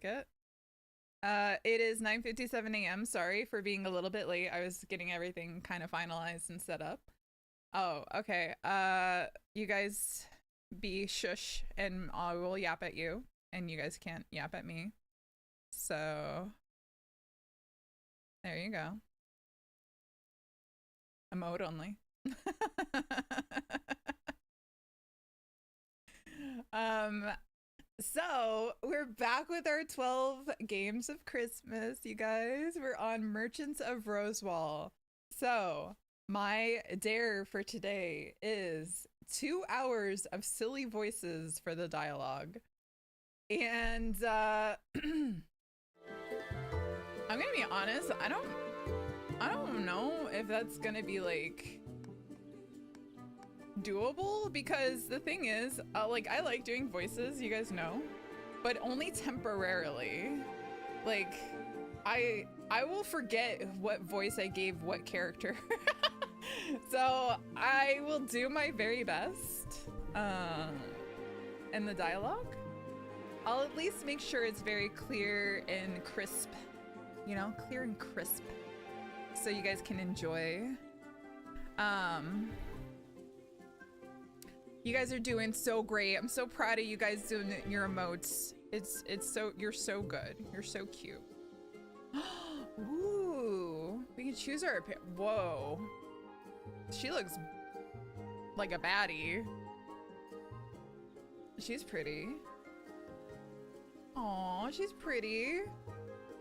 like it. It is 9:57 a.m. Sorry for being a little bit late. I was getting everything kind of finalized and set up. Oh, okay. You guys be shush and I will yap at you, and you guys can't yap at me. So, there you go. Emote only. um, so we're back with our 12 games of Christmas, you guys. We're on Merchants of Rosewall. So my dare for today is 2 hours of silly voices for the dialogue. And I'm gonna be honest, I don't know if that's gonna be like doable, because the thing is, like, I like doing voices, you guys know, but only temporarily. Like, I will forget what voice I gave what character. So I will do my very best in the dialogue. I'll at least make sure it's very clear and crisp, you know, clear and crisp, so you guys can enjoy. You guys are doing so great. I'm so proud of you guys doing your emotes. It's so, you're so good. You're so cute. Ooh, we can choose our, whoa. She looks like a baddie. She's pretty. Aw, she's pretty.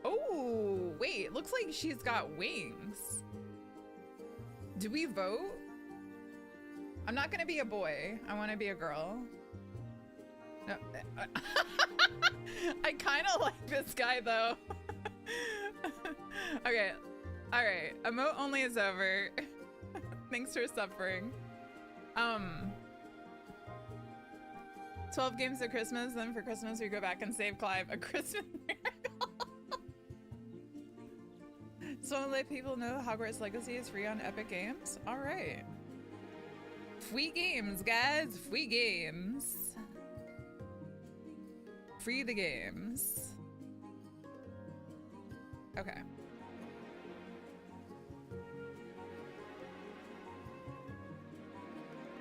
Oh, wait, looks like she's got wings. Do we vote? I'm not gonna be a boy. I wanna be a girl. No. I kinda like this guy though. Okay, all right, emote only is over. Thanks for suffering. 12 games of Christmas, then for Christmas we go back and save Clive a Christmas miracle. So I want to let people know Hogwarts Legacy is free on Epic Games. All right. Free games, guys. Free games. Free the games. Okay.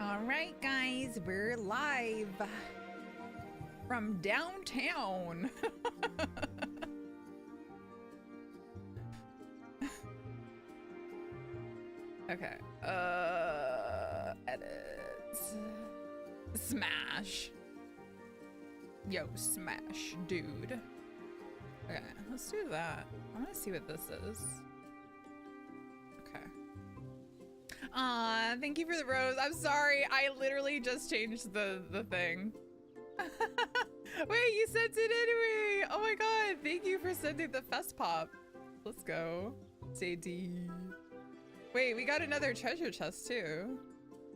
All right, guys, we're live from downtown. Okay. Edits. Smash. Yo, smash, dude. Okay, let's do that. I want to see what this is. Okay. Thank you for the rose. I'm sorry, I literally just changed the thing. Wait, you sent it anyway. Oh my god, thank you for sending the fest pop. Let's go. JD. Wait, we got another treasure chest too.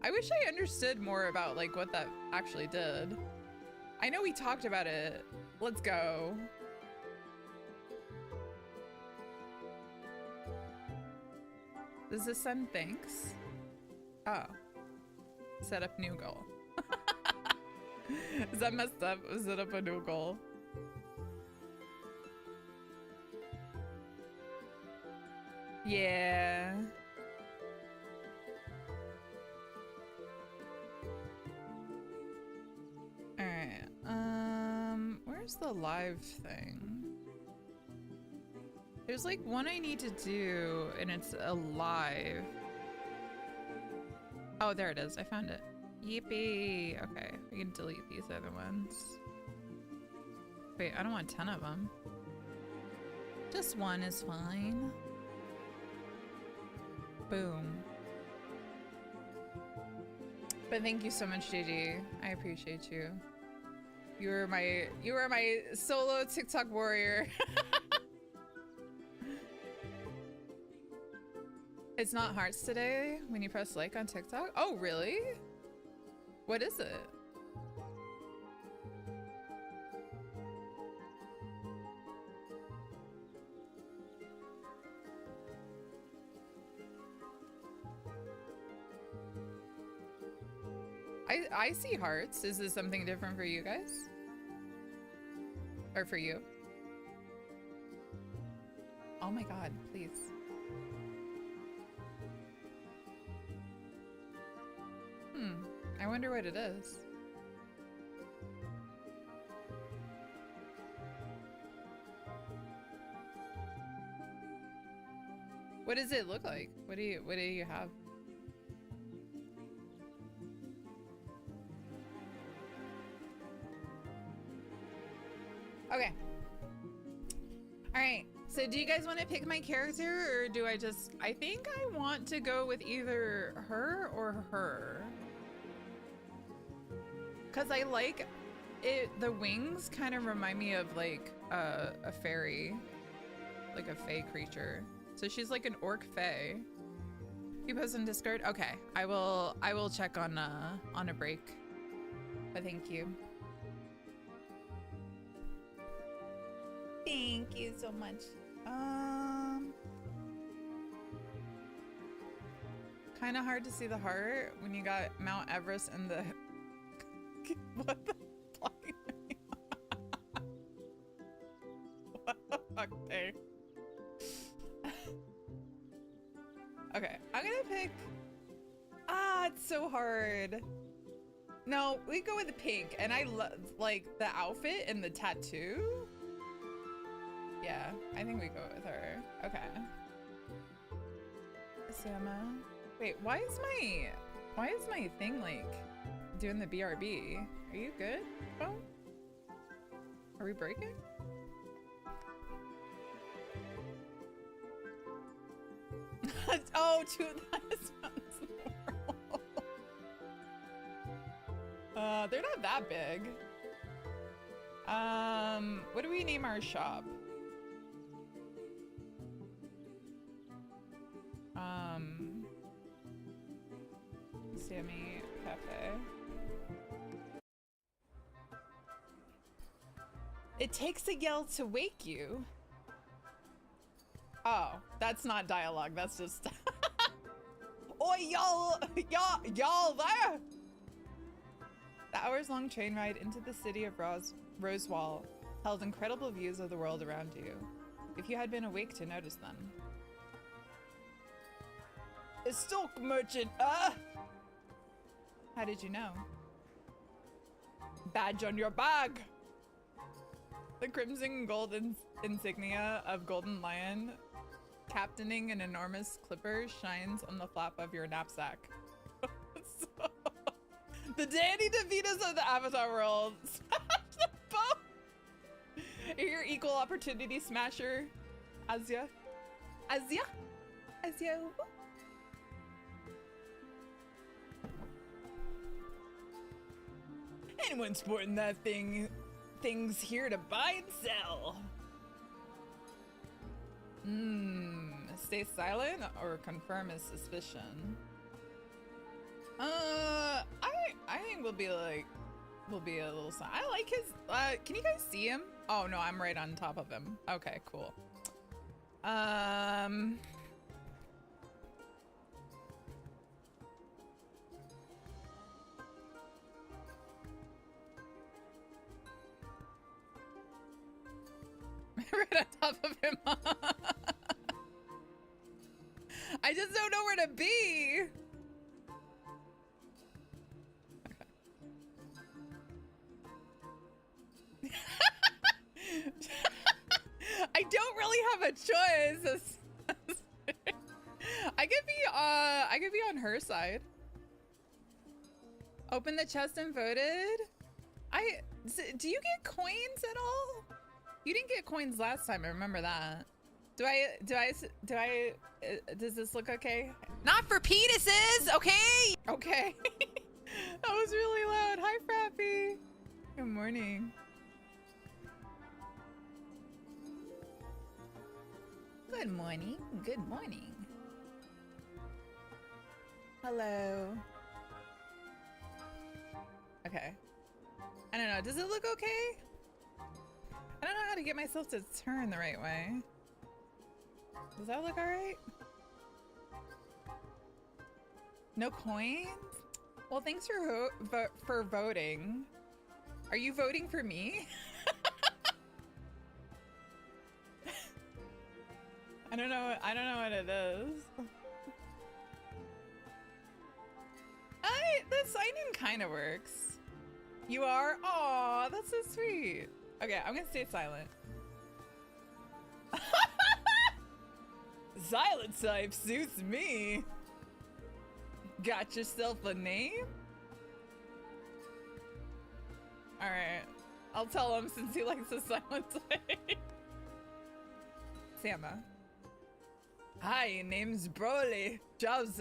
I wish I understood more about like what that actually did. I know we talked about it. Let's go. Does this send thanks? Oh. Set up new goal. Is that messed up? Set up a new goal. Yeah. Alright. Where's the live thing? There's like one I need to do and it's a live. Oh, there it is. I found it. Yippee. Okay, we can delete these other ones. Wait, I don't want 10 of them. Just one is fine. Boom. But thank you so much, JG. I appreciate you. You were my solo TikTok warrior. It's not hearts today when you press like on TikTok? Oh, really? What is it? I see hearts. Is this something different for you guys? Or for you? Oh my god, please. I wonder what it is. What does it look like? What do you have? Okay. All right. So do you guys want to pick my character, or do I think I want to go with either her or her. Cause I like it, the wings kind of remind me of like a fairy, like a fae creature. So she's like an orc fae. You post in Discord? Okay, I will check on a break. But thank you. Thank you so much. Kind of hard to see the heart when you got Mount Everest and the what the fuck? What the fuck, there? Okay, I'm gonna pick. It's so hard. No, we go with the pink, and I love like the outfit and the tattoo. Yeah, I think we go with her. Okay. Sama. Wait, why is my thing like doing the BRB? Are you good? Oh, are we breaking? Oh, dude, that sounds horrible. They're not that big. What do we name our shop? Sammy Cafe. It takes a yell to wake you. Oh, that's not dialogue. That's just. Oi, y'all there! The hours-long train ride into the city of Rosewall held incredible views of the world around you, if you had been awake to notice them. A stock merchant, How did you know? Badge on your bag! The crimson and gold insignia of Golden Lion, captaining an enormous clipper, shines on the flap of your knapsack. So, the Danny DeVitos of the Avatar world! Smash the boat! Your equal opportunity smasher, Azia. Azia? Azia? Anyone sporting that thing's here to buy and sell. Stay silent or confirm his suspicion. I think we'll be a little silent. I like his, can you guys see him? Oh no, I'm right on top of him. Okay, cool. Right on top of him. I just don't know where to be. Okay. I don't really have a choice. I could be on her side. Open the chest and voted. Do you get coins at all? You didn't get coins last time, I remember that. Does this look okay? Not for penises, okay? Okay. That was really loud. Hi, Frappy. Good morning. Good morning. Good morning. Hello. Okay. I don't know. Does it look okay? I don't know how to get myself to turn the right way. Does that look all right? No coins? Well, thanks for voting. Are you voting for me? I don't know what it is. The sign-in kind of works. You are? Aw, that's so sweet. Okay, I'm gonna stay silent. Silent type suits me. Got yourself a name? Alright. I'll tell him since he likes the silent type. Sama. Hi, name's Broly. Jobs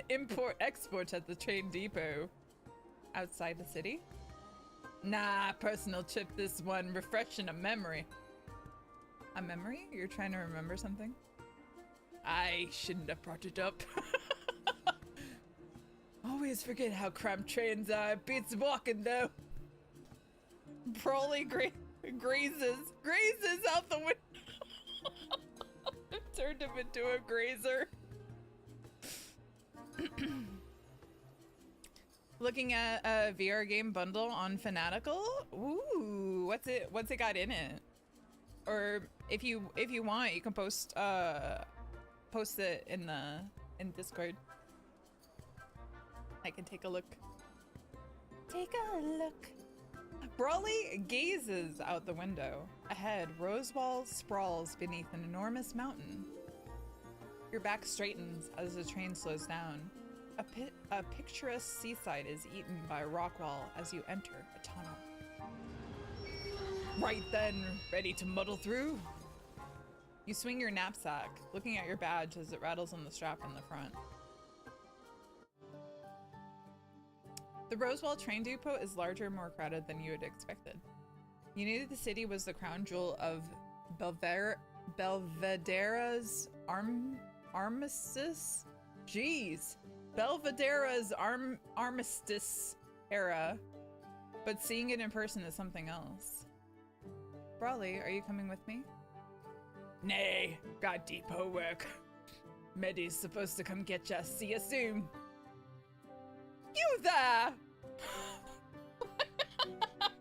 import-export at the train depot. Outside the city? Nah, personal trip this one. Refreshing a memory. A memory? You're trying to remember something? I shouldn't have brought it up. Always forget how cramped trains are. Beats walking though. Broly grazes out the window. Turned him into a grazer. Looking at a VR game bundle on Fanatical. Ooh, what's it got in it? Or if you want, you can post it in Discord. I can take a look. Take a look. Broly gazes out the window. Ahead, Rosewall sprawls beneath an enormous mountain. Your back straightens as the train slows down. A picturesque seaside is eaten by a rock wall as you enter a tunnel. Right then, ready to muddle through? You swing your knapsack, looking at your badge as it rattles on the strap in the front. The Rosewall train depot is larger and more crowded than you had expected. You knew the city was the crown jewel of Belvedera's armistice? Jeez. Belvedera's armistice era. But seeing it in person is something else. Broly, are you coming with me? Nay, got depot work. Medi's supposed to come get ya. See ya soon. You there! I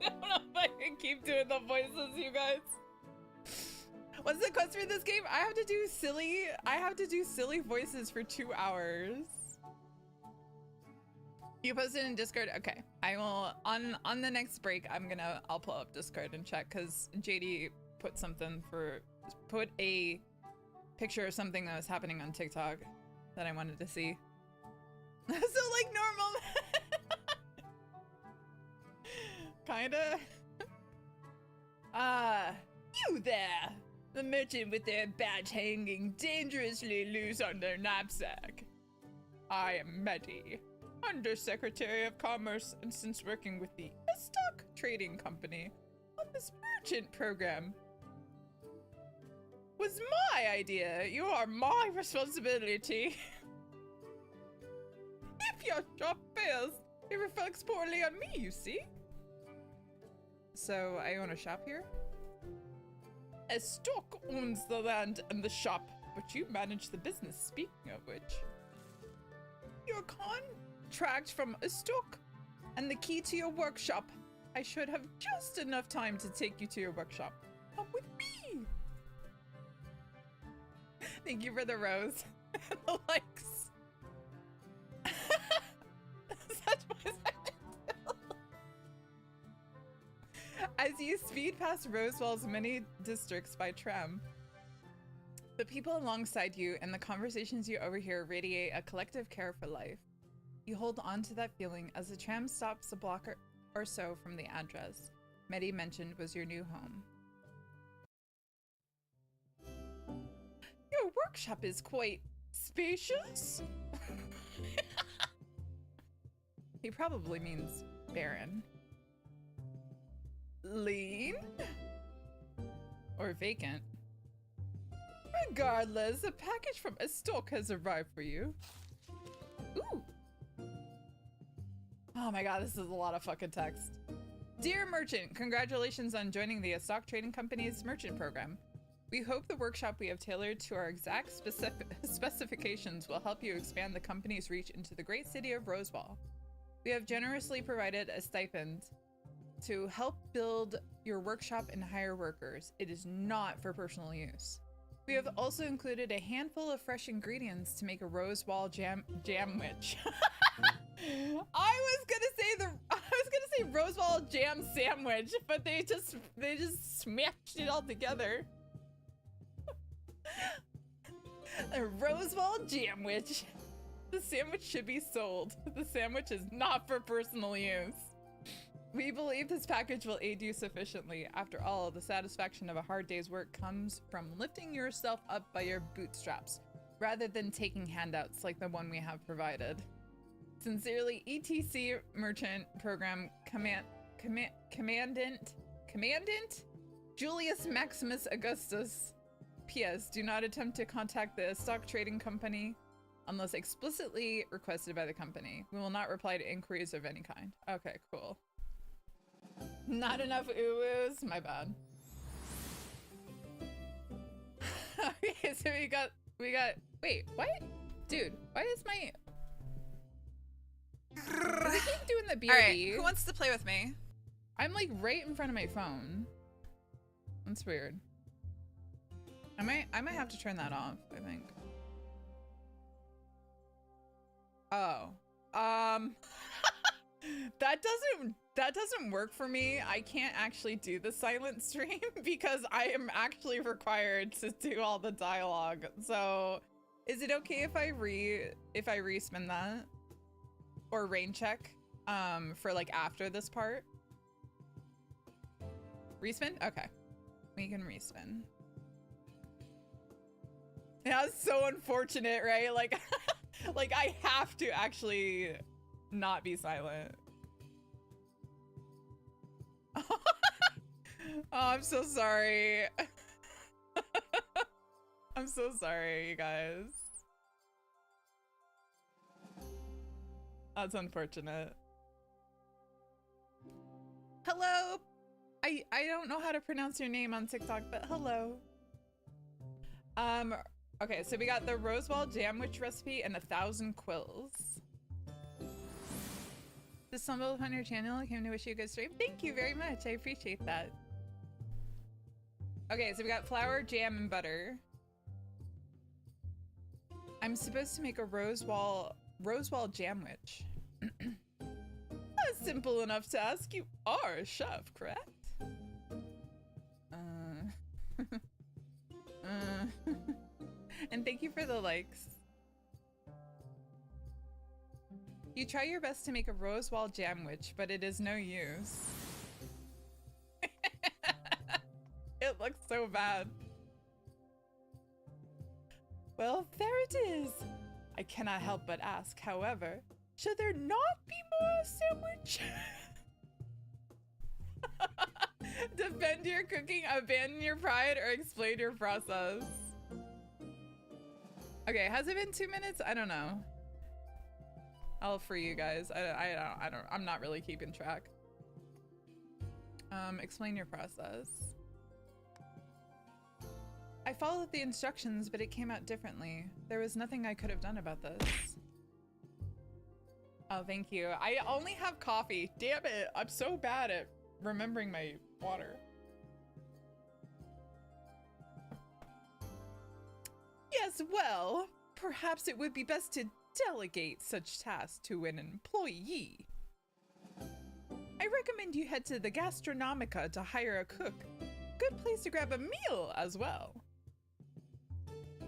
don't know if I can keep doing the voices, you guys. What's the quest for this game? I have to do silly voices for 2 hours. You posted in Discord? Okay. I will on the next break I'll pull up Discord and check because JD put a picture of something that was happening on TikTok that I wanted to see. So like normal. Kinda. You there. The merchant with their badge hanging dangerously loose on their knapsack. I am Medi, Undersecretary of Commerce, and since working with the stock trading company on this merchant program was my idea. You are my responsibility. If your job fails, it reflects poorly on me, you see? So, I own a shop here? A stock owns the land and the shop, but you manage the business, speaking of which. Your contract from a stock and the key to your workshop. I should have just enough time to take you to your workshop. Come with me! Thank you for the rose. The likes. Such voice As you speed past Rosewall's many districts by tram, the people alongside you and the conversations you overhear radiate a collective care for life. You hold on to that feeling as the tram stops a block or so from the address Medi mentioned was your new home. Your workshop is quite spacious. He probably means barren. Lean? Or vacant? Regardless, a package from a stock has arrived for you. Ooh. Oh my god, this is a lot of fucking text. Dear merchant, congratulations on joining the stock trading company's merchant program. We hope the workshop we have tailored to our exact specifications will help you expand the company's reach into the great city of Rosewall. We have generously provided a stipend to help build your workshop and hire workers. It is not for personal use. We have also included a handful of fresh ingredients to make a Rosewall jamwich. I was gonna say Rosewall jam sandwich, but they just smashed it all together. A Rosewall jamwich. The sandwich should be sold. The sandwich is not for personal use. We believe this package will aid you sufficiently. After all, the satisfaction of a hard day's work comes from lifting yourself up by your bootstraps, rather than taking handouts like the one we have provided. Sincerely, ETC Merchant Program Commandant Julius Maximus Augustus. P.S. Do not attempt to contact the stock trading company unless explicitly requested by the company. We will not reply to inquiries of any kind. Okay, cool. Not enough uwus? My bad. Okay, so we got, wait, what? Dude, why is my... Does it keep doing the BRB? Alright, who wants to play with me? I'm like right in front of my phone. That's weird. I might have to turn that off, I think. Oh. That doesn't work for me. I can't actually do the silent stream because I am actually required to do all the dialogue. So, is it okay if I respin that? Or rain check for like after this part? Respin? Okay. We can respin. Yeah, it's so unfortunate, right? Like like I have to actually not be silent. Oh, I'm so sorry. I'm so sorry, you guys. That's unfortunate. Hello. I don't know how to pronounce your name on TikTok, but hello. Okay, so we got the Rosewall Jamwich recipe and 1,000 quills. Just stumbled upon your channel. I came to wish you a good stream. Thank you very much. I appreciate that. Okay, so we got flour, jam, and butter. I'm supposed to make a Rosewall jamwich. That's simple enough to ask. You are a chef, correct? And thank you for the likes. You try your best to make a Rosewall jamwich, but it is no use. It looks so bad. Well, there it is. I cannot help but ask, however, should there not be more sandwich? Defend your cooking, abandon your pride, or explain your process. Okay, has it been 2 minutes? I don't know. I'll free you guys. I'm not really keeping track. Explain your process. I followed the instructions, but it came out differently. There was nothing I could have done about this. Oh, thank you. I only have coffee. Damn it. I'm so bad at remembering my water. Yes, well, perhaps it would be best to delegate such tasks to an employee. I recommend you head to the Gastronomica to hire a cook. Good place to grab a meal as well.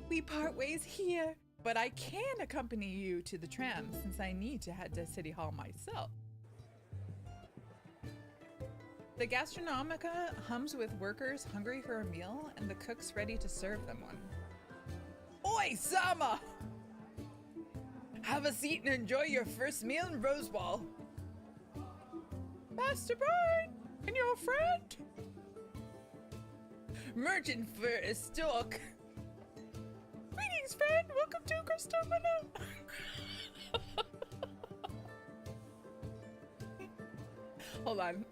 We part ways here, but I can accompany you to the tram since I need to head to City Hall myself. The Gastronomica hums with workers hungry for a meal and the cooks ready to serve them one. Oi, Sama! Have a seat and enjoy your first meal in Rosewall. Master Brian, and your friend? Merchant for a stock. Greetings, friend. Welcome to Crystalmina. Hold on.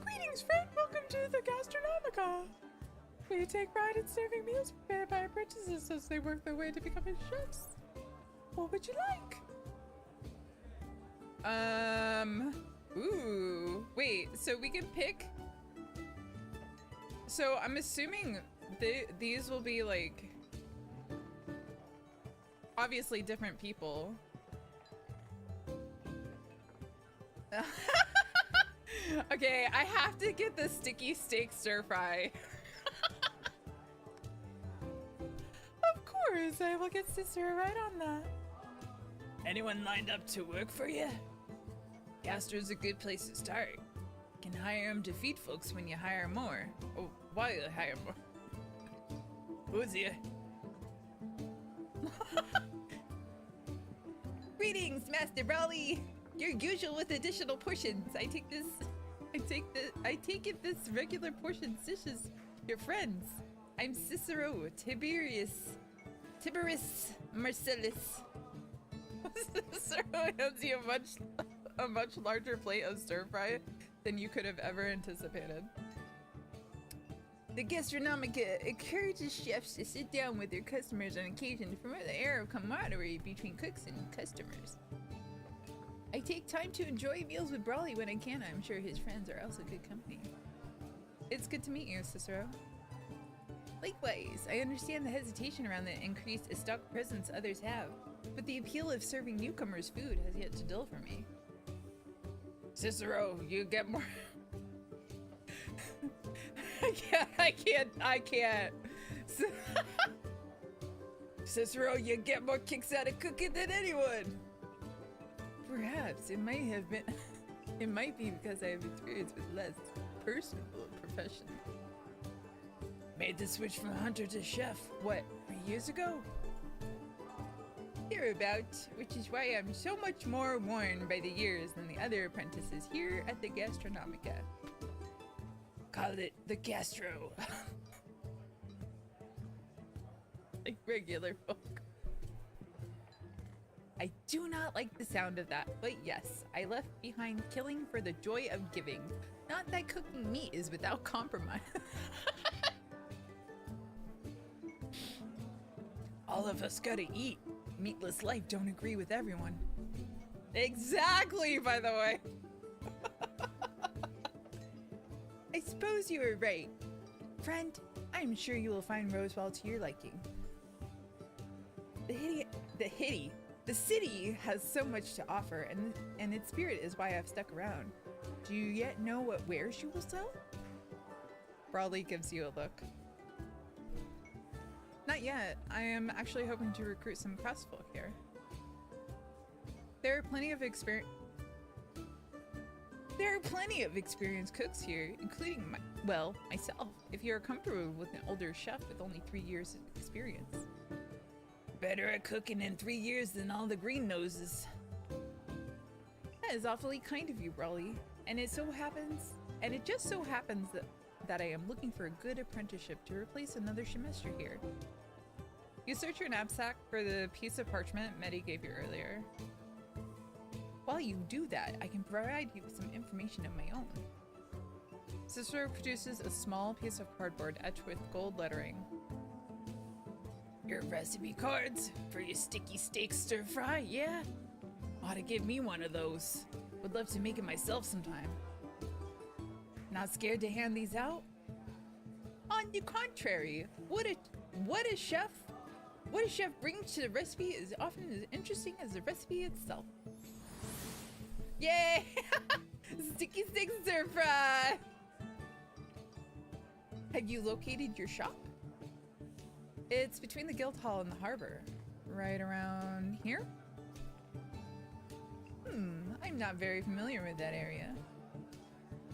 Greetings, friend. Welcome to the Gastronomica. We take pride in serving meals prepared by apprentices as they work their way to becoming chefs. What would you like? Ooh. Wait, so we can pick So I'm assuming these will be like obviously different people. Okay, I have to get the sticky steak stir fry. Of course, I will get Sister right on that. Anyone lined up to work for you? Gastro's a good place to start. You can hire them to feed folks when you hire more. Oh, why you hire more? Who's here? Greetings, Master Raleigh. Your usual with additional portions. I take it this regular portion dishes your friends. I'm Cicero Tiberius Marcellus. Cicero hands you a much larger plate of stir fry than you could have ever anticipated. The Gastronomica encourages chefs to sit down with their customers on occasion to promote the air of camaraderie between cooks and customers. I take time to enjoy meals with Brawley when I can. I'm sure his friends are also good company. It's good to meet you, Cicero. Likewise, I understand the hesitation around the increased stock presence others have, but the appeal of serving newcomers food has yet to dull for me. Cicero, you get more... I can't. Cicero, you get more kicks out of cooking than anyone. Perhaps it might have been. It might be because I have experience with less personable profession. Made the switch from hunter to chef, what, 3 years ago? Hereabout, which is why I'm so much more worn by the years than the other apprentices here at the Gastronomica. Call it the Gastro. Like regular folk. I do not like the sound of that, but yes, I left behind killing for the joy of giving. Not that cooking meat is without compromise. All of us gotta eat. Meatless life don't agree with everyone. Exactly, by the way. I suppose you were right. Friend, I'm sure you will find Rosewall to your liking. The city has so much to offer, and its spirit is why I've stuck around. Do you yet know what wares you will sell? Brawley gives you a look. Not yet. I am actually hoping to recruit some craftsfolk here. There are plenty of experienced cooks here, including myself, if you're comfortable with an older chef with only 3 years of experience. Better at cooking in 3 years than all the green noses. That is awfully kind of you, Brawley. And it just so happens that I am looking for a good apprenticeship to replace another semester here. You search your knapsack for the piece of parchment Medi gave you earlier. While you do that, I can provide you with some information of my own. Cicero produces a small piece of cardboard etched with gold lettering. Your recipe cards for your sticky steak stir fry, yeah? Ought to give me one of those. Would love to make it myself sometime. Not scared to hand these out? On the contrary, what a chef brings to the recipe is often as interesting as the recipe itself. Yay! Sticky steak stir fry! Have you located your shop? It's between the guild hall and the harbor. Right around here? I'm not very familiar with that area.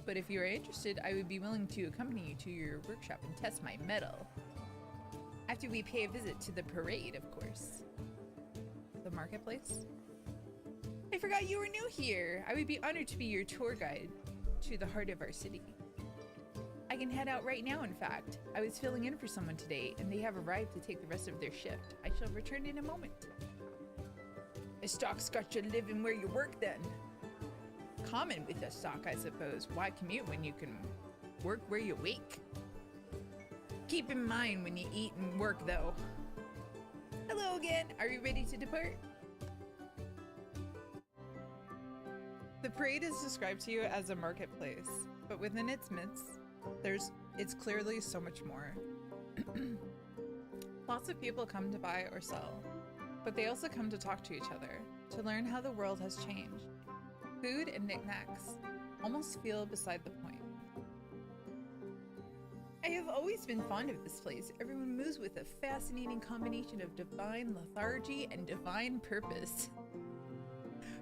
But if you are interested, I would be willing to accompany you to your workshop and test my mettle. After we pay a visit to the parade, of course. The marketplace? I forgot you were new here. I would be honored to be your tour guide to the heart of our city. I can head out right now, in fact. I was filling in for someone today, and they have arrived to take the rest of their shift. I shall return in a moment. A stock's got you living where you work, then. Common with a stock, I suppose. Why commute when you can work where you wake? Keep in mind when you eat and work, though. Hello again. Are you ready to depart? The parade is described to you as a marketplace, but within its midst It's clearly so much more. Lots of people come to buy or sell, but they also come to talk to each other, to learn how the world has changed. Food and knickknacks almost feel beside the point. I have always been fond of this place. Everyone moves with a fascinating combination of divine lethargy and divine purpose.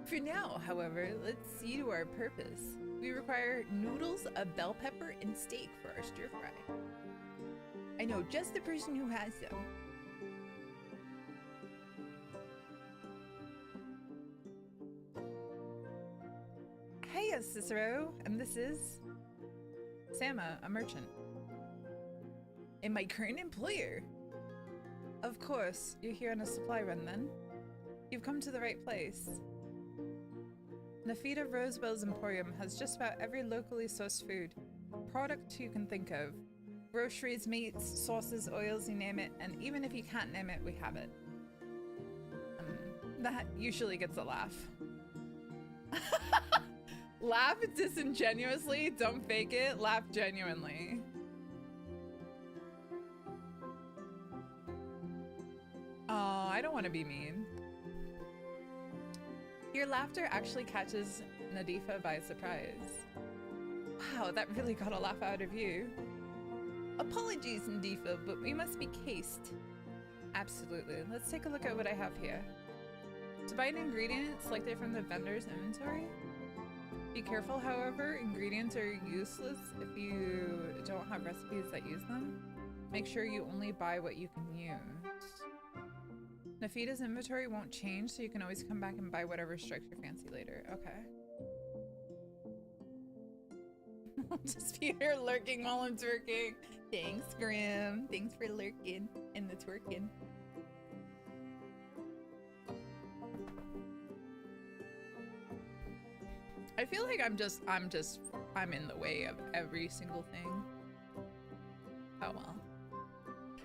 For now, however, let's see to our purpose. We require noodles, a bell pepper, and steak for our stir fry. I know just the person who has them. Hiya, Cicero, and this is Sama, a merchant. And my current employer. Of course, you're here on a supply run then. You've come to the right place. Nafita Rosewall's Emporium has just about every locally sourced food product you can think of. Groceries, meats, sauces, oils, you name it, and even if you can't name it, we have it. That usually gets a laugh. Laugh disingenuously, don't fake it, laugh genuinely. Oh, I don't want to be mean. Your laughter actually catches Nadifa by surprise. Wow, that really got a laugh out of you. Apologies, Nadifa, but we must be cased. Absolutely. Let's take a look at what I have here. To buy an ingredient, select it from the vendor's inventory. Be careful, however, ingredients are useless if you don't have recipes that use them. Make sure you only buy what you can use. Nafita's inventory won't change, so you can always come back and buy whatever strikes your fancy later. Okay. I'll just be here lurking while I'm twerking. Thanks, Grim. Thanks for lurking and the twerking. I feel like I'm in the way of every single thing. Oh well.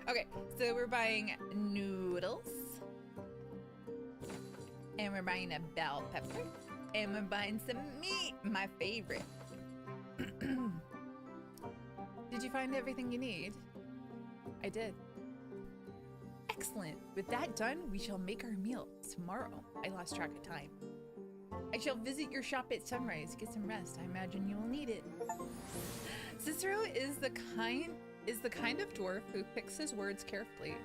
Okay, so we're buying noodles. And we're buying a bell pepper. And we're buying some meat, my favorite. Did you find everything you need? I did. Excellent. With that done, we shall make our meal tomorrow. I lost track of time. I shall visit your shop at sunrise. Get some rest. I imagine you will need it. Cicero is the kind of dwarf who picks his words carefully.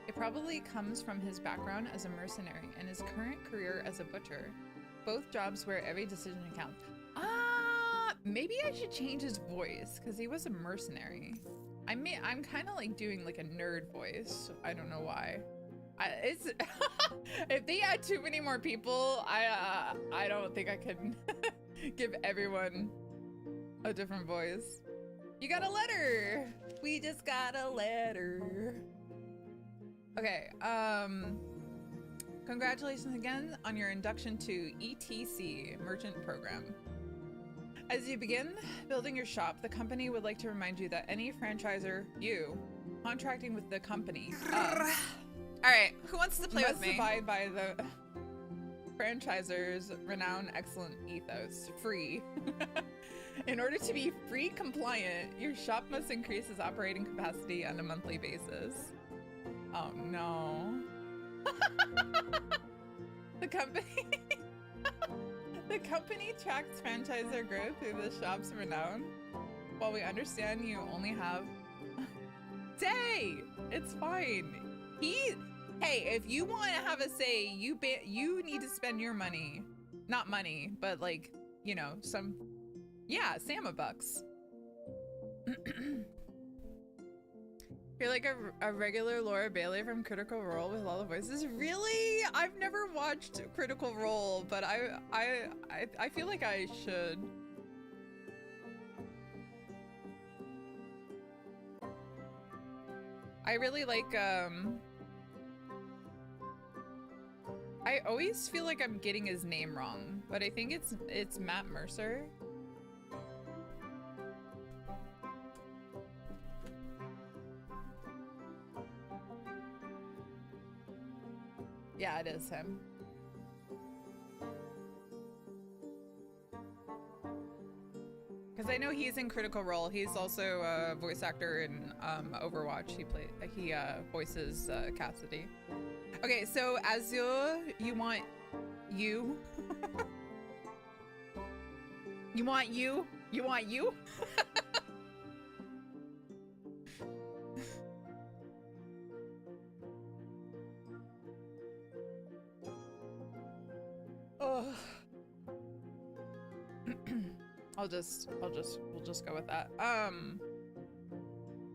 It probably comes from his background as a mercenary and his current career as a butcher. Both jobs where every decision counts. Maybe I should change his voice because he was a mercenary. I'm kind of like doing like a nerd voice. I don't know why. It's if they add too many more people, I don't think I can give everyone a different voice. You got a letter. We just got a letter. Okay, congratulations again on your induction to ETC, Merchant Program. As you begin building your shop, the company would like to remind you that any franchisor, you, contracting with the company, alright, who wants to play with me? Must abide by the franchisor's renowned excellent ethos, free. In order to be free compliant, your shop must increase its operating capacity on a monthly basis. Oh no. The company tracks franchisor growth through the shop's renown. While we understand you only have say, it's fine. Hey, if you want to have a say, you need to spend your money. Not money, but like, you know, some Sama bucks. You're like a regular Laura Bailey from Critical Role with all the voices. Really? I've never watched Critical Role, but I feel like I should. I really like I always feel like I'm getting his name wrong, but I think it's Matt Mercer. Yeah, it is him. Because I know he's in Critical Role. He's also a voice actor in Overwatch. He voices Cassidy. Okay, so Azure, you want you? You want you? You want you? Oh. we'll just go with that. All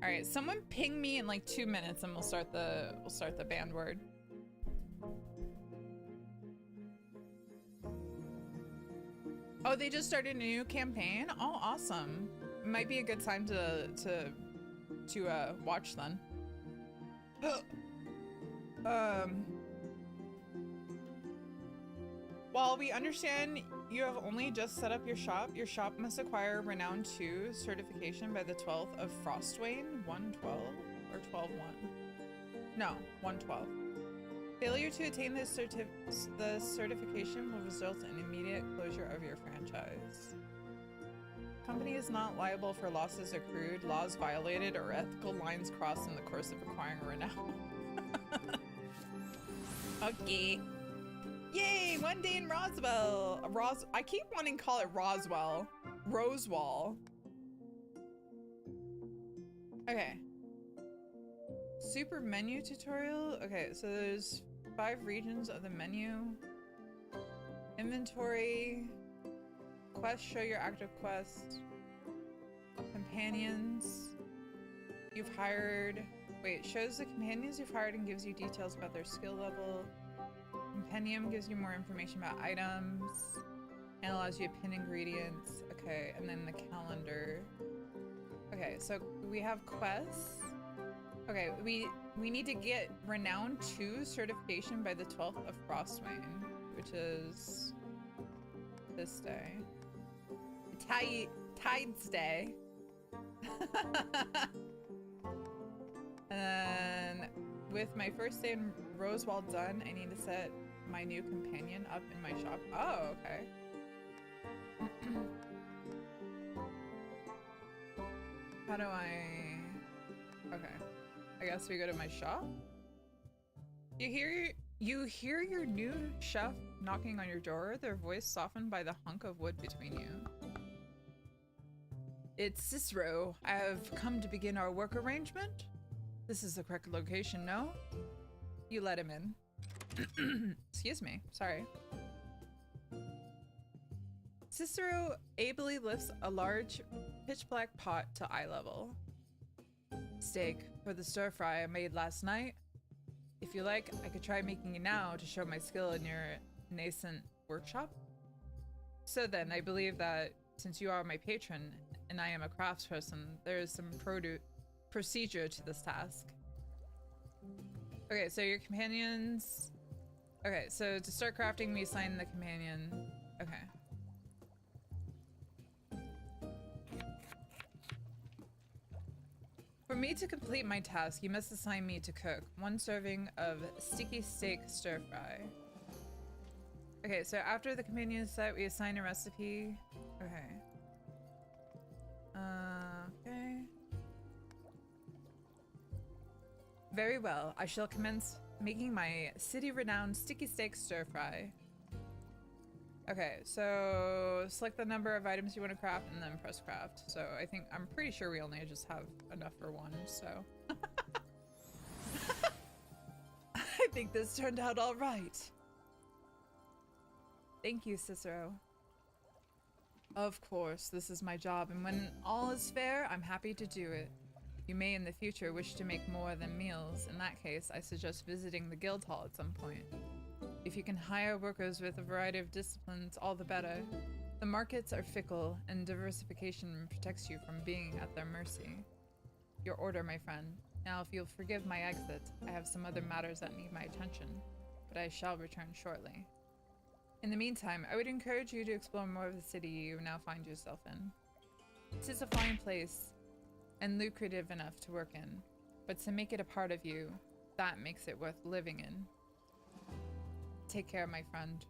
right, someone ping me in like 2 minutes and we'll start the band word. Oh, they just started a new campaign? Oh, awesome. It might be a good time to watch then. While we understand you have only just set up your shop must acquire Renown 2 certification by the 12th of Frostwane, 112 or 12-1? No, 112. Failure to attain the certification will result in immediate closure of your franchise. Company is not liable for losses accrued, laws violated, or ethical lines crossed in the course of acquiring Renown. Okay. Yay! 1 day in Roswell. I keep wanting to call it Roswell. Rosewall. Okay. Super menu tutorial. Okay, so there's 5 regions of the menu. Inventory. Quest, show your active quest. Companions. You've hired. Wait, shows the companions you've hired and gives you details about their skill level. Compendium gives you more information about items and allows you to pin ingredients. Okay, and then the calendar. Okay, so we have quests. Okay, we need to get Renown 2 certification by the 12th of Frostwane, which is this day. Tides Day. And then with my first day in Rosewall done, I need to set my new companion up in my shop. Oh, okay. How do I... Okay. I guess we go to my shop. You hear your new chef knocking on your door, their voice softened by the hunk of wood between you. It's Cicero. I have come to begin our work arrangement. This is the correct location, no? You let him in. Excuse me, sorry. Cicero ably lifts a large pitch black pot to eye level. Steak for the stir fry I made last night. If you like, I could try making it now to show my skill in your nascent workshop. So then, I believe that since you are my patron and I am a craftsperson, there is some procedure to this task. Okay, so your companions... Okay, so to start crafting, we assign the companion... Okay. For me to complete my task, you must assign me to cook 1 serving of sticky steak stir fry. Okay, so after the companion is set, we assign a recipe. Okay. Okay. Very well. I shall commence making my city-renowned sticky steak stir fry. Okay, so select the number of items you want to craft and then press craft. So I'm pretty sure we only just have enough for 1, so. I think this turned out all right. Thank you, Cicero. Of course, this is my job, and when all is fair, I'm happy to do it. You may in the future wish to make more than meals. In that case, I suggest visiting the guild hall at some point. If you can hire workers with a variety of disciplines, all the better. The markets are fickle, and diversification protects you from being at their mercy. Your order, my friend. Now, if you'll forgive my exit, I have some other matters that need my attention, but I shall return shortly. In the meantime, I would encourage you to explore more of the city you now find yourself in. It is a fine place, and lucrative enough to work in, but to make it a part of you, that makes it worth living in. Take care, my friend.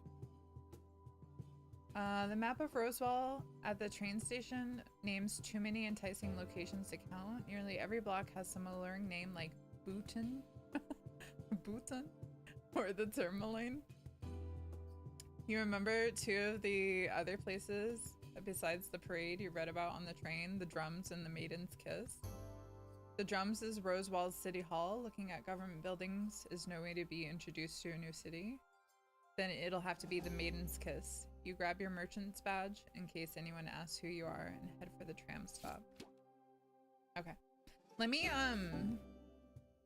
The map of Rosewall at the train station names too many enticing locations to count. Nearly every block has some alluring name like Booton, Booton, or the Tourmaline. You remember two of the other places besides the parade you read about on the train, the Drums and the Maiden's Kiss? The Drums is Rosewall's City Hall. Looking at government buildings is no way to be introduced to a new city. Then it'll have to be the Maiden's Kiss. You grab your merchant's badge in case anyone asks who you are and head for the tram stop. Okay. Let me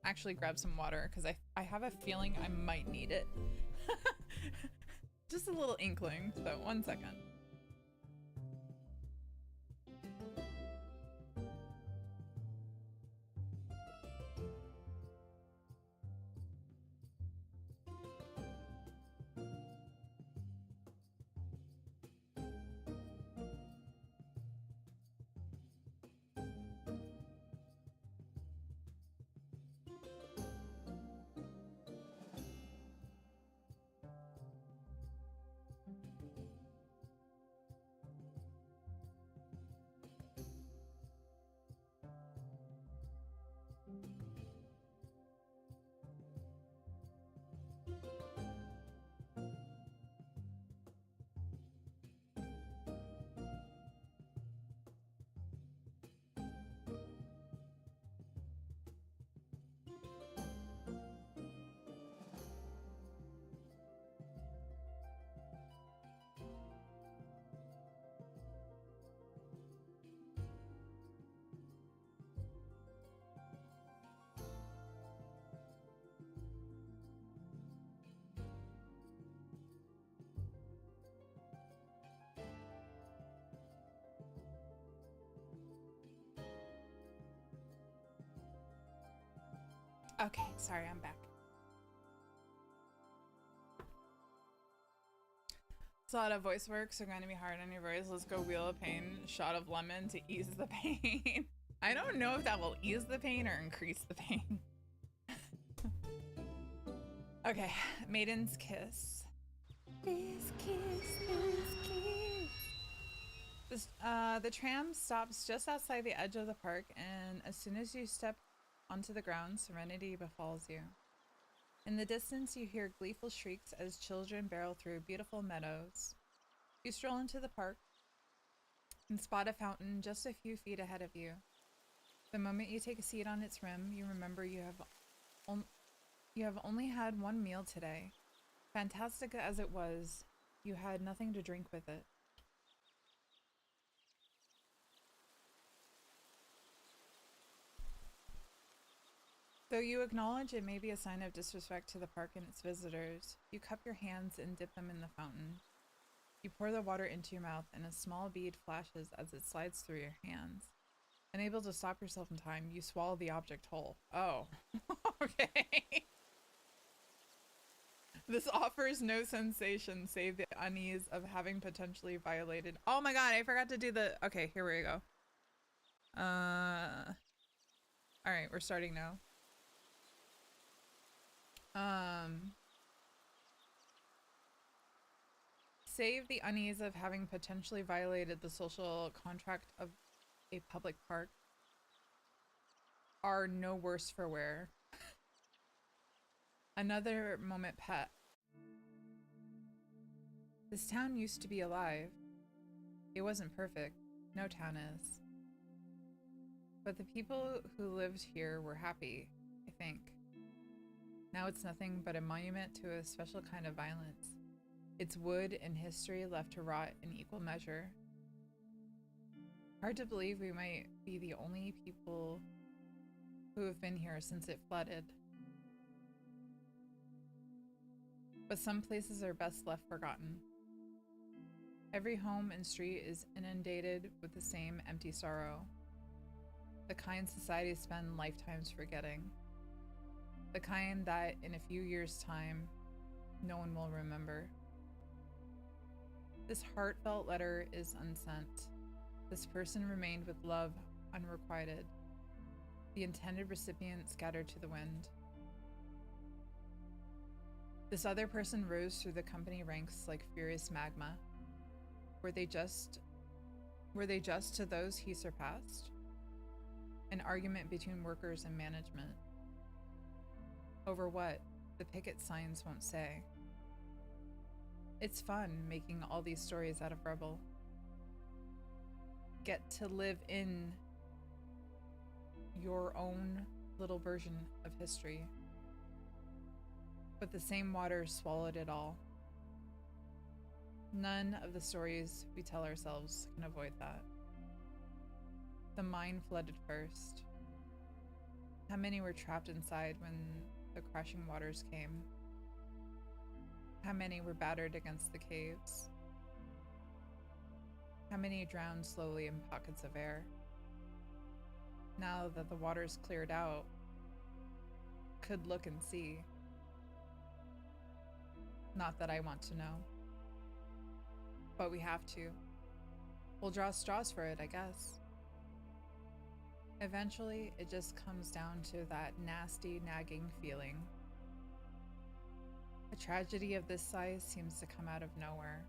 actually grab some water because I have a feeling I might need it. Just a little inkling, so 1 second. Okay, sorry, I'm back. So a lot of voice works are going to be hard on your voice. Let's go Wheel of Pain, shot of lemon to ease the pain. I don't know if that will ease the pain or increase the pain. Okay, Maiden's Kiss. This kiss, this kiss. The tram stops just outside the edge of the park, and as soon as you step onto the ground, serenity befalls you. In the distance, you hear gleeful shrieks as children barrel through beautiful meadows. You stroll into the park and spot a fountain just a few feet ahead of you. The moment you take a seat on its rim, you remember you have only had one meal today. Fantastic as it was, you had nothing to drink with it. Though you acknowledge it may be a sign of disrespect to the park and its visitors, you cup your hands and dip them in the fountain. You pour the water into your mouth and a small bead flashes as it slides through your hands. Unable to stop yourself in time, you swallow the object whole. Oh, okay. This offers no sensation save the unease of having potentially violated. Oh my god, I forgot to do the. Okay, here we go. All right, we're starting now. Save the unease of having potentially violated the social contract of a public park are no worse for wear. Another moment pet. This town used to be alive. It wasn't perfect. No town is. But the people who lived here were happy, I think. Now it's nothing but a monument to a special kind of violence. Its wood and history left to rot in equal measure. Hard to believe we might be the only people who have been here since it flooded. But some places are best left forgotten. Every home and street is inundated with the same empty sorrow. The kind society spend lifetimes forgetting. The kind that in a few years' time, no one will remember. This heartfelt letter is unsent. This person remained with love unrequited. The intended recipient scattered to the wind. This other person rose through the company ranks like furious magma. Were they just to those he surpassed? An argument between workers and management. Over what? The picket signs won't say. It's fun making all these stories out of rubble. Get to live in your own little version of history. But the same waters swallowed it all. None of the stories we tell ourselves can avoid that. The mine flooded first. How many were trapped inside when the crashing waters came? How many were battered against the caves? How many drowned slowly in pockets of air? Now that the waters cleared out, could look and see. Not that I want to know. But we have to. We'll draw straws for it, I guess. Eventually, it just comes down to that nasty, nagging feeling. A tragedy of this size seems to come out of nowhere.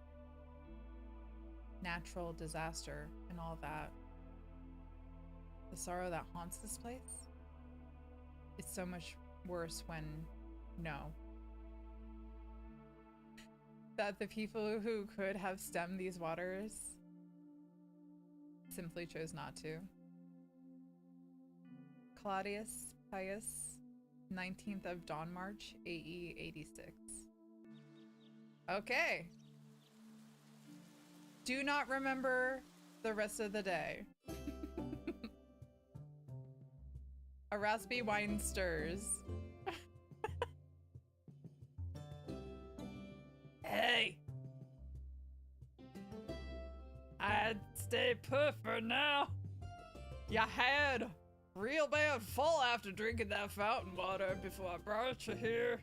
Natural disaster and all that. The sorrow that haunts this place? It's so much worse when, no. That the people who could have stemmed these waters simply chose not to. Claudius Pius, 19th of Dawn March, AE 86. Okay. Do not remember the rest of the day. A raspy wine stirs. Hey! I'd stay put for now. You had real bad fall after drinking that fountain water before I brought you here.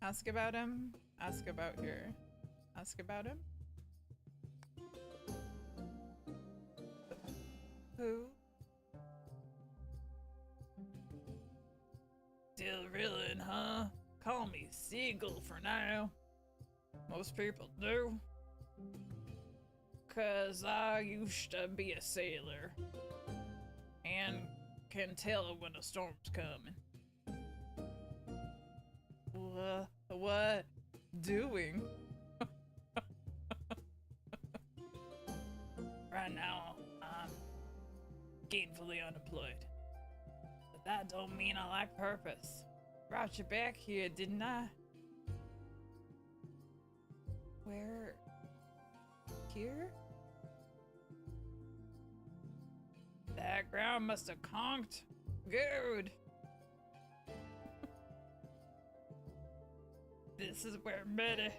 Ask about him. Ask about here. Ask about him. Who? Still reeling, huh? Call me Seagull for now. Most people do. 'Cause I used to be a sailor. And can tell when a storm's coming. What? Doing? Right now, I'm gainfully unemployed. But that don't mean I lack purpose. Brought you back here, didn't I? Where? Here? That ground must have conked. Good. This is where Mitty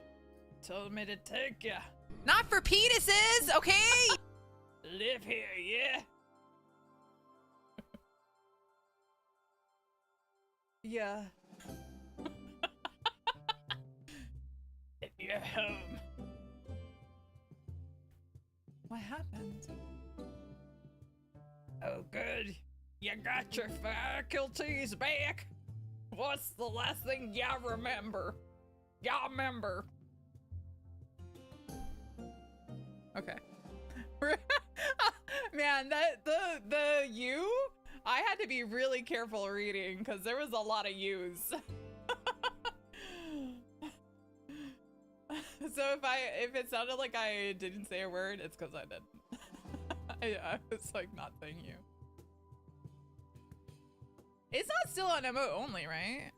told me to take ya. Not for penises, okay? Live here, yeah? Yeah. If you're home. What happened? Oh, good. You got your faculties back. What's the last thing y'all remember? Y'all remember? Okay. Man, that the you, I had to be really careful reading because there was a lot of yous. So if it sounded like I didn't say a word, it's because I didn't. I was like not saying you. It's not still on emote only, right?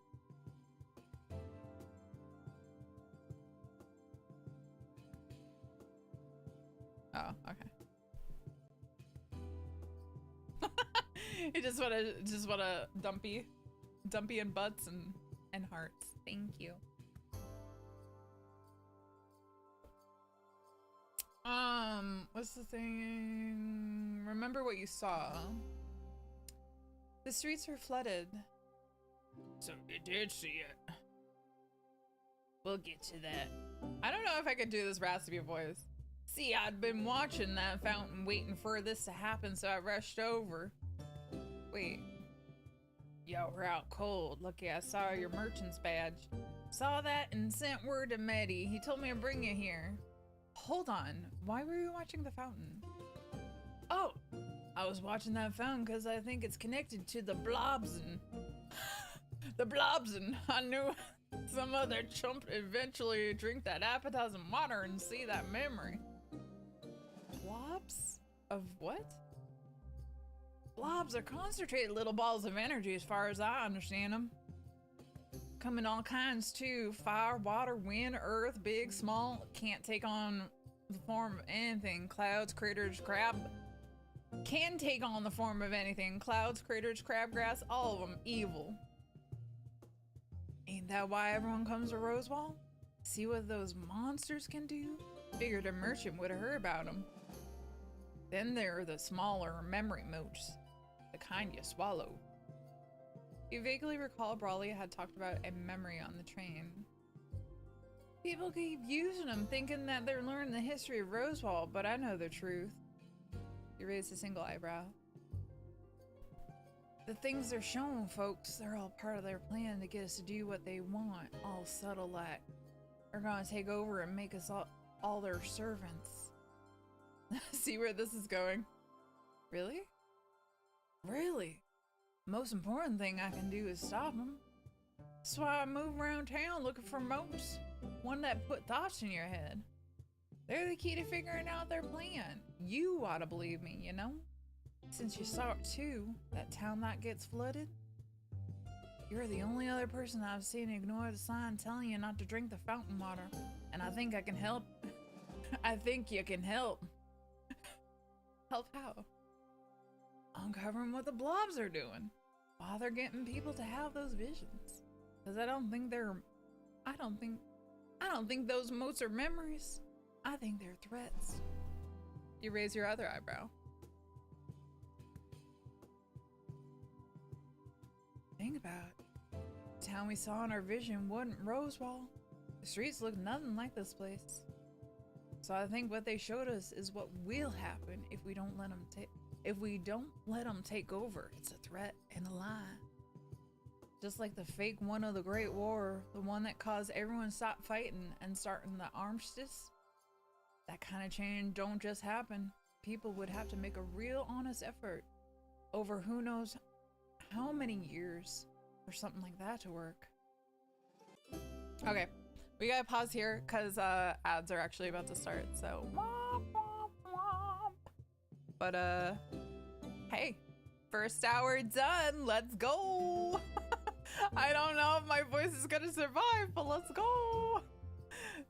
Oh, okay. You just wanna dumpy and butts and hearts. Thank you. What's the thing? Remember what you saw. The streets were flooded. So you did see it. We'll get to that. I don't know if I could do this raspy voice. See, I'd been watching that fountain waiting for this to happen, so I rushed over. Wait. Y'all were out cold. Lucky I saw your merchant's badge. Saw that and sent word to Medi. He told me to bring you here. Hold on. Why were you watching the fountain? Oh, I was watching that fountain because I think it's connected to the blobs and... the blobs, and I knew some other chump eventually drink that appetizing water and see that memory. Blobs? Of what? Blobs are concentrated little balls of energy as far as I understand them. Come in all kinds too. Fire, water, wind, earth, big, small. Can't take on the form of anything. Clouds, critters, crab. Can take on the form of anything. Clouds, critters, crabgrass, all of them evil. Ain't that why everyone comes to Rosewall? See what those monsters can do? Figured a merchant would have heard about them. Then there are the smaller memory moots. The kind you swallow. You vaguely recall Brawley had talked about a memory on the train. People keep using them thinking that they're learning the history of Rosewall, but I know the truth. You raised a single eyebrow. The things they're showing folks, they're all part of their plan to get us to do what they want, all subtle like. They're gonna take over and make us all their servants. See where this is going? Really? Really? Most important thing I can do is stop them. That's why I move around town looking for moats. One that put thoughts in your head. They're the key to figuring out their plan. You ought to believe me, you know? Since you saw it too, that town that gets flooded. You're the only other person I've seen ignore the sign telling you not to drink the fountain water. And I think I can help. I think you can help. Help how? Uncovering what the blobs are doing. While they're getting people to have those visions. Cause I don't think those moats are memories. I think they're threats. You raise your other eyebrow. Think about it. The town we saw in our vision wasn't Rosewall. The streets look nothing like this place. So I think what they showed us is what will happen if we don't let them take over. It's a threat and a lie. Just like the fake one of the Great War, the one that caused everyone to stop fighting and starting the armistice. That kind of change don't just happen. People would have to make a real honest effort over who knows how many years for something like that to work. Okay, we gotta pause here because ads are actually about to start, so womp, womp, womp. But hey, first hour done, let's go. I don't know if my voice is gonna survive, but let's go.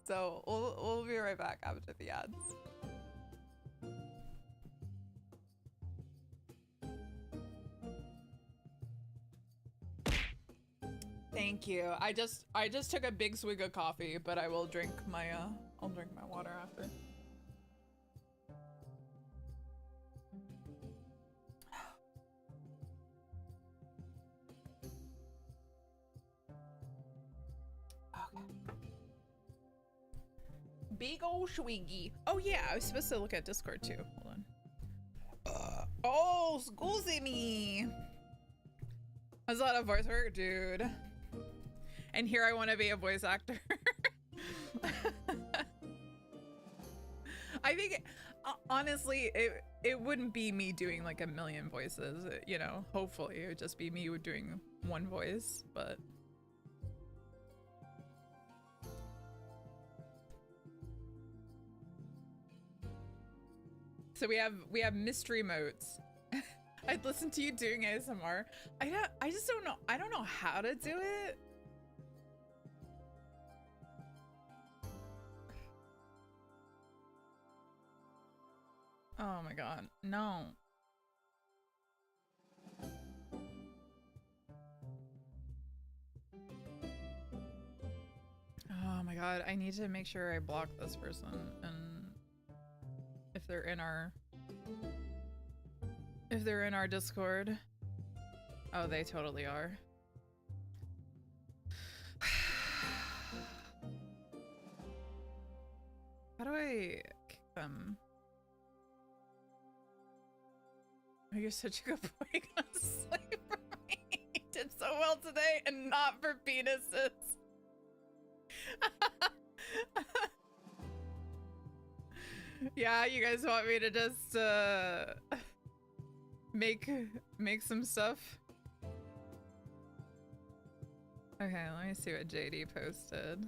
So we'll be right back after the ads. Thank you. I just took a big swig of coffee, but I will drink my I'll drink my water after. Okay. Big ol' swiggy. Oh yeah, I was supposed to look at Discord too. Hold on. Oh, excuse me. That's a lot of voice work, dude. And here I want to be a voice actor. I think, honestly, it wouldn't be me doing like a million voices, you know. Hopefully, it would just be me doing one voice, but. So we have mystery modes. I'd listen to you doing ASMR. I just don't know. I don't know how to do it. Oh my god, no. Oh my god, I need to make sure I block this person and if they're in our Discord. Oh, they totally are. How do I kick them? Oh, you're such a good boy. Gonna sleep for me. You did so well today and not for penises. Yeah, you guys want me to just make some stuff? Okay, let me see what JD posted.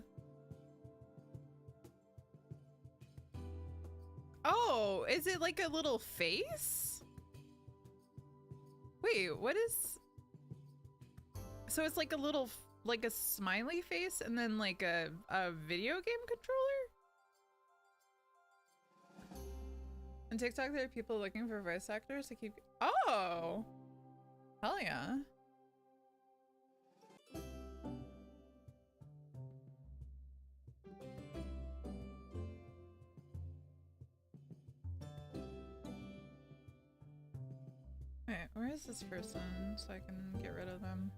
Oh, is it like a little face? Wait, what is... So it's like a little, like a smiley face and then like a video game controller? On TikTok, there are people looking for voice actors to keep... Oh! Hell yeah. Wait, where is this person so I can get rid of them?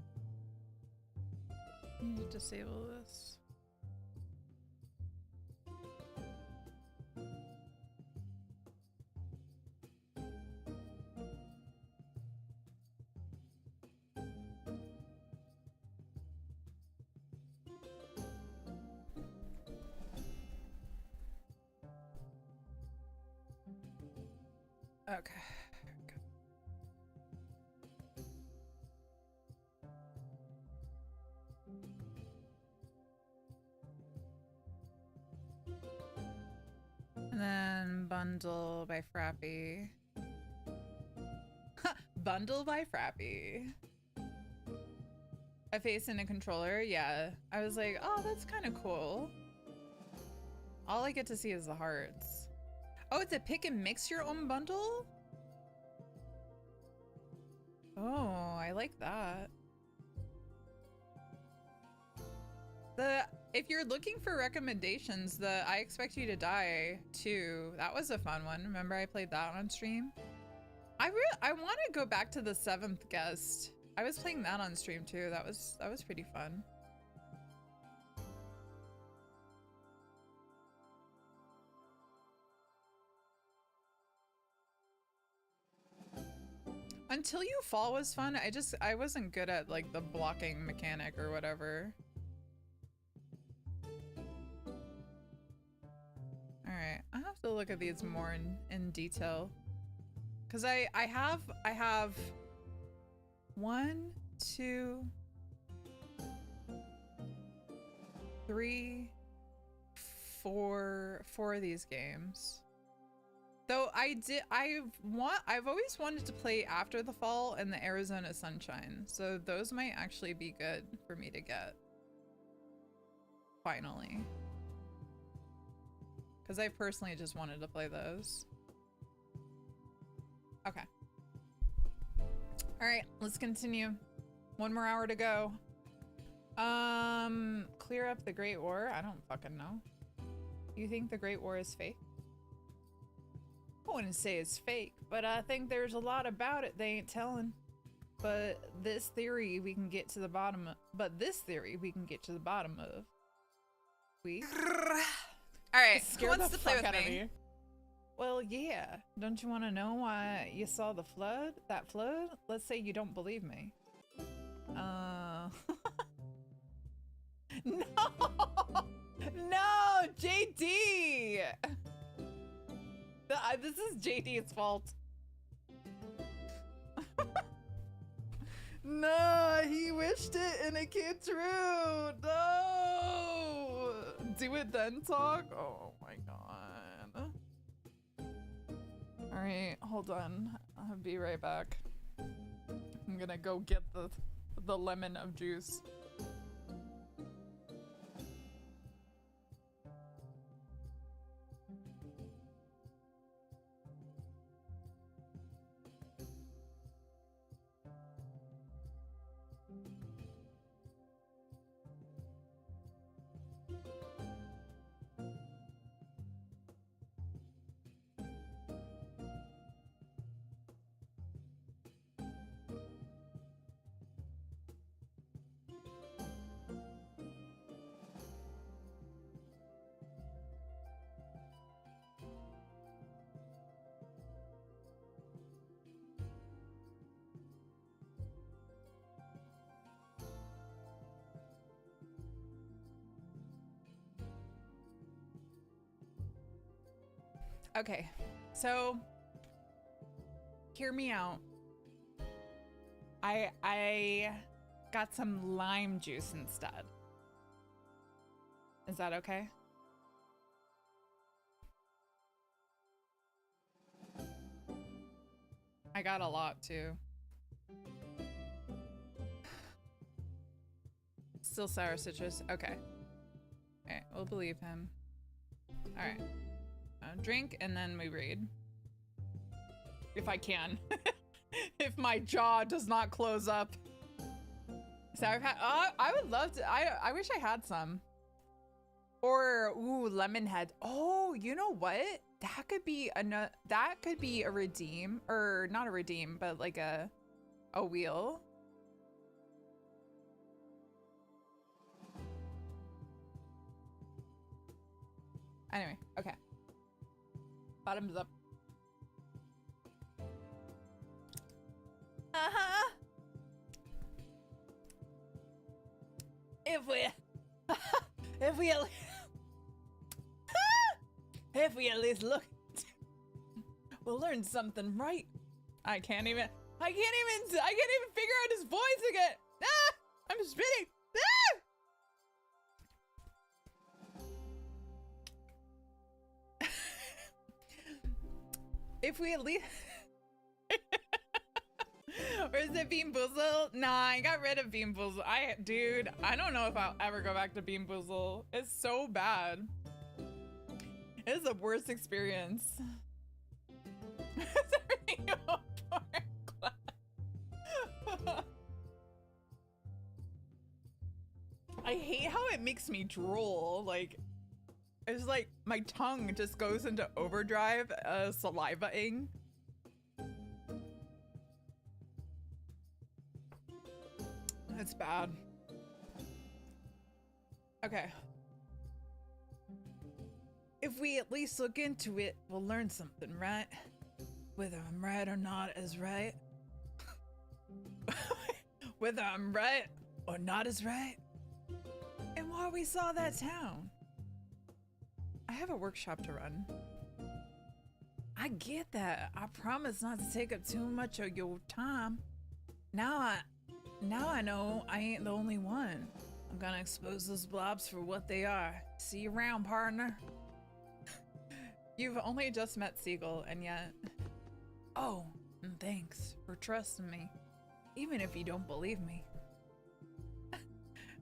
I need to disable this. Okay. And then bundle by Frappy. Bundle by Frappy. A face and a controller, yeah. I was like, oh, that's kind of cool. All I get to see is the hearts. Oh, it's a pick and mix your own bundle? Oh, I like that. If you're looking for recommendations, I Expect You to Die 2, that was a fun one. Remember I played that on stream? I want to go back to the 7th Guest. I was playing that on stream too. That was pretty fun. Until You Fall was fun. I wasn't good at like the blocking mechanic or whatever. All right, I have to look at these more in detail, because I have 1, 2, 3, 4 of these games. Though I've always wanted to play After the Fall and the Arizona Sunshine, so those might actually be good for me to get. Finally. Because I personally just wanted to play those. Okay. Alright, let's continue. 1 more hour to go. Clear up the Great War? I don't fucking know. You think the Great War is fake? I wouldn't say it's fake, but I think there's a lot about it they ain't telling. But this theory we can get to the bottom of. Alright, who wants to play with me? Well, yeah. Don't you want to know why you saw the flood? That flood? Let's say you don't believe me. No! No! JD! This is JD's fault. No, he wished it and it came true. No! Do it then talk? Oh my god. Alright, hold on. I'll be right back. I'm gonna go get the lemon of juice. Okay, so hear me out. I got some lime juice instead. Is that okay? I got a lot too. Still sour citrus. Okay. Alright, we'll believe him. Alright. Drink and then we read. If I can. If my jaw does not close up. Sour Patch. I would love to. I wish I had some. Or ooh, lemon head. Oh, you know what? That could be a redeem, or not a redeem, but like a wheel. Anyway, okay. Bottoms up. Uh-huh. If we at least look, we'll learn something, right? I can't even figure out his voice again. Ah! I'm spitting. Ah! If we at least or is it Bean Boozle? Nah, I got rid of Bean Boozle. Dude, I don't know if I'll ever go back to Bean Boozle. It's so bad. It is the worst experience. Is everything on class? I hate how it makes me drool. Like, it's like my tongue just goes into overdrive, saliva-ing. It's bad. Okay. If we at least look into it, we'll learn something, right? Whether I'm right or not is right. Whether I'm right or not is right. And while we saw that town, I have a workshop to run. I get that. I promise not to take up too much of your time. Now I know I ain't the only one. I'm gonna expose those blobs for what they are. See you around, partner. You've only just met Seagull, and yet... Oh, and thanks for trusting me, even if you don't believe me.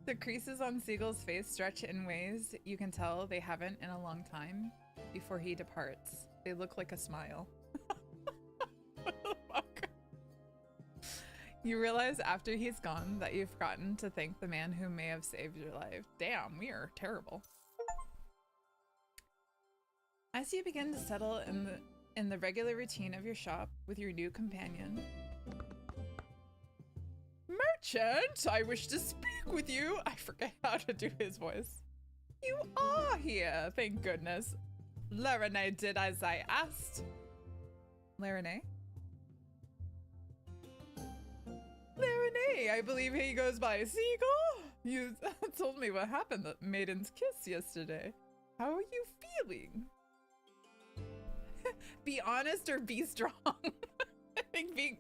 The creases on Seagull's face stretch in ways you can tell they haven't in a long time. Before he departs, they look like a smile. What the fuck? You realize after he's gone that you've forgotten to thank the man who may have saved your life. Damn, we are terrible. As you begin to settle in the regular routine of your shop with your new companion. Merchant, I wish to speak with you. I forget how to do his voice. You are here, thank goodness. Larene did as I asked. Larene? Larene, I believe he goes by Seagull. You told me what happened at Maiden's Kiss yesterday. How are you feeling? Be honest or be strong. I think being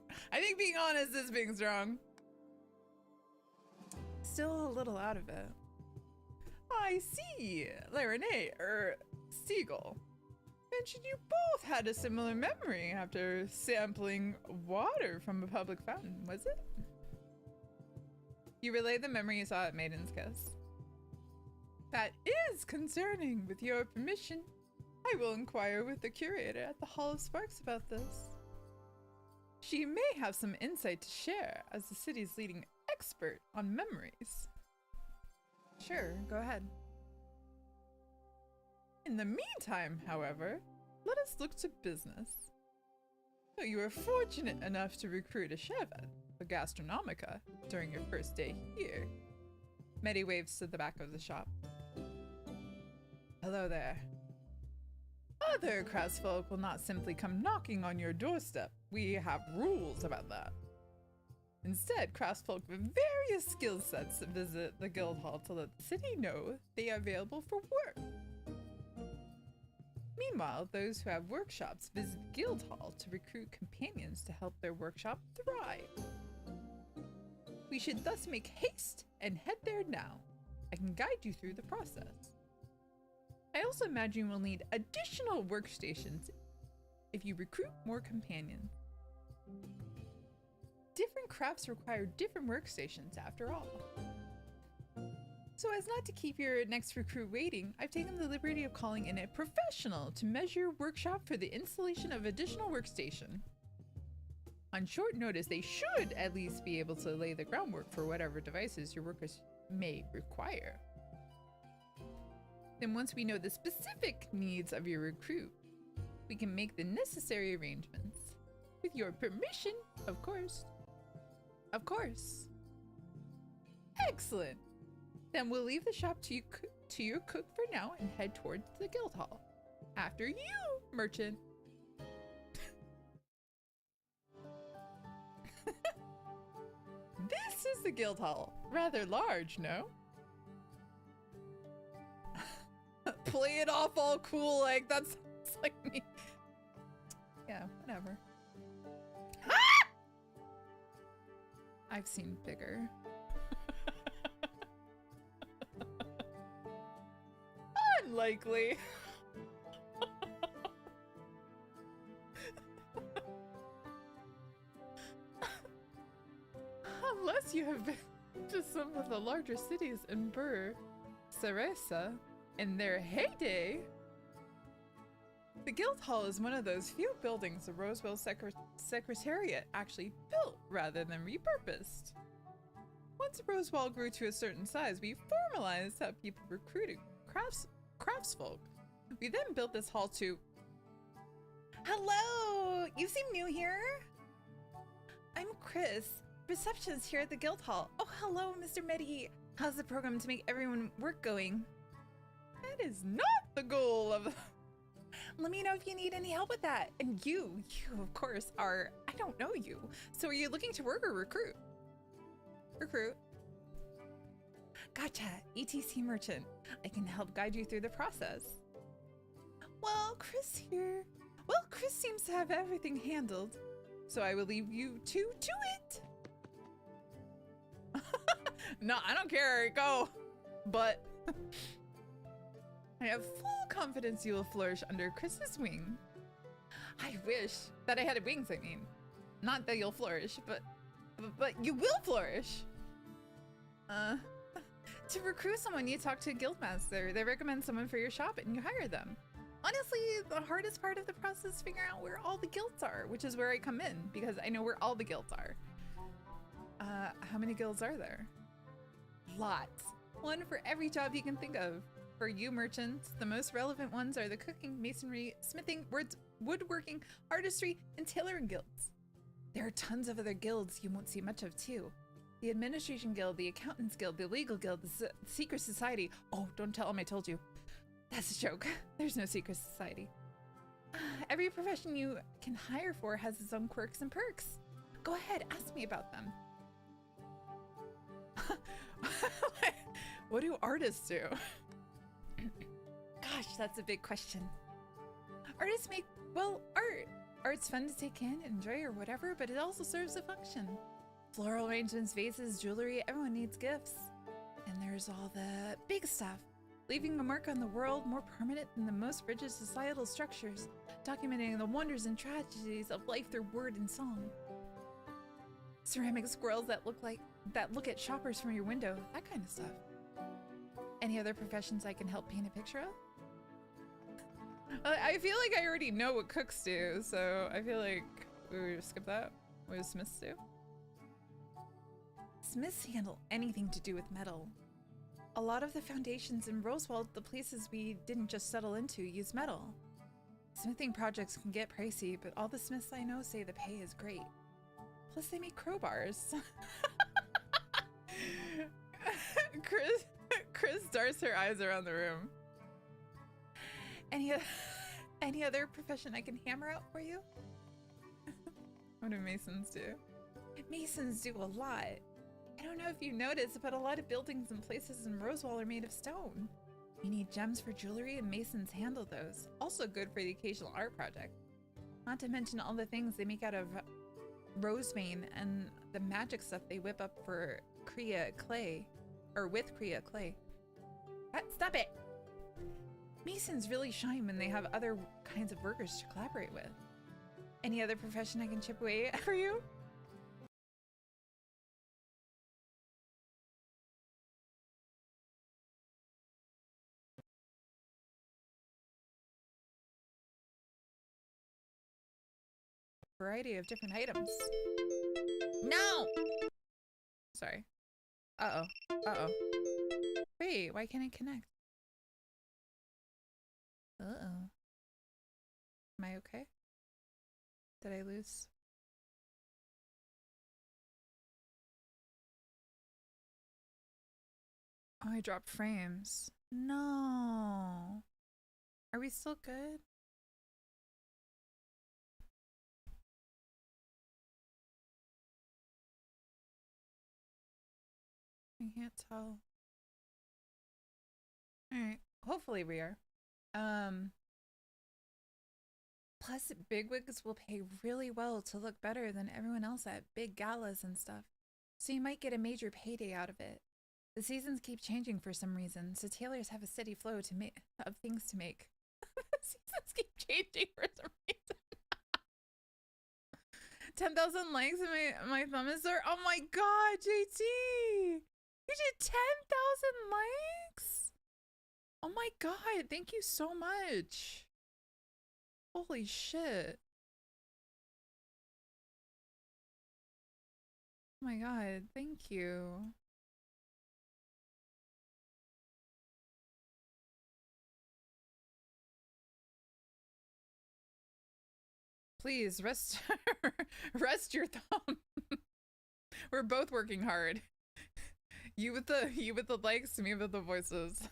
honest is being strong. Still a little out of it. I see. Larene, Seagull. Mentioned you both had a similar memory after sampling water from a public fountain, was it? You relayed the memory you saw at Maiden's Kiss. That is concerning. With your permission, I will inquire with the curator at the Hall of Sparks about this. She may have some insight to share as the city's leading expert on memories. Sure, go ahead. In the meantime, however, let us look to business. So you were fortunate enough to recruit a chef at the Gastronomica during your first day here. Medi waves to the back of the shop. Hello there. Other craftsfolk will not simply come knocking on your doorstep. We have rules about that. Instead, craftsfolk with various skill sets visit the guild hall to let the city know they are available for work. Meanwhile, those who have workshops visit the guild hall to recruit companions to help their workshop thrive. We should thus make haste and head there now. I can guide you through the process. I also imagine we'll need additional workstations if you recruit more companions. Different crafts require different workstations after all. So as not to keep your next recruit waiting, I've taken the liberty of calling in a professional to measure your workshop for the installation of additional workstation. On short notice, they should at least be able to lay the groundwork for whatever devices your workers may require. Then once we know the specific needs of your recruit, we can make the necessary arrangements. With your permission, of course. Of course. Excellent. Then we'll leave the shop to your cook for now and head towards the guild hall. After you, merchant. This is the guild hall. Rather large, no? Play it off all cool like that sounds like me. Yeah, whatever. Ah! I've seen bigger. Unlikely. Unless you have been to some of the larger cities in Ceresa in their heyday. The guild hall is one of those few buildings the Rosewall Secretariat actually built rather than repurposed. Once Rosewall grew to a certain size, we formalized how people recruited craftsfolk. We then built this hall to... Hello! You seem new here? I'm Chris, receptionist here at the guild hall. Oh, hello, Mr. Medi. How's the program to make everyone work going? That is not the goal of... Let me know if you need any help with that. And you of course are... I don't know you. So are you looking to work or recruit? Recruit. Gotcha, ETC merchant. I can help guide you through the process. Well, Chris here. Well, Chris seems to have everything handled. So I will leave you to it. No, I don't care. Go. But... I have full confidence you will flourish under Chris's wing. I wish that I had wings, I mean. Not that you'll flourish, but you will flourish. To recruit someone, you talk to a guildmaster. They recommend someone for your shop and you hire them. Honestly, the hardest part of the process is figuring out where all the guilds are, which is where I come in, because I know where all the guilds are. How many guilds are there? Lots. One for every job you can think of. For you merchants, the most relevant ones are the cooking, masonry, smithing, woodworking, artistry, and tailoring guilds. There are tons of other guilds you won't see much of too. The administration guild, the accountants guild, the legal guild, the secret society. Oh, don't tell them I told you. That's a joke. There's no secret society. Every profession you can hire for has its own quirks and perks. Go ahead, ask me about them. What do artists do? Gosh, that's a big question. Artists make, well, art. Art's fun to take in, enjoy, or whatever, but it also serves a function. Floral arrangements, vases, jewelry, everyone needs gifts. And there's all the big stuff. Leaving a mark on the world more permanent than the most rigid societal structures. Documenting the wonders and tragedies of life through word and song. Ceramic squirrels that look at shoppers from your window, that kind of stuff. Any other professions I can help paint a picture of? I feel like I already know what cooks do, so I feel like we would skip that. What do smiths do? Smiths handle anything to do with metal. A lot of the foundations in Rosewall, the places we didn't just settle into, use metal. Smithing projects can get pricey, but all the smiths I know say the pay is great. Plus they make crowbars. Chris darts her eyes around the room. Any other profession I can hammer out for you? What do masons do? Masons do a lot. I don't know if you noticed, but a lot of buildings and places in Rosewall are made of stone. You need gems for jewelry and masons handle those. Also good for the occasional art project. Not to mention all the things they make out of rosevein and the magic stuff they whip up for Kriya clay. Or with Kriya clay. Stop it! Masons really shine when they have other kinds of workers to collaborate with. Any other profession I can chip away at for you? Variety of different items. No! Sorry. Uh-oh. Uh-oh. Wait, why can't I connect? Uh-oh. Am I okay? Did I lose? Oh, I dropped frames. No. Are we still good? I can't tell. Alright. Hopefully we are. Plus, bigwigs will pay really well to look better than everyone else at big galas and stuff. So you might get a major payday out of it. The seasons keep changing for some reason, so tailors have a steady flow to of things to make. The seasons keep changing for some reason. 10,000 likes and my thumb is there. Oh my god, JT! You did 10,000 likes? Oh my god, thank you so much. Holy shit. Oh my god, thank you. Please rest rest your thumb. We're both working hard. You with the likes, me with the voices.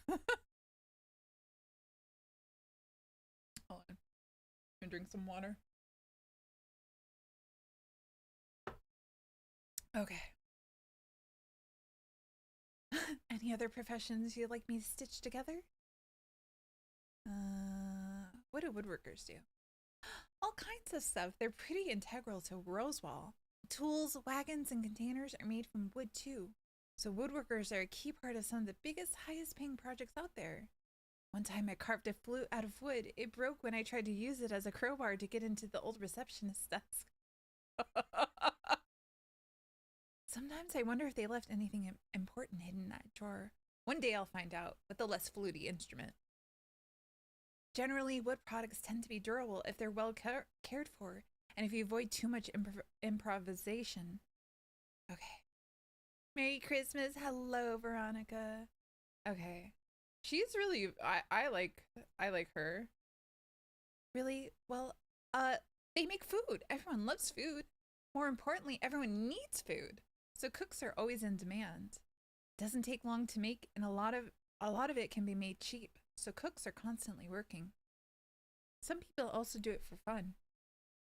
Hold on. I'm gonna drink some water. Okay. Any other professions you'd like me to stitch together? What do woodworkers do? All kinds of stuff. They're pretty integral to Rosewall. Tools, wagons, and containers are made from wood too. So woodworkers are a key part of some of the biggest, highest paying projects out there. One time I carved a flute out of wood. It broke when I tried to use it as a crowbar to get into the old receptionist's desk. Sometimes I wonder if they left anything important hidden in that drawer. One day I'll find out, with a less fluty instrument. Generally, wood products tend to be durable if they're well cared for, and if you avoid too much improvisation. Okay. Merry Christmas. Hello, Veronica. Okay. She's really, I like her. Really? Well, they make food. Everyone loves food. More importantly, everyone needs food. So cooks are always in demand. It doesn't take long to make, and a lot of it can be made cheap. So cooks are constantly working. Some people also do it for fun.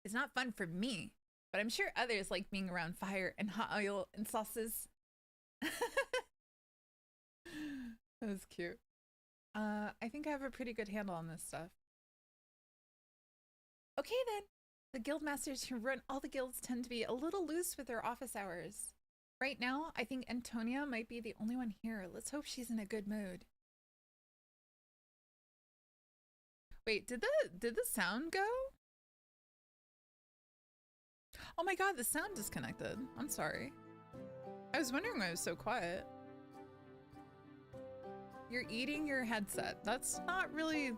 It's not fun for me, but I'm sure others like being around fire and hot oil and sauces. That was cute. I think I have a pretty good handle on this stuff. Okay then. The guildmasters who run all the guilds tend to be a little loose with their office hours. Right now, I think Antonia might be the only one here. Let's hope she's in a good mood. Wait, did the sound go? Oh my god, the sound disconnected. I'm sorry. I was wondering why it was so quiet. You're eating your headset. That's not really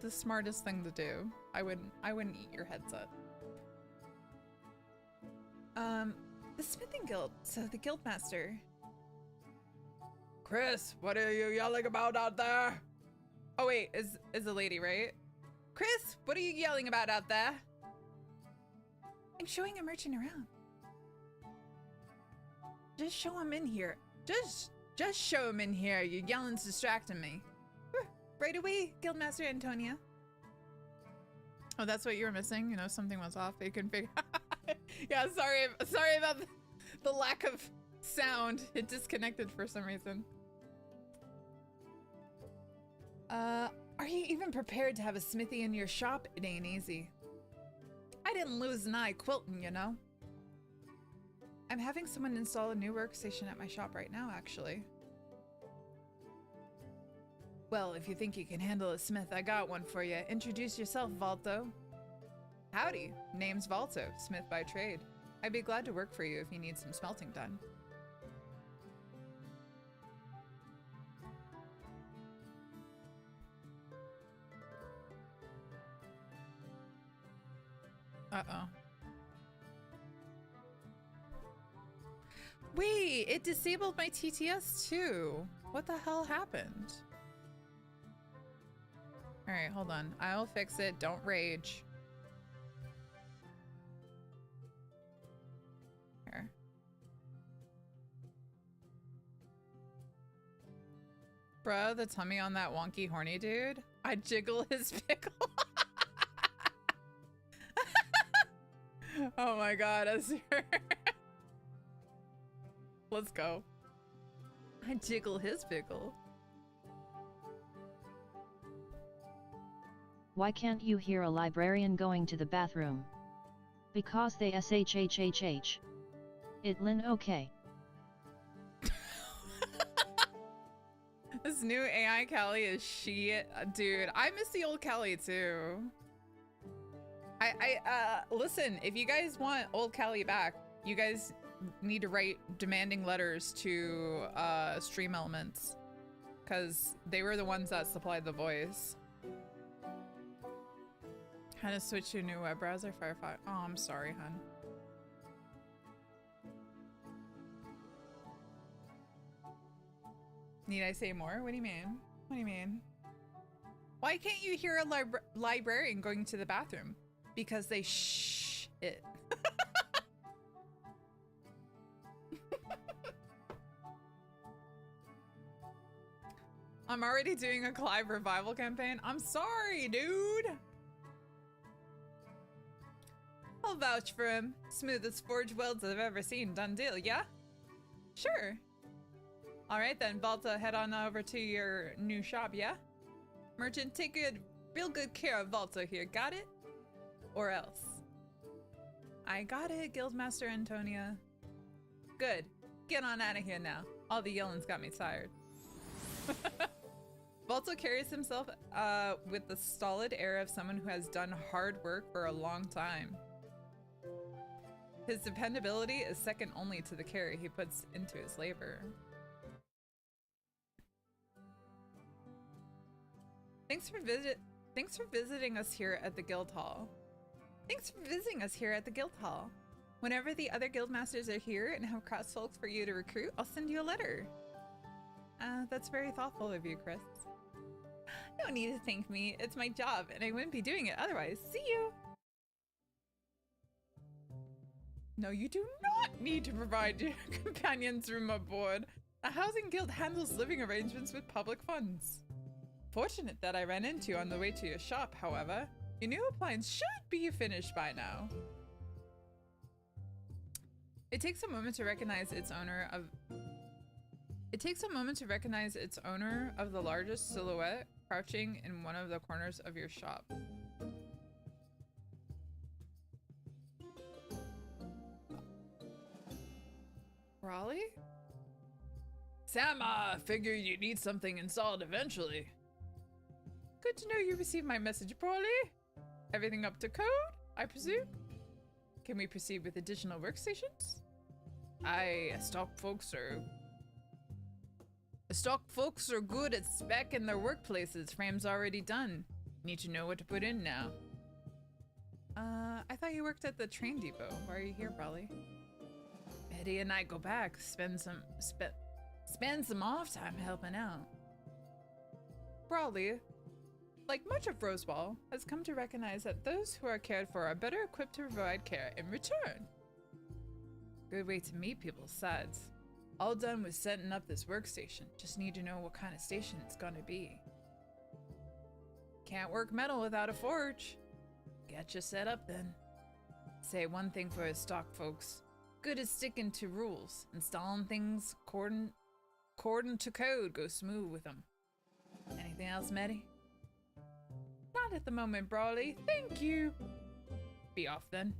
the smartest thing to do. I wouldn't eat your headset. The smithing guild. So the guildmaster. Chris, what are you yelling about out there? Oh wait, is a lady, right? Chris, what are you yelling about out there? I'm showing a merchant around. Just show him in here. Just show him in here. Your yelling's distracting me. Right away, Guildmaster Antonia. Oh, that's what you were missing? You know, something was off. You couldn't figure. Yeah, sorry about the lack of sound. It disconnected for some reason. Are you even prepared to have a smithy in your shop? It ain't easy. I didn't lose an eye quilting, you know. I'm having someone install a new workstation at my shop right now, actually. Well, if you think you can handle a smith, I got one for you. Introduce yourself, Valto. Howdy, name's Valto, smith by trade. I'd be glad to work for you if you need some smelting done. Uh-oh. Wait, it disabled my TTS too. What the hell happened? All right, hold on. I'll fix it. Don't rage. Here. Bruh, the tummy on that wonky horny dude. I'd jiggle his pickle. Oh my god, Azure. Let's go. I jiggle his pickle. Why can't you hear a librarian going to the bathroom? Because they shhhh. Itlin okay. This new AI Callie is shit. Dude, I miss the old Callie too. Listen, if you guys want old Callie back, you guys need to write demanding letters to Stream Elements, because they were the ones that supplied the voice. How to switch to a new web browser, Firefox. Oh, I'm sorry, hun. Need I say more? What do you mean? What do you mean? Why can't you hear a librarian going to the bathroom? Because they shh it. I'm already doing a Clive revival campaign. I'm sorry, dude. I'll vouch for him. Smoothest forge welds I've ever seen. Done deal, yeah? Sure. Alright then, Valta, head on over to your new shop, yeah? Merchant, take real good care of Valta here, got it? Or else. I got it, Guildmaster Antonia. Good. Get on out of here now. All the yelling's got me tired. Valto carries himself with the stolid air of someone who has done hard work for a long time. His dependability is second only to the care he puts into his labor. Thanks for visiting us here at the Guild Hall. Thanks for visiting us here at the Guild Hall. Whenever the other guildmasters are here and have cross folks for you to recruit, I'll send you a letter. That's very thoughtful of you, Chris. No need to thank me. It's my job, and I wouldn't be doing it otherwise. See you! No, you do not need to provide your companions room aboard. A housing guild handles living arrangements with public funds. Fortunate that I ran into you on the way to your shop, however. Your new appliance should be finished by now. It takes a moment to recognize its owner of... It takes a moment to recognize its owner of the largest silhouette crouching in one of the corners of your shop. Raleigh? Sam, I figured you need something installed eventually. Good to know you received my message, Brawley. Everything up to code, I presume? Can we proceed with additional workstations? Stock folks are good at spec in their workplaces. Frame's already done. Need to know what to put in now. I thought you worked at the train depot. Why are you here, Brawley? Betty and I go back, spend some off time helping out. Brawley, like much of Rosewall, has come to recognize that those who are cared for are better equipped to provide care in return. Good way to meet people's sides. All done with setting up this workstation. Just need to know what kind of station it's gonna be. Can't work metal without a forge. Get you set up then. Say one thing for his stock folks. Good at sticking to rules. Installing things according to code goes smooth with them. Anything Anything else, Maddie? Not at the moment, Brawley. Thank you. Be off then.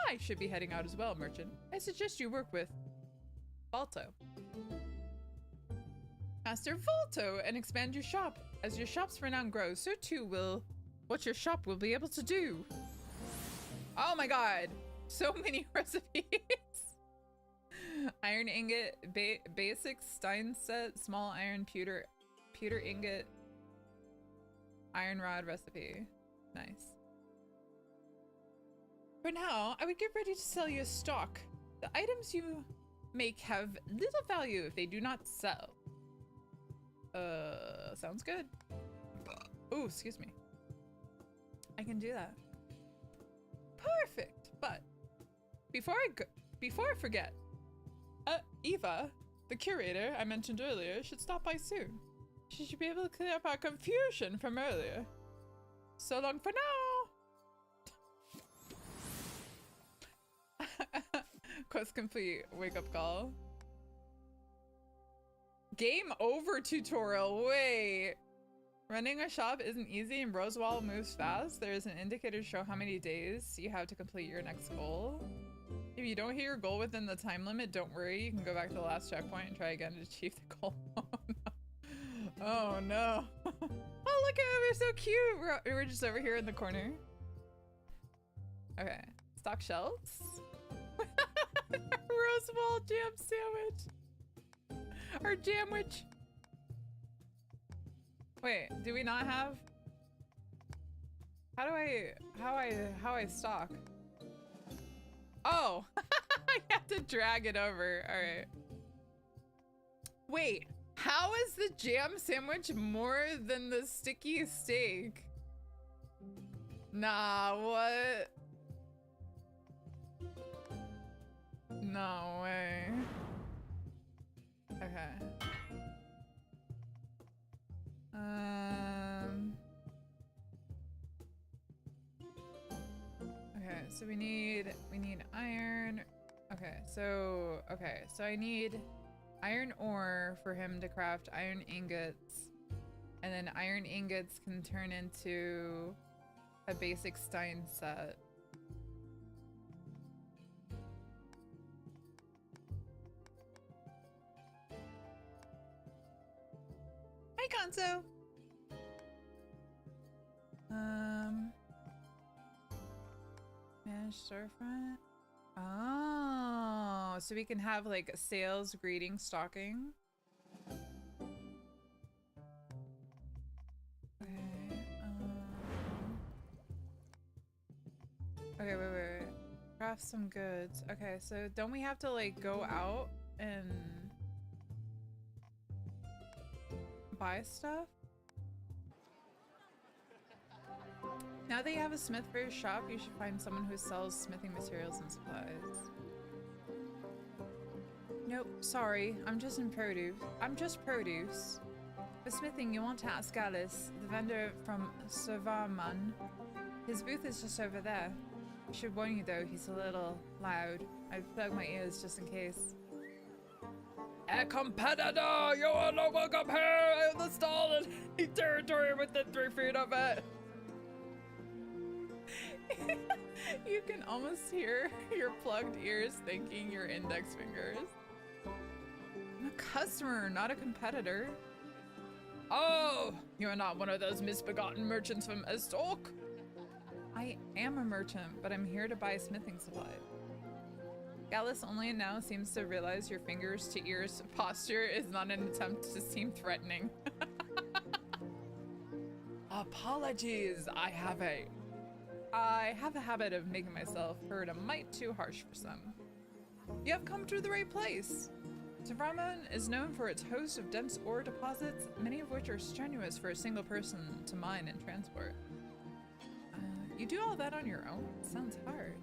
I should be heading out as well, merchant. I suggest you work with Balto. Master Volto, and expand your shop. As your shop's renown grows, so too will what your shop will be able to do. Oh my god, so many recipes. Iron ingot, basic Stein set, small iron pewter ingot, iron rod recipe. Nice. For now, I would get ready to sell you a stock. The items you make have little value if they do not sell. Sounds good. Oh, excuse me. I can do that. Perfect. But before I forget, Eva, the curator I mentioned earlier, should stop by soon. She should be able to clear up our confusion from earlier. So long for now. Quest complete. Wake up call. Game over tutorial. Wait. Running a shop isn't easy and Rosewall moves fast. There is an indicator to show how many days you have to complete your next goal. If you don't hit your goal within the time limit, don't worry. You can go back to the last checkpoint and try again to achieve the goal. Oh no. Oh, look at him. We're so cute. We're just over here in the corner. Okay. Stock shelves. Rosewall jam sandwich. Or jamwich. Wait, do we not have? How I stock? Oh, I have to drag it over. All right. Wait, how is the jam sandwich more than the sticky steak? Nah, what? No way. Okay. Okay, so we need iron. Okay, so I need iron ore for him to craft iron ingots. And then iron ingots can turn into a basic Stein set. Hi, Konzo. Manage storefront. Oh, so we can have like sales, greeting, stocking. Okay, wait. Craft some goods. Okay, so don't we have to like go out and buy stuff? Now that you have a smith for your shop, you should find someone who sells smithing materials and supplies. Nope, sorry, I'm just produce. For smithing, you want to ask Alice, the vendor from Servarman. His booth is just over there. I should warn you though, he's a little loud. I'd plug my ears just in case. A competitor! You are no welcome here in the stall and territory within 3 feet of it! You can almost hear your plugged ears thanking your index fingers. I'm a customer, not a competitor. Oh, you're not one of those misbegotten merchants from Estork? I am a merchant, but I'm here to buy smithing supplies. Gallus only now seems to realize your fingers to ears posture is not an attempt to seem threatening. Apologies, I have a habit of making myself heard a mite too harsh for some. You have come to the right place. Servarman is known for its host of dense ore deposits, many of which are strenuous for a single person to mine and transport. You do all that on your own? Sounds hard.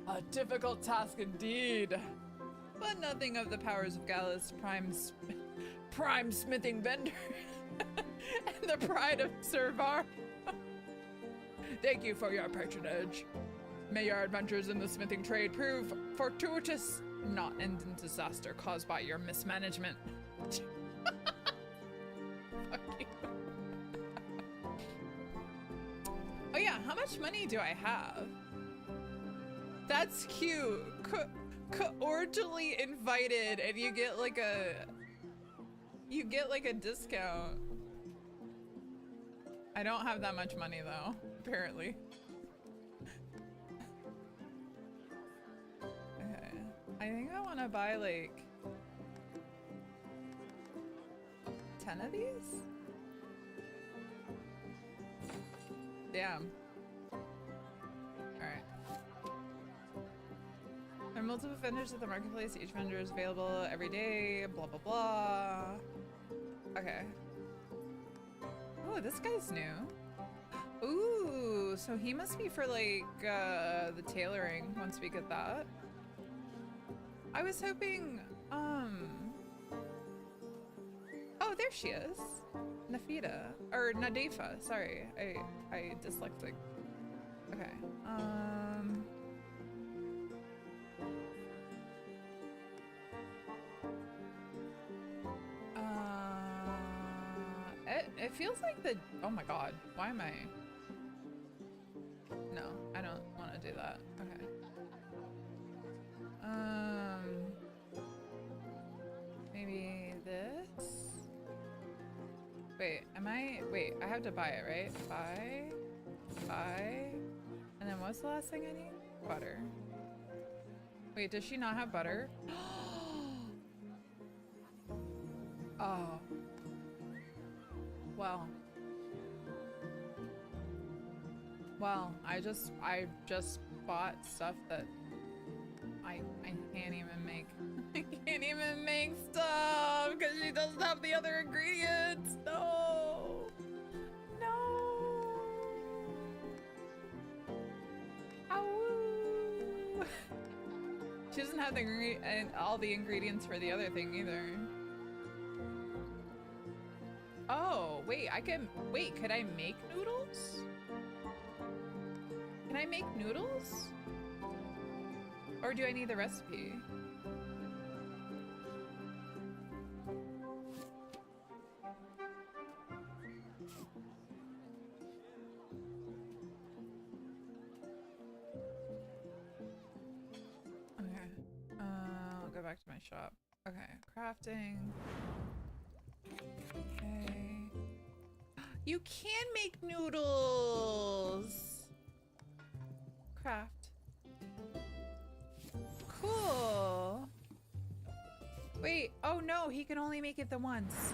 A difficult task indeed. But nothing of the powers of Gallus, prime smithing vendor, and the pride of Servar. Thank you for your patronage. May your adventures in the smithing trade prove fortuitous, not end in disaster caused by your mismanagement. Fuck you. Oh yeah, how much money do I have? That's cute. Cordially invited, and you get like a discount. I don't have that much money though, apparently. Okay. I think I want to buy like 10 of these? Damn. Alright. There are multiple vendors at the marketplace. Each vendor is available every day. Blah, blah, blah. Okay. Oh, this guy's new. Ooh, so he must be for like the tailoring once we get that. I was hoping, oh, there she is. Nafida. Or Nadefa, sorry. I dyslexic. Okay. It feels like the, oh my god, why am I? No, I don't want to do that. Okay. Maybe this? Wait, wait, I have to buy it, right? Buy, and then what's the last thing I need? Butter. Wait, does she not have butter? Oh. Well, I just bought stuff that I can't even make. I can't even make stuff because she doesn't have the other ingredients. No. No. Ow. She doesn't have all the ingredients for the other thing either. Oh, wait, could I make noodles? Can I make noodles? Or do I need the recipe? Okay, I'll go back to my shop. Okay, crafting. Okay. You can make noodles! Craft. Cool. Wait, oh no, he can only make it the once.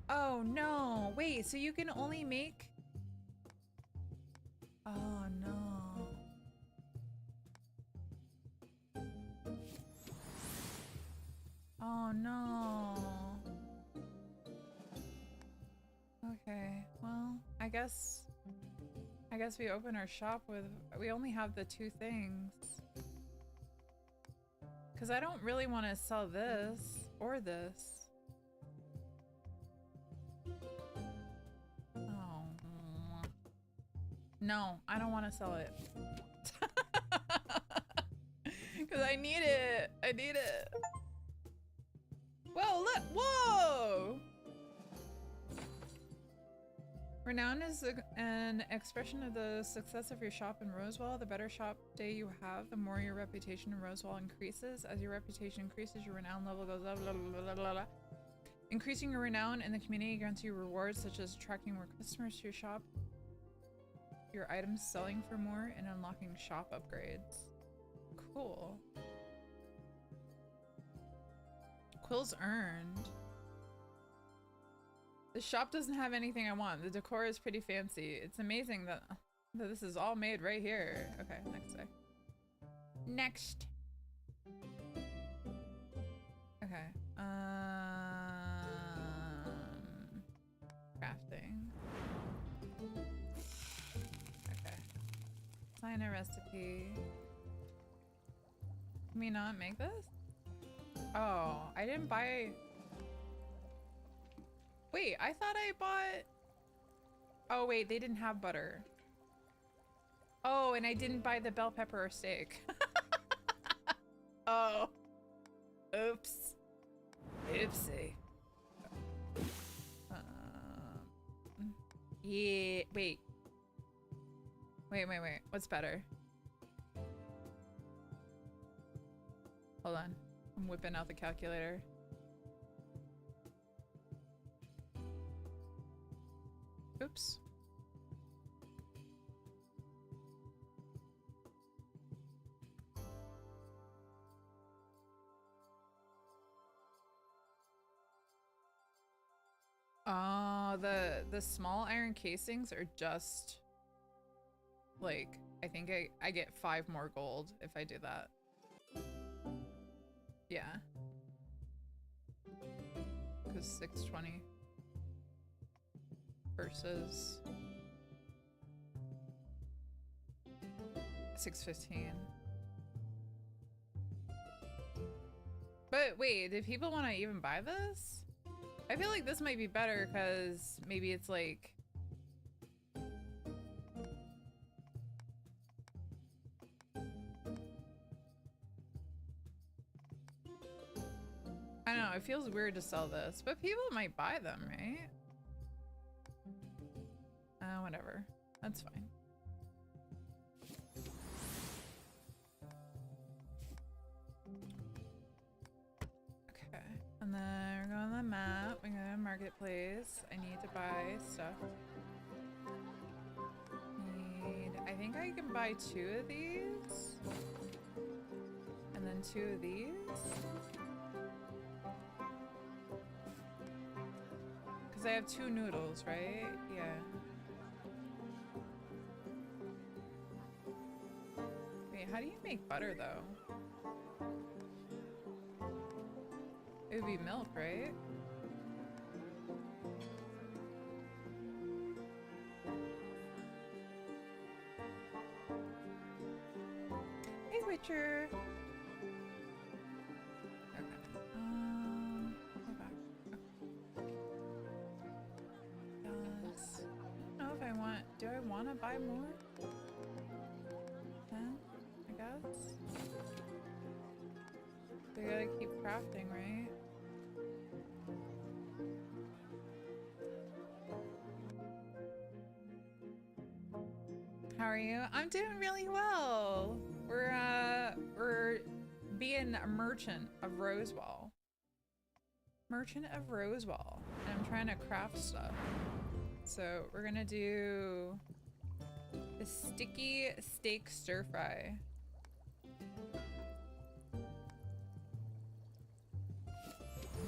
Oh no, wait, so you can only make... Oh no. Oh no. Okay, well, I guess we open our shop with, we only have the two things. Because I don't really want to sell this or this. Oh. No, I don't want to sell it. Because I need it. I need it. Whoa, look. Whoa! Renown is an expression of the success of your shop in Rosewall. The better shop day you have, the more your reputation in Rosewall increases. As your reputation increases, your renown level goes up. Blah, blah, blah, blah, blah. Increasing your renown in the community grants you rewards such as attracting more customers to your shop, your items selling for more, and unlocking shop upgrades. Cool. Quills earned. The shop doesn't have anything I want. The decor is pretty fancy. It's amazing that this is all made right here. Okay, next day. Next. Okay. Crafting. Okay. Sign a recipe. Can we not make this? Oh, I didn't buy... Wait, I thought I bought... Oh wait, they didn't have butter. Oh, and I didn't buy the bell pepper or steak. Oh. Oops. Oopsie. Yeah, wait. Wait. What's better? Hold on. I'm whipping out the calculator. Oops. Oh, the small iron casings are just like, I think I get 5 more gold if I do that. Yeah. Because 620 versus 615. But wait, do people want to even buy this? I feel like this might be better because maybe it's like... I don't know, it feels weird to sell this, but people might buy them, right? Whatever. That's fine. Okay. And then we're going on the map. We're going to marketplace. I need to buy stuff. I think I can buy 2 of these. And then 2 of these. Because I have 2 noodles, right? Yeah. Wait, how do you make butter, though? It would be milk, right? Hey, Witcher! Okay. Go back. Yes. I don't know if I want... Do I want to buy more? 10, I guess? We gotta keep crafting, right? How are you? I'm doing really well. We're being a merchant of Rosewall. Merchant of Rosewall. And I'm trying to craft stuff. So we're gonna do the sticky steak stir fry.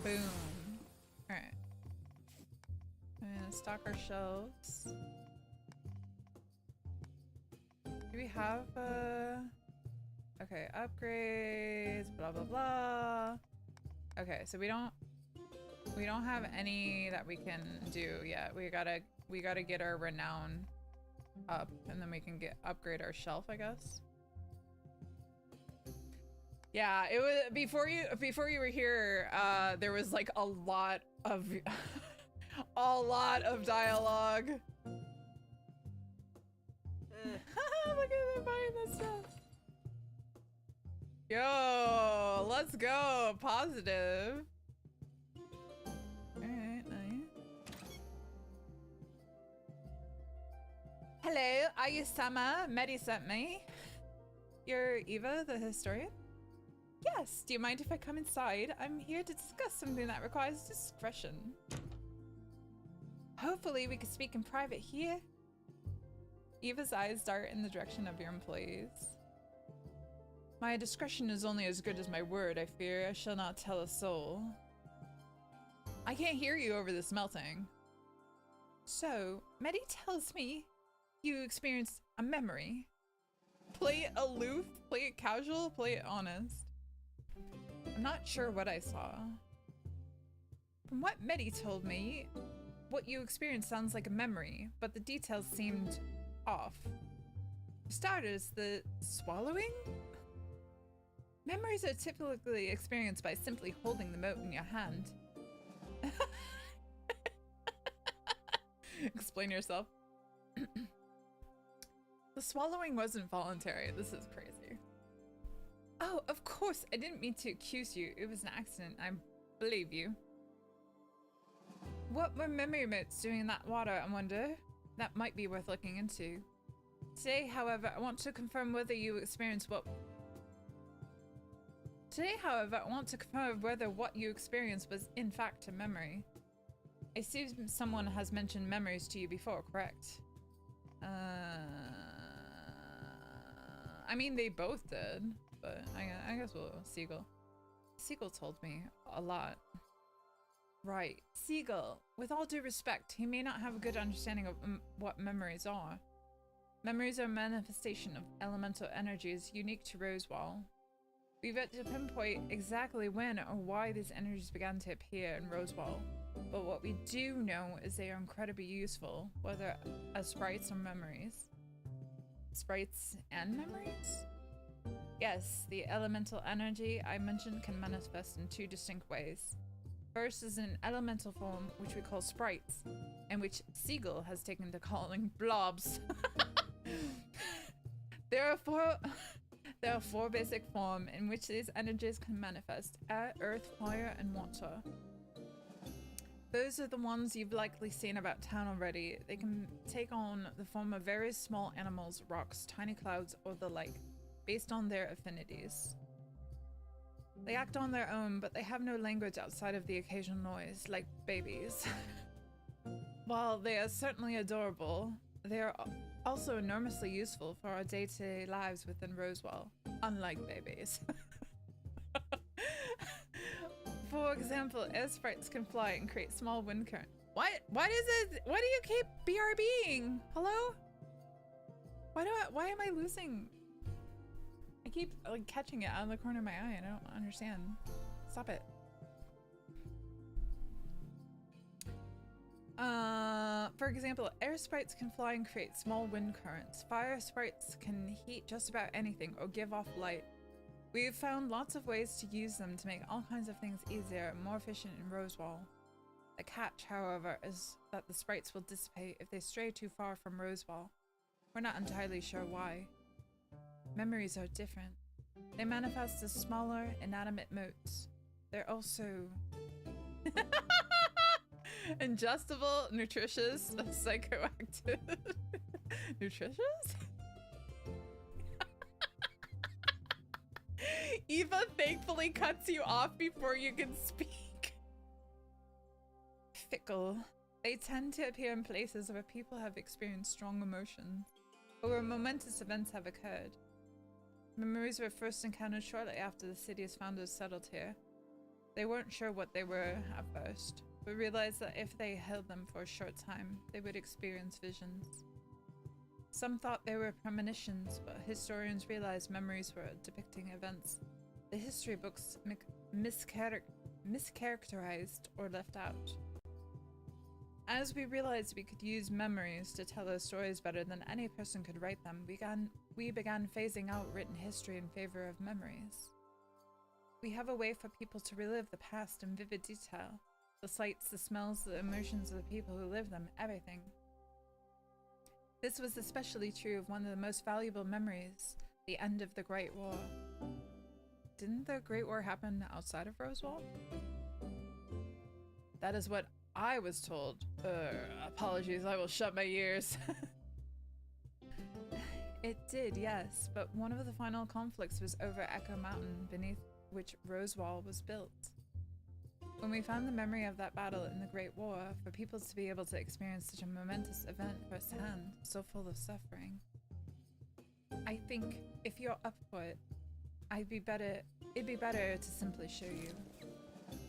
Boom. Alright. I'm gonna stock our shelves. Do we have okay, upgrades, blah blah blah. Okay, so we don't have any that we can do yet. We gotta get our renown up, and then we can upgrade our shelf, I guess. Yeah, it was before you were here. There was like a lot of dialogue. Look at them buying this stuff. Yo, let's go. Positive. Alright, nice. Hello, are you Sama? Medi sent me. You're Eva, the historian? Yes, do you mind if I come inside? I'm here to discuss something that requires discretion. Hopefully we could speak in private here. Eva's eyes dart in the direction of your employees. My discretion is only as good as my word, I fear. I shall not tell a soul. I can't hear you over this melting. So, Medi tells me you experienced a memory. Play it aloof, play it casual, play it honest. I'm not sure what I saw. From what Medi told me, what you experienced sounds like a memory, but the details seemed off. For starters, the swallowing? Memories are typically experienced by simply holding the mote in your hand. Explain yourself. The swallowing wasn't voluntary. This is crazy. Oh, of course, I didn't mean to accuse you. It was an accident. I believe you. What were memory motes doing in that water, I wonder? that might be worth looking into. Today, however, I want to confirm whether you experienced what... Today, however, I want to confirm whether what you experienced was in fact a memory. I assume someone has mentioned memories to you before, correct? I mean, they both did, but I guess we'll... Seagull. Seagull told me a lot. Right. Seagull, with all due respect, he may not have a good understanding of what memories are. Memories are a manifestation of elemental energies unique to Rosewall. We've yet to pinpoint exactly when or why these energies began to appear in Rosewall, but what we do know is they are incredibly useful, whether as sprites or memories. Sprites and memories? Yes, the elemental energy I mentioned can manifest in two distinct ways. First is an elemental form, which we call sprites, and which Seagull has taken to calling blobs. There are four basic forms in which these energies can manifest: air, earth, fire, and water. Those are the ones you've likely seen about town already. They can take on the form of various small animals, rocks, tiny clouds, or the like, based on their affinities. They act on their own, but they have no language outside of the occasional noise, like babies. While they are certainly adorable, they are also enormously useful for our day-to-day lives within Rosewall, unlike babies. For example, air sprites can fly and create small wind currents. What? What is it? What do you keep BRBing? Hello? Why am I losing? I keep like catching it out of the corner of my eye and I don't understand. Stop it. For example, air sprites can fly and create small wind currents. Fire sprites can heat just about anything or give off light. We've found lots of ways to use them to make all kinds of things easier and more efficient in Rosewall. The catch, however, is that the sprites will dissipate if they stray too far from Rosewall. We're not entirely sure why. Memories are different. They manifest as smaller, inanimate motes. They're also... ingestible, nutritious, psychoactive. Nutritious? Eva thankfully cuts you off before you can speak. Fickle. They tend to appear in places where people have experienced strong emotions, or where momentous events have occurred. Memories were first encountered shortly after the city's founders settled here. They weren't sure what they were at first, but realized that if they held them for a short time, they would experience visions. Some thought they were premonitions, but historians realized memories were depicting events the history books mischaracterized or left out. As we realized we could use memories to tell our stories better than any person could write them, we began phasing out written history in favor of memories. We have a way for people to relive the past in vivid detail. The sights, the smells, the emotions of the people who live them, everything. This was especially true of one of the most valuable memories, the end of the Great War. Didn't the Great War happen outside of Rosewall? That is what I was told. Apologies, I will shut my ears. It did, yes, but one of the final conflicts was over Echo Mountain, beneath which Rosewall was built. When we found the memory of that battle in the Great War, for people to be able to experience such a momentous event firsthand, so full of suffering, I think if you're up for it, it'd be better to simply show you.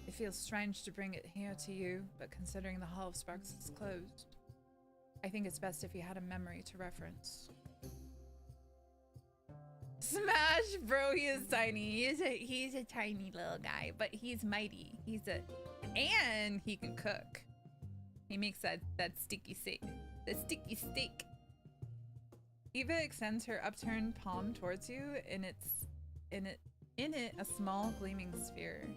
It feels strange to bring it here to you, but considering the Hall of Sparks is closed, I think it's best if you had a memory to reference. Smash, bro, he is tiny. He's a tiny little guy, but he's mighty. And he can cook. He makes that sticky steak. The sticky steak. Eva extends her upturned palm towards you, in it a small gleaming sphere.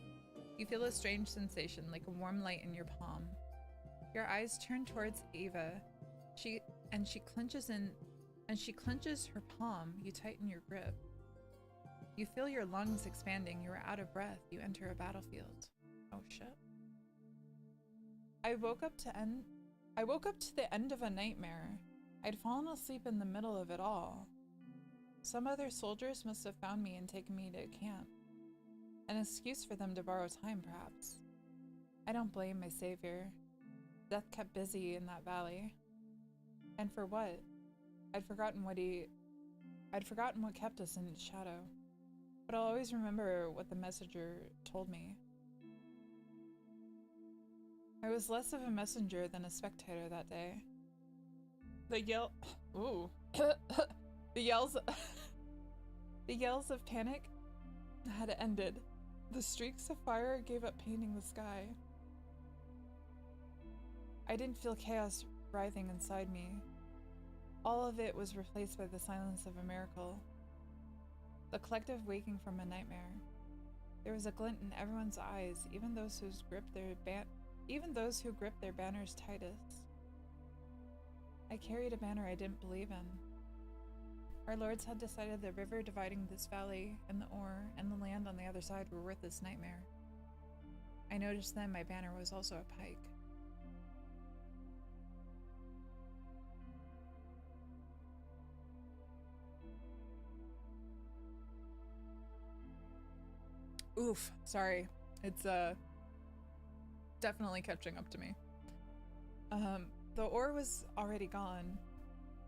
You feel a strange sensation, like a warm light in your palm. Your eyes turn towards Eva. She clenches her palm. You tighten your grip. You feel your lungs expanding. You are out of breath. You enter a battlefield. Oh shit. I woke up to end I woke up to the end of a nightmare. I'd fallen asleep in the middle of it all. Some other soldiers must have found me and taken me to camp. An excuse for them to borrow time, perhaps. I don't blame my savior. Death kept busy in that valley. And for what? I'd forgotten what kept us in its shadow. But I'll always remember what the messenger told me. I was less of a messenger than a spectator that day. The yells of panic had ended. The streaks of fire gave up painting the sky. I didn't feel chaos writhing inside me. All of it was replaced by the silence of a miracle. The collective waking from a nightmare. There was a glint in everyone's eyes, even those who gripped their banners tightest. I carried a banner I didn't believe in. Our lords had decided the river dividing this valley and the ore and the land on the other side were worth this nightmare. I noticed then my banner was also a pike. Oof, sorry. It's definitely catching up to me. The ore was already gone.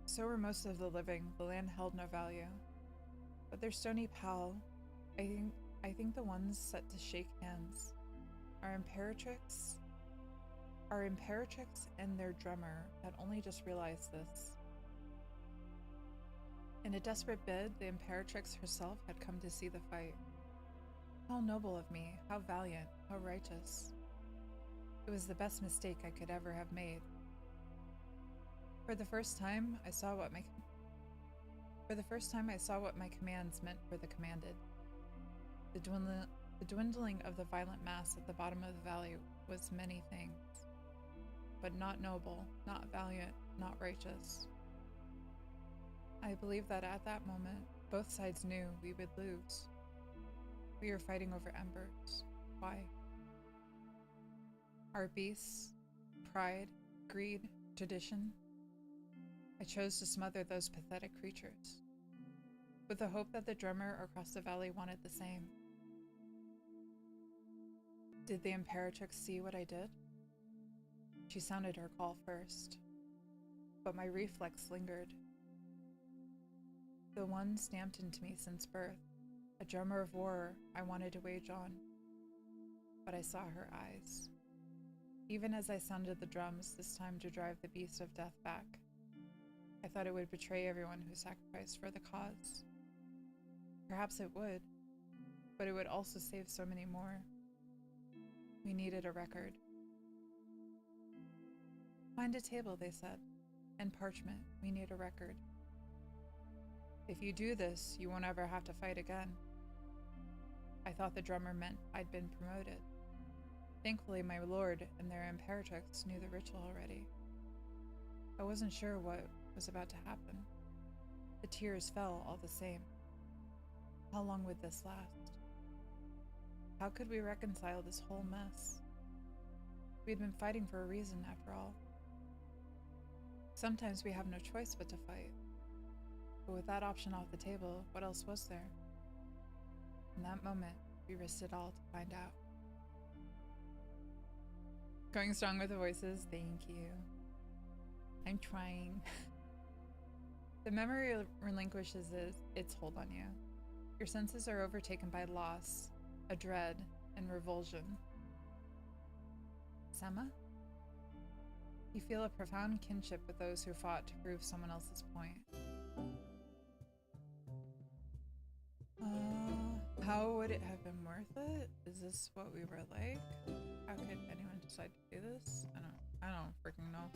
So were most of the living. The land held no value. But their stony pal, I think the ones set to shake hands. Our Imperatrix and their drummer had only just realized this. In a desperate bid, the Imperatrix herself had come to see the fight. How noble of me, how valiant, how righteous. It was the best mistake I could ever have made. For the first time, I saw what my commands meant for the commanded. The dwindling of the violent mass at the bottom of the valley was many things, but not noble, not valiant, not righteous. I believe that at that moment, both sides knew we would lose. We were fighting over embers. Why? Our beasts, pride, greed, tradition. I chose to smother those pathetic creatures, with the hope that the drummer across the valley wanted the same. Did the Imperatrix see what I did? She sounded her call first, but my reflex lingered. The one stamped into me since birth, a drummer of war I wanted to wage on, but I saw her eyes. Even as I sounded the drums, this time to drive the beast of death back, I thought it would betray everyone who sacrificed for the cause. Perhaps it would, but it would also save so many more. We needed a record. Find a table, they said, and parchment. We need a record. If you do this, you won't ever have to fight again. I thought the drummer meant I'd been promoted. Thankfully, my lord and their Imperatrix knew the ritual already. I wasn't sure what was about to happen. The tears fell all the same. How long would this last? How could we reconcile this whole mess? We'd been fighting for a reason, after all. Sometimes we have no choice but to fight. But with that option off the table, what else was there? In that moment, we risked it all to find out. Going strong with the voices, thank you. I'm trying. The memory relinquishes its hold on you. Your senses are overtaken by loss, a dread, and revulsion. Sema? You feel a profound kinship with those who fought to prove someone else's point. How would it have been worth it? Is this what we were like? How could anyone decide to do this? I don't freaking know.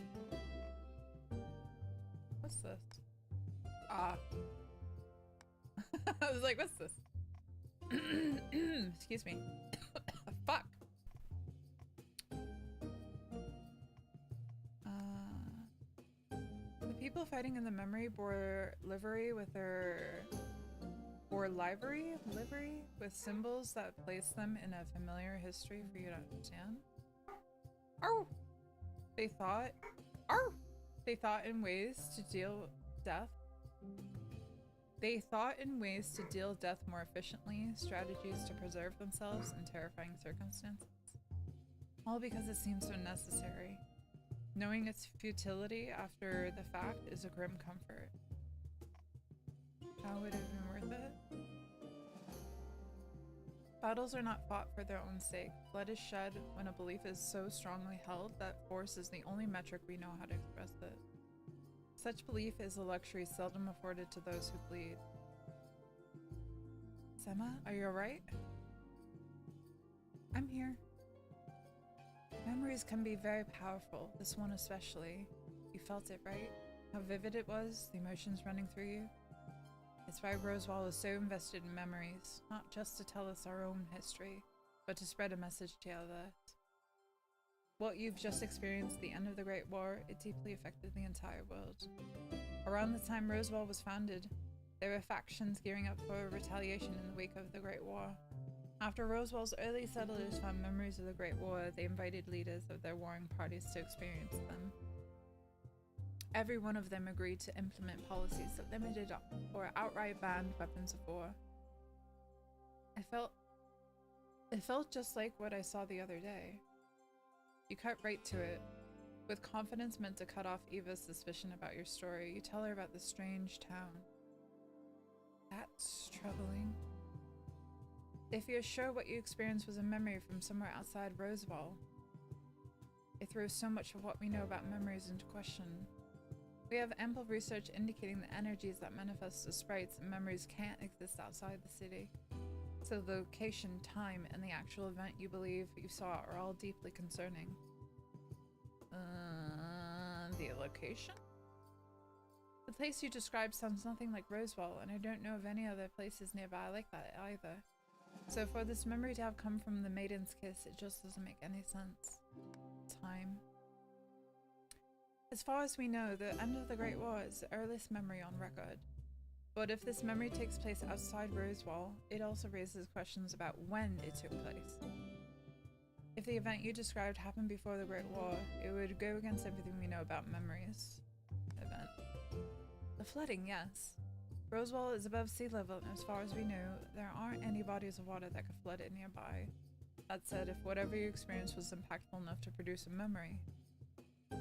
What's this? Ah. I was like, what's this? Excuse me. Fuck. The people fighting in the memory bore livery with symbols that place them in a familiar history for you to understand. Oh! They thought Arr! They thought in ways to deal death. They thought in ways to deal death more efficiently, strategies to preserve themselves in terrifying circumstances. All because it seemed so necessary. Knowing its futility after the fact is a grim comfort. How would it have been worth it? Battles are not fought for their own sake. Blood is shed when a belief is so strongly held that force is the only metric we know how to express it. Such belief is a luxury seldom afforded to those who bleed. Sema, are you alright? I'm here. Memories can be very powerful, this one especially. You felt it, right? How vivid it was, the emotions running through you. It's why Rosewall is so invested in memories, not just to tell us our own history, but to spread a message to others. What you've just experienced, the end of the Great War, it deeply affected the entire world. Around the time Rosewall was founded, there were factions gearing up for retaliation in the wake of the Great War. After Rosewall's early settlers found memories of the Great War, they invited leaders of their warring parties to experience them. Every one of them agreed to implement policies that limited or outright banned weapons of war. It felt just like what I saw the other day. You cut right to it. With confidence meant to cut off Eva's suspicion about your story, you tell her about the strange town. That's troubling. If you're sure what you experienced was a memory from somewhere outside Rosewall, it throws so much of what we know about memories into question. We have ample research indicating the energies that manifest as sprites and memories can't exist outside the city. So the location, time, and the actual event you believe you saw are all deeply concerning. The location? The place you described sounds nothing like Rosewall, and I don't know of any other places nearby like that either. So for this memory to have come from the Maiden's Kiss, it just doesn't make any sense. Time. As far as we know, the end of the Great War is the earliest memory on record. But if this memory takes place outside Rosewall, it also raises questions about when it took place. If the event you described happened before the Great War, it would go against everything we know about memories. Event. The flooding, yes. Rosewall is above sea level, and as far as we know, there aren't any bodies of water that could flood it nearby. That said, if whatever you experienced was impactful enough to produce a memory,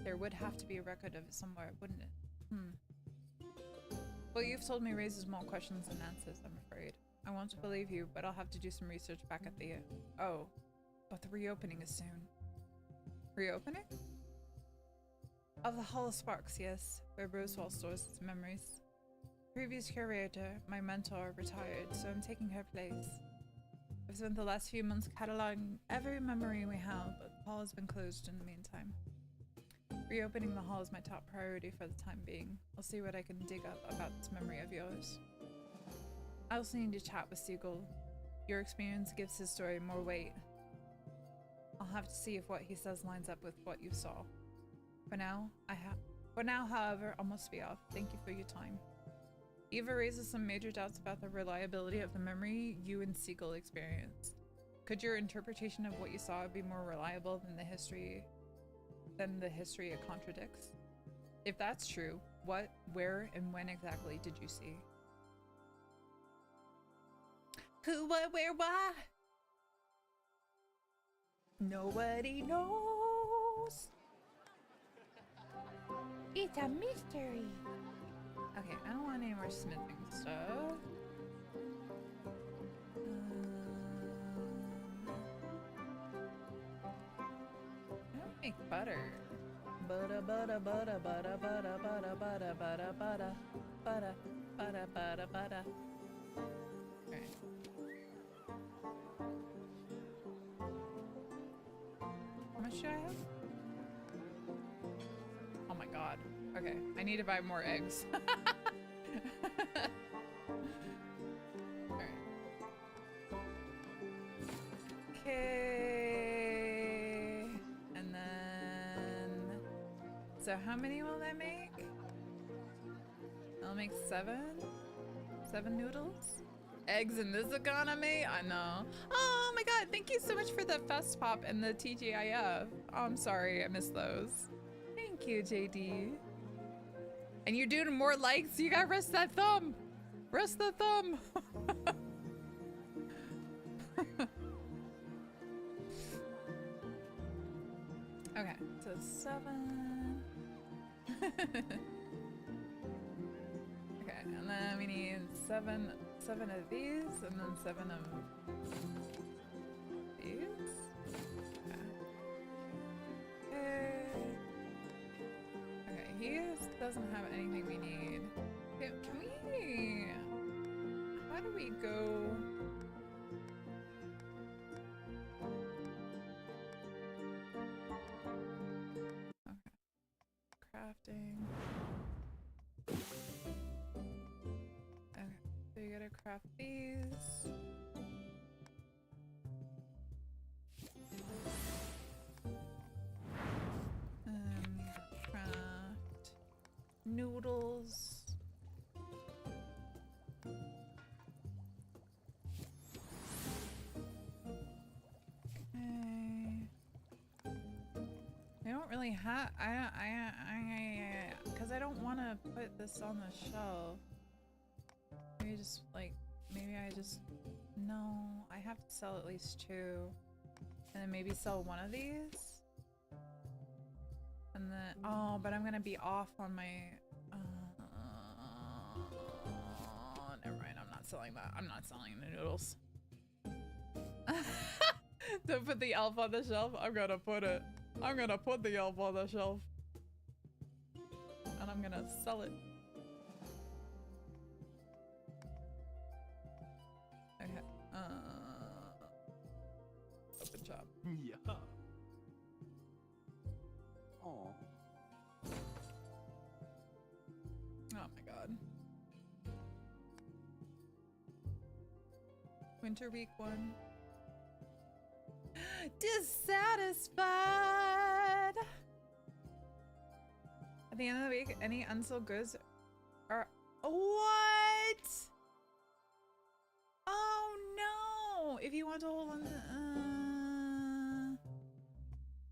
there would have to be a record of it somewhere, wouldn't it? What you've told me raises more questions than answers, I'm afraid. I want to believe you, but I'll have to do some research back at the... Oh, but the reopening is soon. Reopening? Of the Hall of Sparks, yes, where Rosewall stores its memories. Previous curator, my mentor, retired, so I'm taking her place. I've spent the last few months cataloging every memory we have, but the hall has been closed in the meantime. Reopening the hall is my top priority for the time being. I'll see what I can dig up about this memory of yours. I also need to chat with Siegel. Your experience gives his story more weight. I'll have to see if what he says lines up with what you saw. For now, however, I must be off. Thank you for your time. Eva raises some major doubts about the reliability of the memory you and Siegel experienced. Could your interpretation of what you saw be more reliable than the history it contradicts? If that's true, what, where, and when exactly did you see? Who, what, where, why? Nobody knows. It's a mystery. Okay, I don't want any more smithing stuff. I don't make butter. Butter, butter, butter, butter, butter, butter, butter, butter, butter, butter, butter, butter, butter. Alright. How much do I have? Oh my god. Okay, I need to buy more eggs. Alright. Okay. And then... So how many will that make? I'll make 7? 7 noodles? Eggs in this economy? I know. Oh my god, thank you so much for the Fest Pop and the TGIF. Oh, I'm sorry, I missed those. Thank Thank you, JD. And you're doing more likes? You gotta rest that thumb! Rest the thumb! Okay, so 7. Okay, and then we need 7 of these, and then 7 of these. Okay. Okay, he doesn't have anything we need. Can we... How do we go... Okay. Crafting. Okay, so you gotta craft these. Craft noodles. Okay. I don't really have. Because I don't want to put this on the shelf. Maybe just like, maybe I just. No, I have to sell at least 2. And then maybe sell one of these. And then, oh, but I'm gonna be off on my, never mind, I'm not selling that. I'm not selling the noodles. To put the elf on the shelf, I'm gonna put the elf on the shelf. And I'm gonna sell it. Okay, open shop. Yeah. Oh. Oh my god. Winter week 1. Dissatisfied! At the end of the week, any unsold goods are... What? Oh no! If you want to hold on...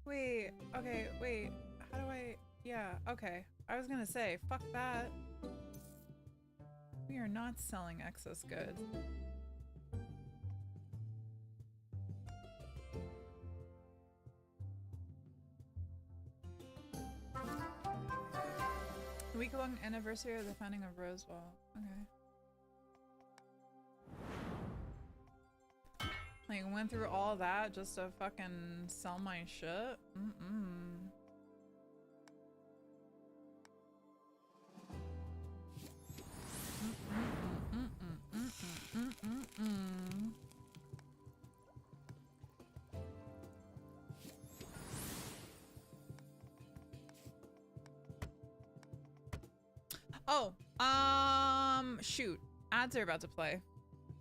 Wait, okay, wait. How do I... Yeah, okay. I was gonna say, fuck that. We are not selling excess goods. The week-long anniversary of the founding of Rosewall. Okay. Like, went through all that just to fucking sell my shit? Mm-mm. Oh, shoot. Ads are about to play.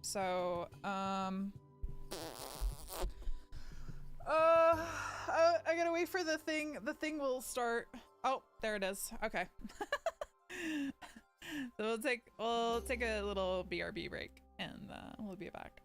So, I gotta wait for the thing. The thing will start. Oh, there it is. Okay. So we'll take a little BRB break, and we'll be back.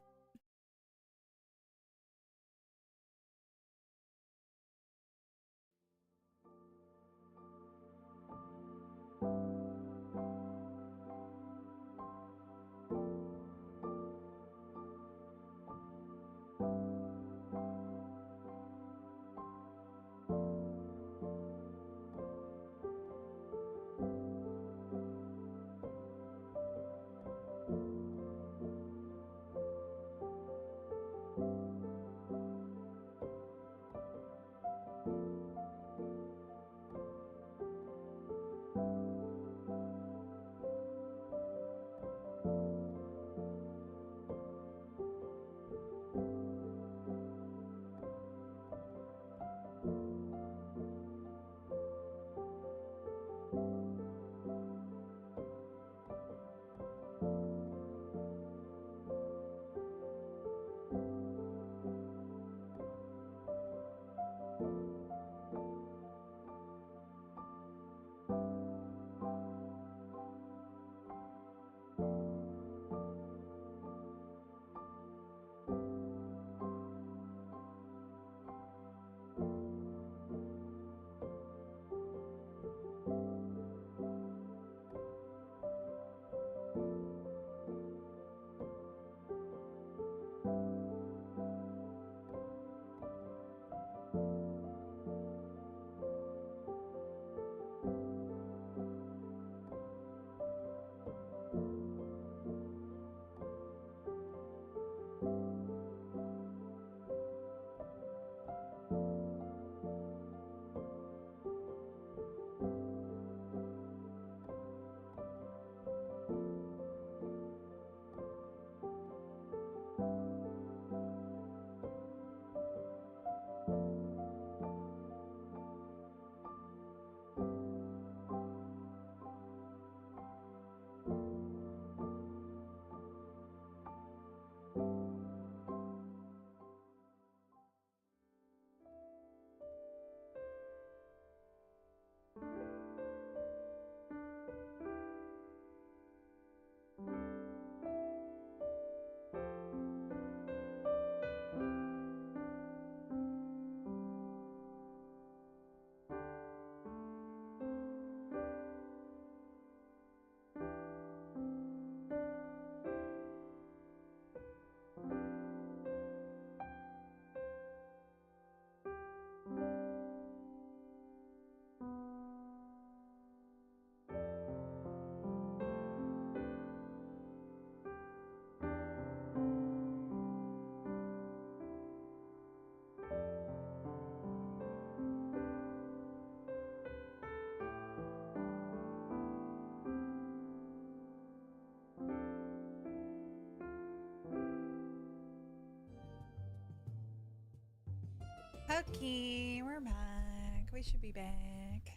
Okay, we're back. We should be back.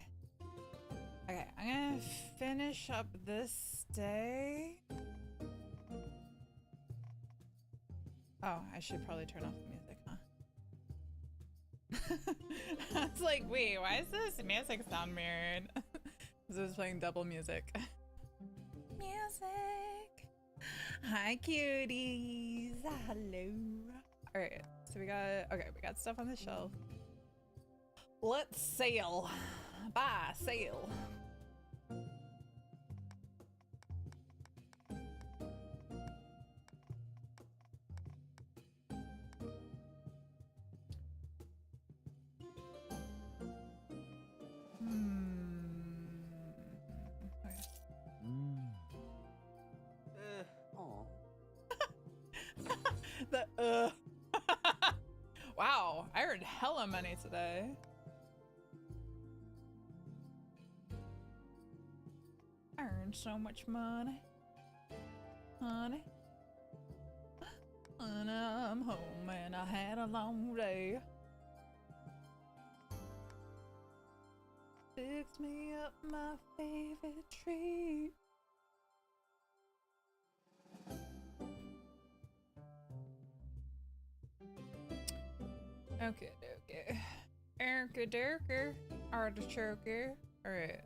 Okay, I'm gonna finish up this day. Oh, I should probably turn off the music, huh? I was like, wait, why is this music sound weird? Because it was playing double music. Music! Hi, cuties! Hello! Alright, so we got stuff on the shelf. Let's sail! Bye, sail! The Wow, I earned hella money today. I earned so much money. Honey. And I'm home and I had a long day. Fix me up my favorite treat. Okay. Erka Derker. Artichoker. Alright.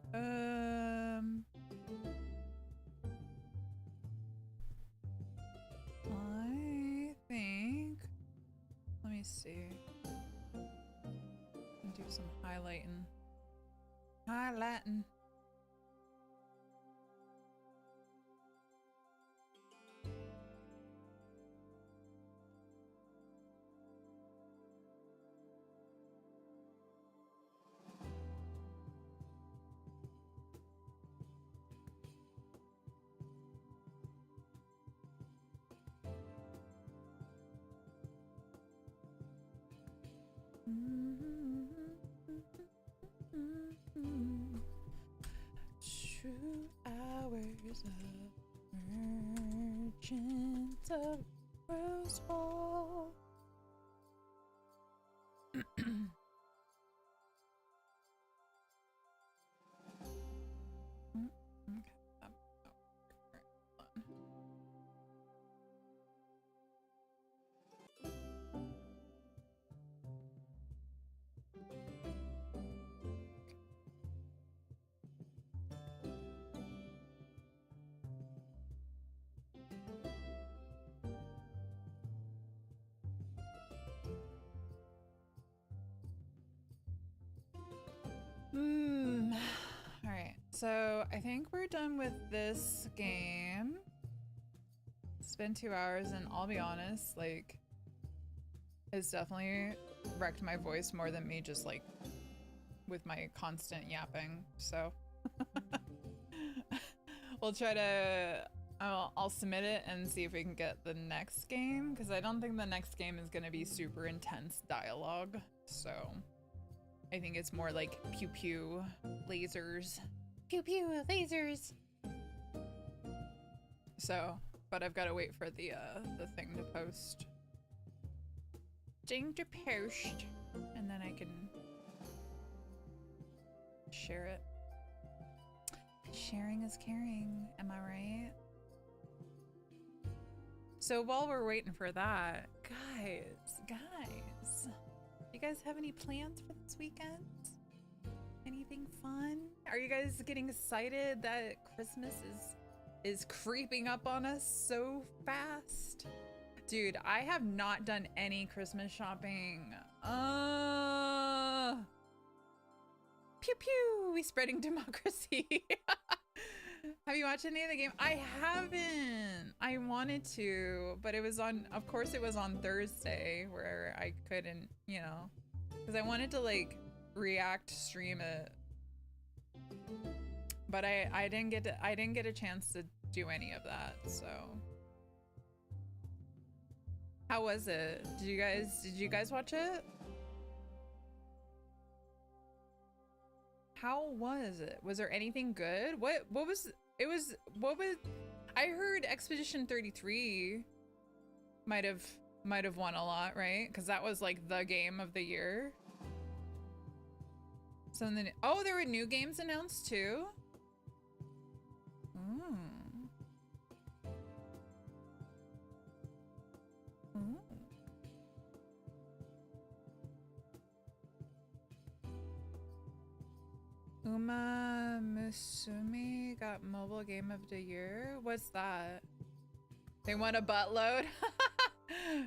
I think. Let me see. Do some highlighting. True hours of merchant of Rosewall. Alright, so I think we're done with this game. It's been 2 hours and I'll be honest, like, it's definitely wrecked my voice more than me just like with my constant yapping, so we'll try to I'll submit it and see if we can get the next game, because I don't think the next game is gonna be super intense dialogue. So I think it's more like pew pew lasers. Pew pew lasers. So, but I've got to wait for the thing to post. Thing to post, and then I can share it. Sharing is caring, am I right? So while we're waiting for that, guys, you guys have any plans for this weekend? Anything fun? Are you guys getting excited that Christmas is creeping up on us so fast? Dude, I have not done any Christmas shopping. Pew pew, we spreading democracy. Have you watched any of the game? I haven't. I wanted to, but it was on, of course it was on Thursday where I couldn't, you know, because I wanted to like react stream it. But I didn't get a chance to do any of that, so. How was it? Did you guys watch it? How was it? Was there anything good? What was I heard Expedition 33 might have won a lot, right? Because that was like the game of the year. So then, oh, there were new games announced too? Uma Musume got mobile game of the year. What's that? They want a buttload?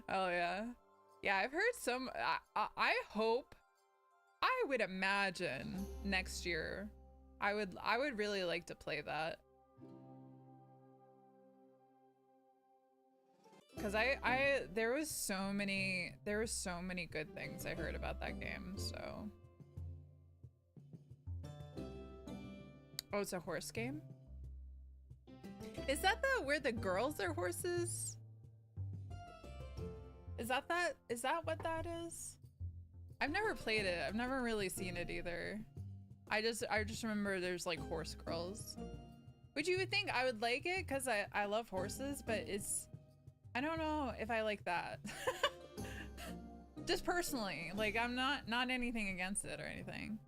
Oh yeah. Yeah, I've heard some. I hope, I would imagine next year I would really like to play that. Cause there were so many good things I heard about that game, so. Oh, it's a horse game? Is that where the girls are horses? Is that what that is? I've never played it. I've never really seen it either. I just remember there's like horse girls. Which you would think I would like it because I love horses, but I don't know if I like that. Just personally, like I'm not anything against it or anything.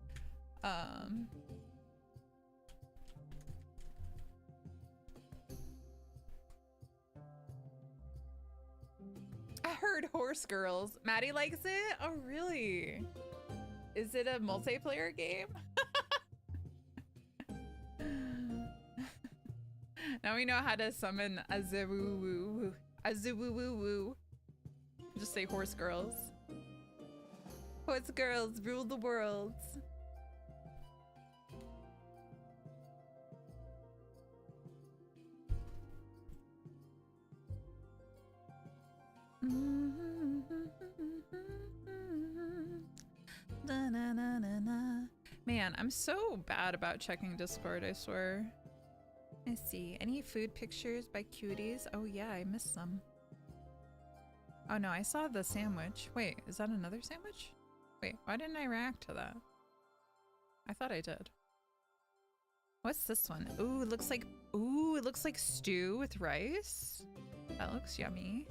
I heard horse girls. Maddie likes it? Oh, really? Is it a multiplayer game? Now we know how to summon Azuwoo. Azuwoo. Just say horse girls. Horse girls rule the world. Man, I'm so bad about checking Discord, I swear. Let's see. Any food pictures by cuties? Oh yeah, I missed some. Oh no, I saw the sandwich. Wait, is that another sandwich? Wait, why didn't I react to that? I thought I did. What's this one? Ooh, it looks like stew with rice. That looks yummy.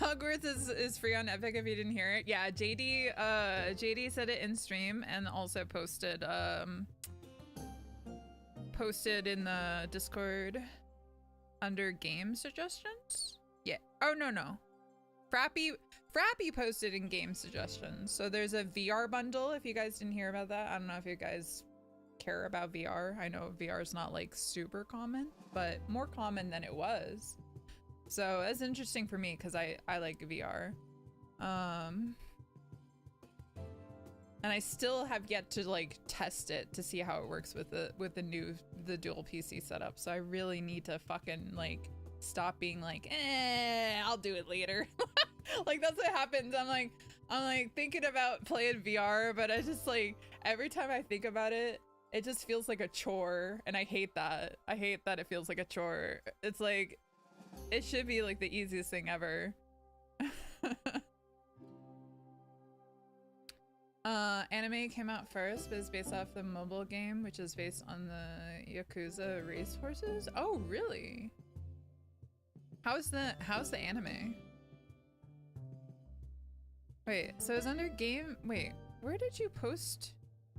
Hogwarts is free on Epic if you didn't hear it. Yeah, JD said it in stream and also posted in the Discord under game suggestions. Yeah. Oh no. Frappy posted in game suggestions. So there's a VR bundle if you guys didn't hear about that. I don't know if you guys care about VR. I know VR is not like super common, but more common than it was. So that's interesting for me because I like VR. And I still have yet to like test it to see how it works with the dual PC setup. So I really need to fucking like stop being like, I'll do it later. Like that's what happens. I'm like thinking about playing VR, but I just like every time I think about it, it just feels like a chore, and I hate that. I hate that it feels like a chore. It's like it should be like the easiest thing ever. Anime came out first, but it's based off the mobile game, which is based on the Yakuza racehorses. Oh, really? How's the anime? Wait, so it's under game. Wait, where did you post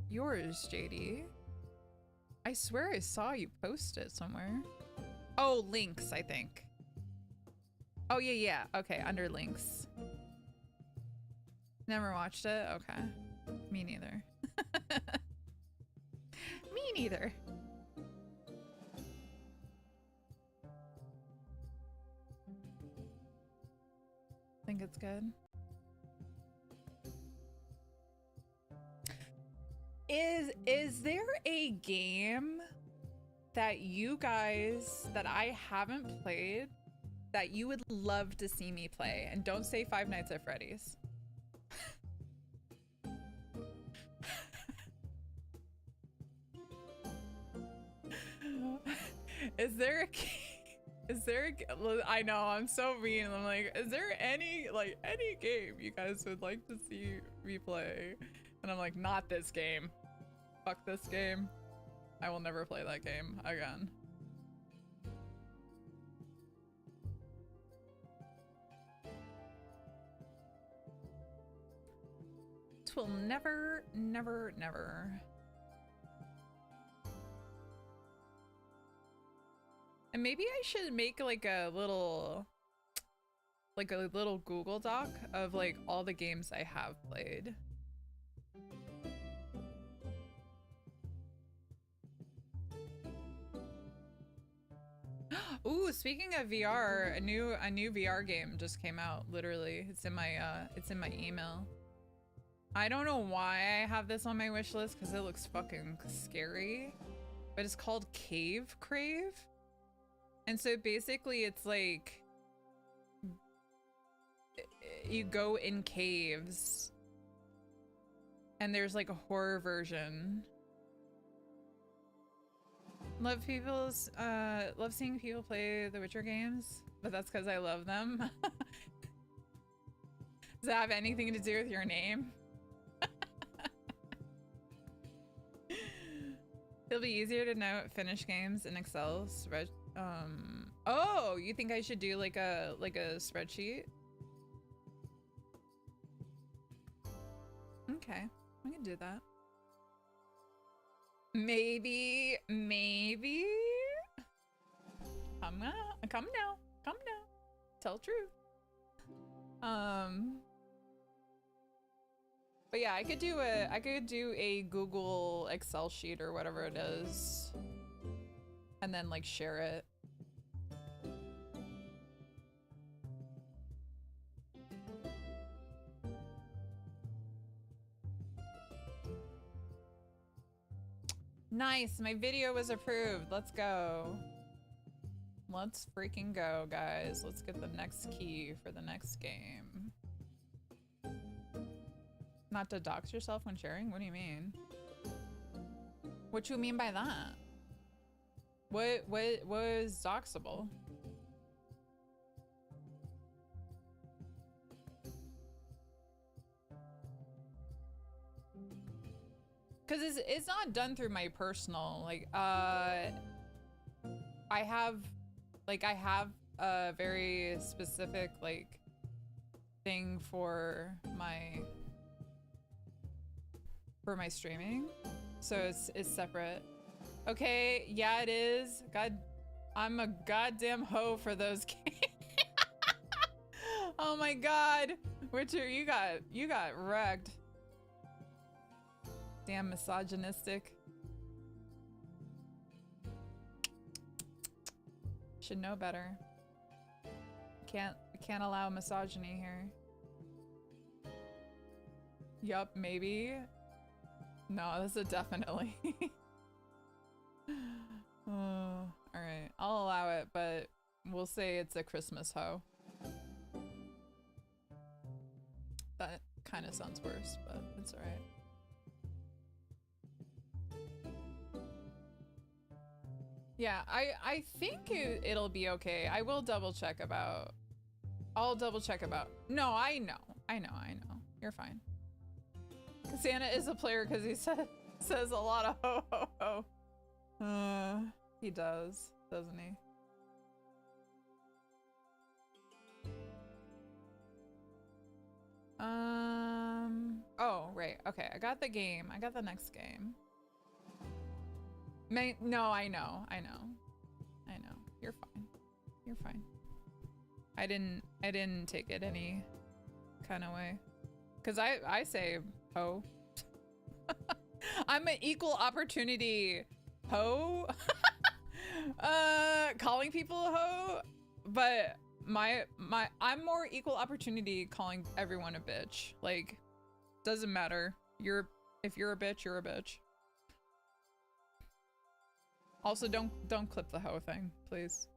yours, JD? I swear I saw you post it somewhere. Oh, links, I think. Oh, yeah. Okay, under links. Never watched it? Okay. Me neither. Me neither. Think it's good. Is there a game that you guys that I haven't played that you would love to see me play? And don't say Five Nights at Freddy's. Is there I know, I'm so mean. I'm like, is there any game you guys would like to see me play? And I'm like, not this game. Fuck this game. I will never play that game again. Twill never. And maybe I should make like a little Google Doc of like all the games I have played. Ooh, speaking of VR, a new VR game just came out. Literally, it's in my email. I don't know why I have this on my wish list because it looks fucking scary, but it's called Cave Crave. And so basically it's like you go in caves and there's like a horror version. Love seeing people play the Witcher games, but that's because I love them. Does that have anything to do with your name? It'll be easier to note finished games in Excel spread. Oh, you think I should do like a spreadsheet? Okay, I can do that. Maybe. Come now. Tell the truth. But yeah, I could do a Google Excel sheet or whatever it is, and then like share it. Nice, my video was approved. Let's go. Let's freaking go, guys. Let's get the next key for the next game. Not to dox yourself when sharing? What do you mean? What you mean by that? What is doxable? Cause it's not done through my personal, like, I have a very specific, like, thing for my streaming, so it's separate. Okay, yeah, it is. God, I'm a goddamn hoe for those games. Oh my god, Witcher, you got wrecked. Damn misogynistic. Should know better. Can't allow misogyny here. Yup, maybe. No, this is definitely. All right, I'll allow it, but we'll say it's a Christmas hoe. kind of sounds worse, but it's all right. Yeah, I think it'll be okay. I will double check about. I'll double check about. No, I know. You're fine. Santa is a player because he says a lot of ho ho ho. He does, doesn't he? Oh, right. Okay, I got the game. I got the next game. No, I know. You're fine. You're fine. I didn't take it any kind of way. Cause I say ho. I'm an equal opportunity ho. Calling people a ho, but I'm more equal opportunity calling everyone a bitch. Like, doesn't matter. If you're a bitch, you're a bitch. Also, don't clip the ho thing, please.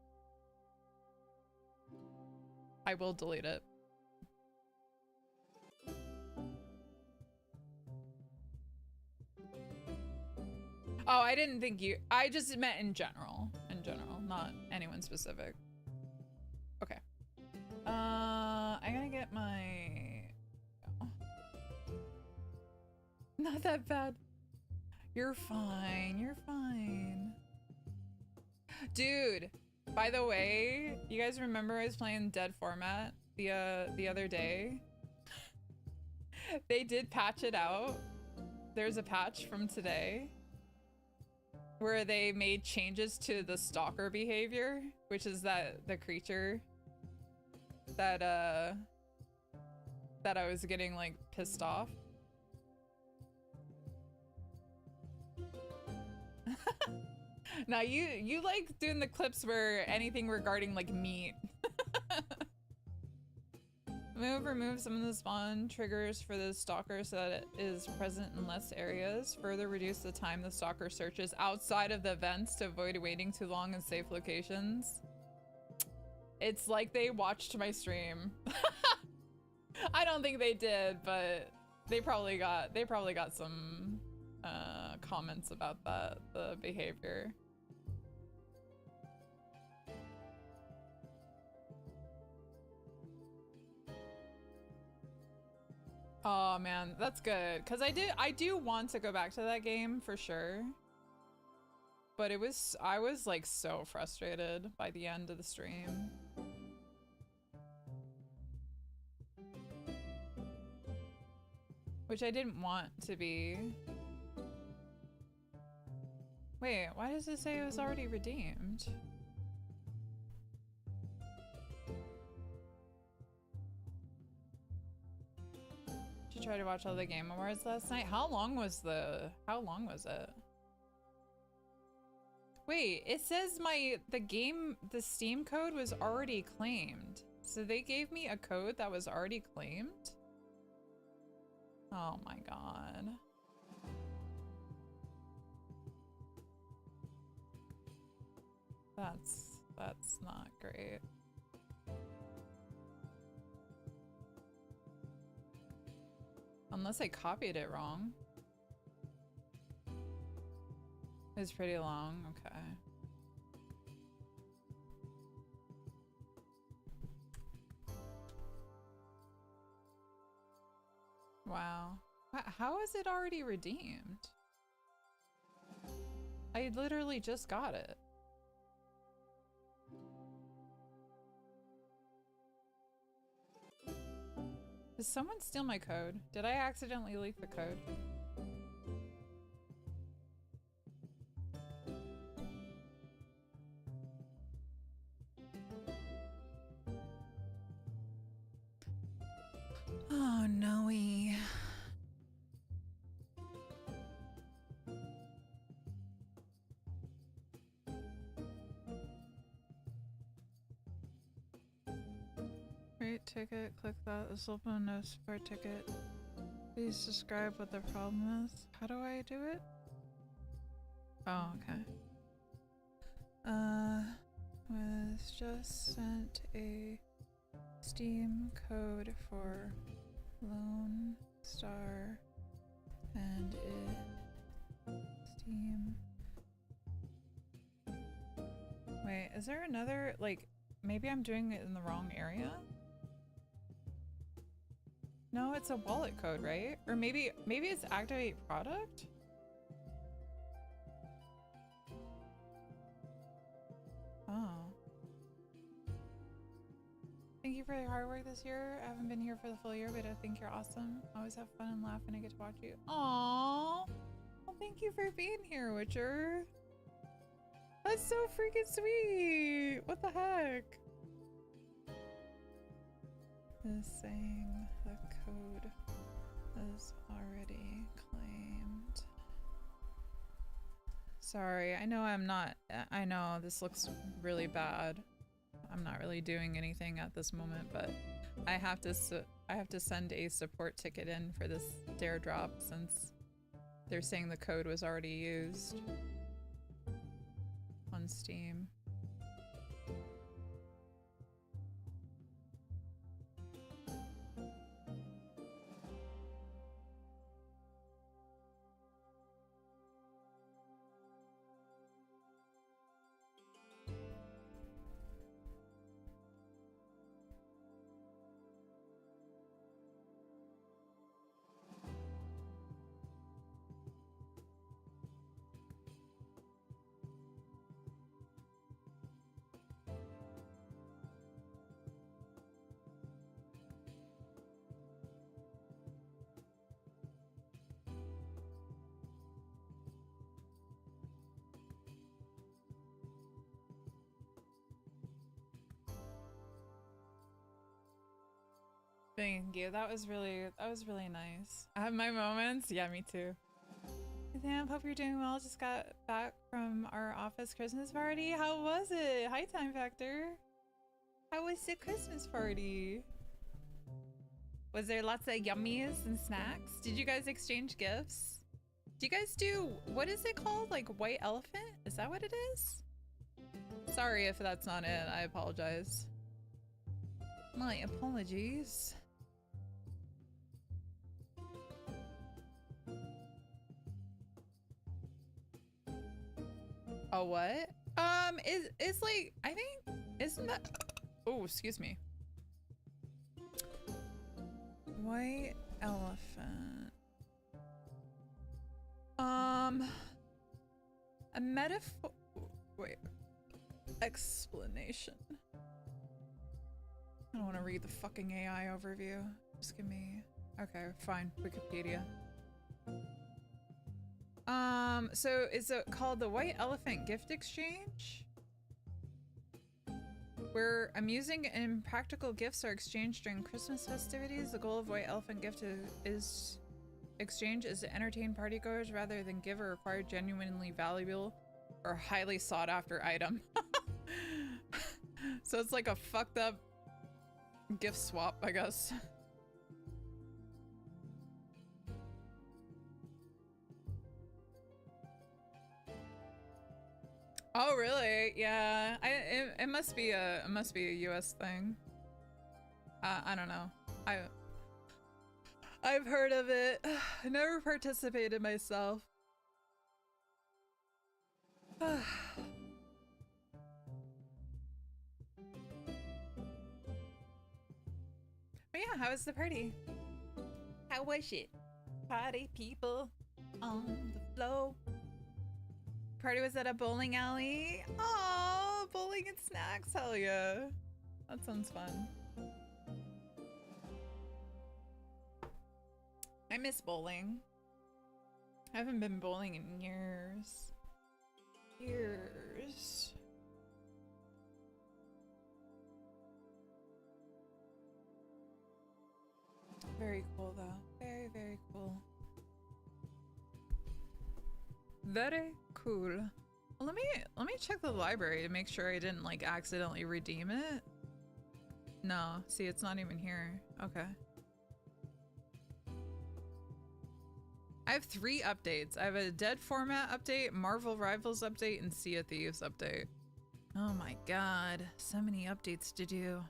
I will delete it. Oh, I didn't think you. I just meant in general. In general, not anyone specific. Okay. I gotta get my. Oh. Not that bad. You're fine. You're fine. Dude, by the way, you guys remember I was playing Dead Format the other day? They did patch it out. There's a patch from today where they made changes to the stalker behavior, which is the creature that I was getting like pissed off. Now you like doing the clips where anything regarding like meat. Remove some of the spawn triggers for the stalker so that it is present in less areas. Further reduce the time the stalker searches outside of the vents to avoid waiting too long in safe locations. It's like they watched my stream. I don't think they did, but they probably got some comments about the behavior. Oh man, that's good. Cause I do want to go back to that game for sure. But I was like so frustrated by the end of the stream. Which I didn't want to be. Wait, why does it say it was already redeemed? Should try to watch all the Game Awards last night. How long was it? Wait, it says the Steam code was already claimed. So they gave me a code that was already claimed? Oh my god. That's not great. Unless I copied it wrong. It's pretty long, okay. Wow. How is it already redeemed? I literally just got it. Did someone steal my code? Did I accidentally leak the code? Oh no-y. Create ticket, click that. This will open a support ticket. Please describe what the problem is. How do I do it? Oh, okay. Was just sent a Steam code for Lone Star and it Steam. Wait, is there another, like, maybe I'm doing it in the wrong area? No, it's a wallet code, right? Or maybe it's activate product? Oh. Thank you for your hard work this year. I haven't been here for the full year, but I think you're awesome. Always have fun and laugh when I get to watch you. Aww. Well, thank you for being here, Witcher. That's so freaking sweet. What the heck? Is saying the code is already claimed. Sorry, I know I know this looks really bad. I'm not really doing anything at this moment, but I have to send a support ticket in for this dare drop since they're saying the code was already used on Steam. Thank you. That was really nice. I have my moments. Yeah, me too. Sam, hope you're doing well. Just got back from our office Christmas party. How was it? Hi, Time Factor. How was the Christmas party? Was there lots of yummies and snacks? Did you guys exchange gifts? Do you guys do, what is it called? Like white elephant? Is that what it is? Sorry if that's not it. I apologize. My apologies. Oh, what? It's like, I think, isn't that, oh, excuse me. White elephant. A metaphor, wait, explanation. I don't want to read the fucking AI overview. Just give me, okay, fine, Wikipedia. So is it called the White Elephant Gift Exchange? Where amusing and practical gifts are exchanged during Christmas festivities. The goal of White Elephant Gift exchange is to entertain partygoers rather than give or acquire genuinely valuable or highly sought after item. So it's like a fucked up gift swap, I guess. Oh really? Yeah. It must be a US thing. I don't know. I've heard of it. I never participated myself. But yeah, how was the party? How was it? Party people on the floor. Party was at a bowling alley. Oh, bowling and snacks. Hell yeah. That sounds fun. I miss bowling. I haven't been bowling in years. Very cool though. Very, very cool. Very cool. Well, let me check the library to make sure I didn't like accidentally redeem it. No, see, it's not even here. Okay. I have 3 updates. I have a Dead Format update, Marvel Rivals update, and Sea of Thieves update. Oh my god, so many updates to do.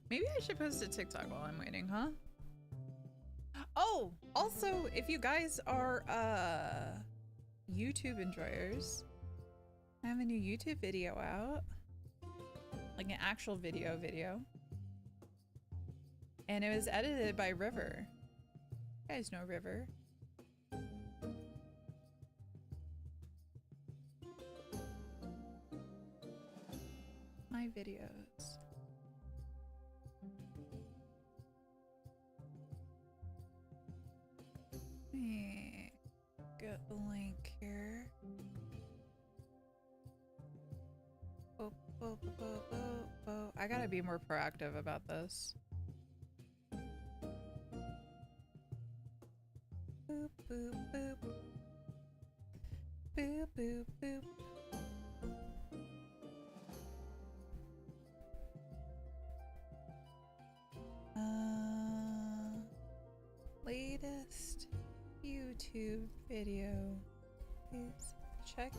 Maybe I should post a TikTok while I'm waiting, huh? Oh, also, if you guys are YouTube enjoyers, I have a new YouTube video out. Like an actual video. And it was edited by River. You guys know River. My videos. Let me get the link here. I gotta be more proactive about this. Boop, boop, boop. Boop, boop, boop. Latest YouTube video. Please check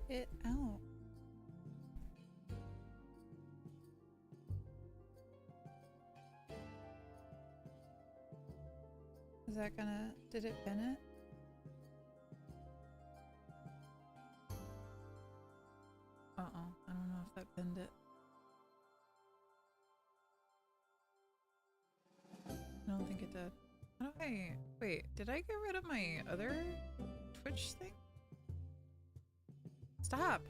it out. Is that gonna, did it pin it? Uh-oh, I don't know if that pinned it. I don't think it did. How do I, wait, did I get rid of my other Twitch thing? Stop!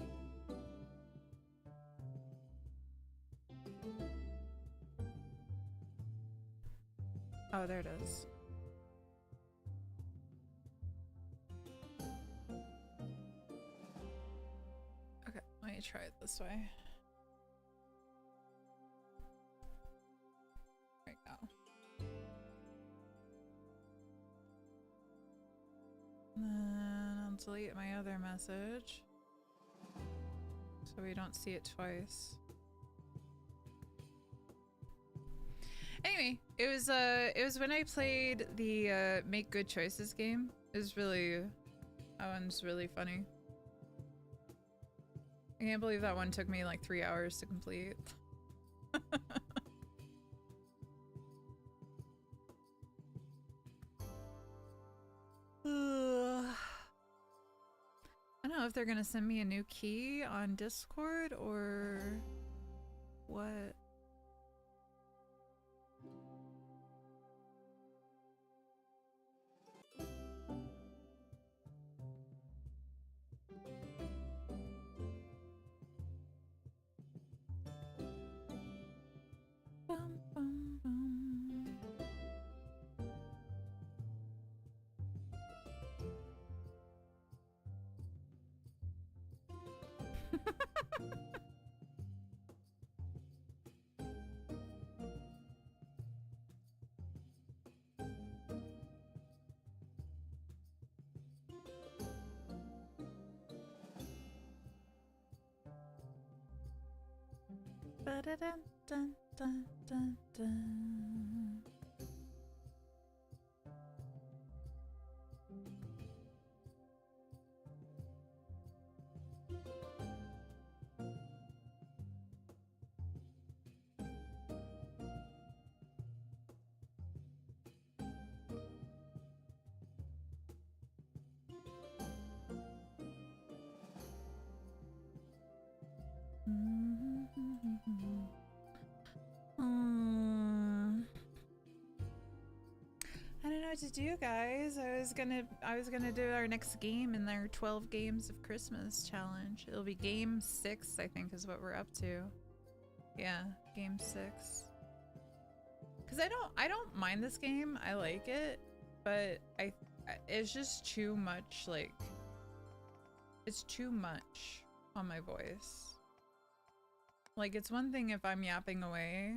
Oh, there it is. Okay, let me try it this way. There we go. And then I'll delete my other message so we don't see it twice. Anyway, it was when I played the Make Good Choices game. It was really, that one's really funny. I can't believe that one took me like 3 hours to complete. I don't know if they're gonna send me a new key on Discord or what. Bum, bum, bum. Ba-da-dun, dun, dun, dun, dun. I don't know what to do, guys. I was gonna do our next game in their 12 games of Christmas challenge. It'll be game 6, I think, is what we're up to. Yeah, game 6. Cause I don't mind this game. I like it, but it's just too much. Like, it's too much on my voice. Like, it's one thing if I'm yapping away,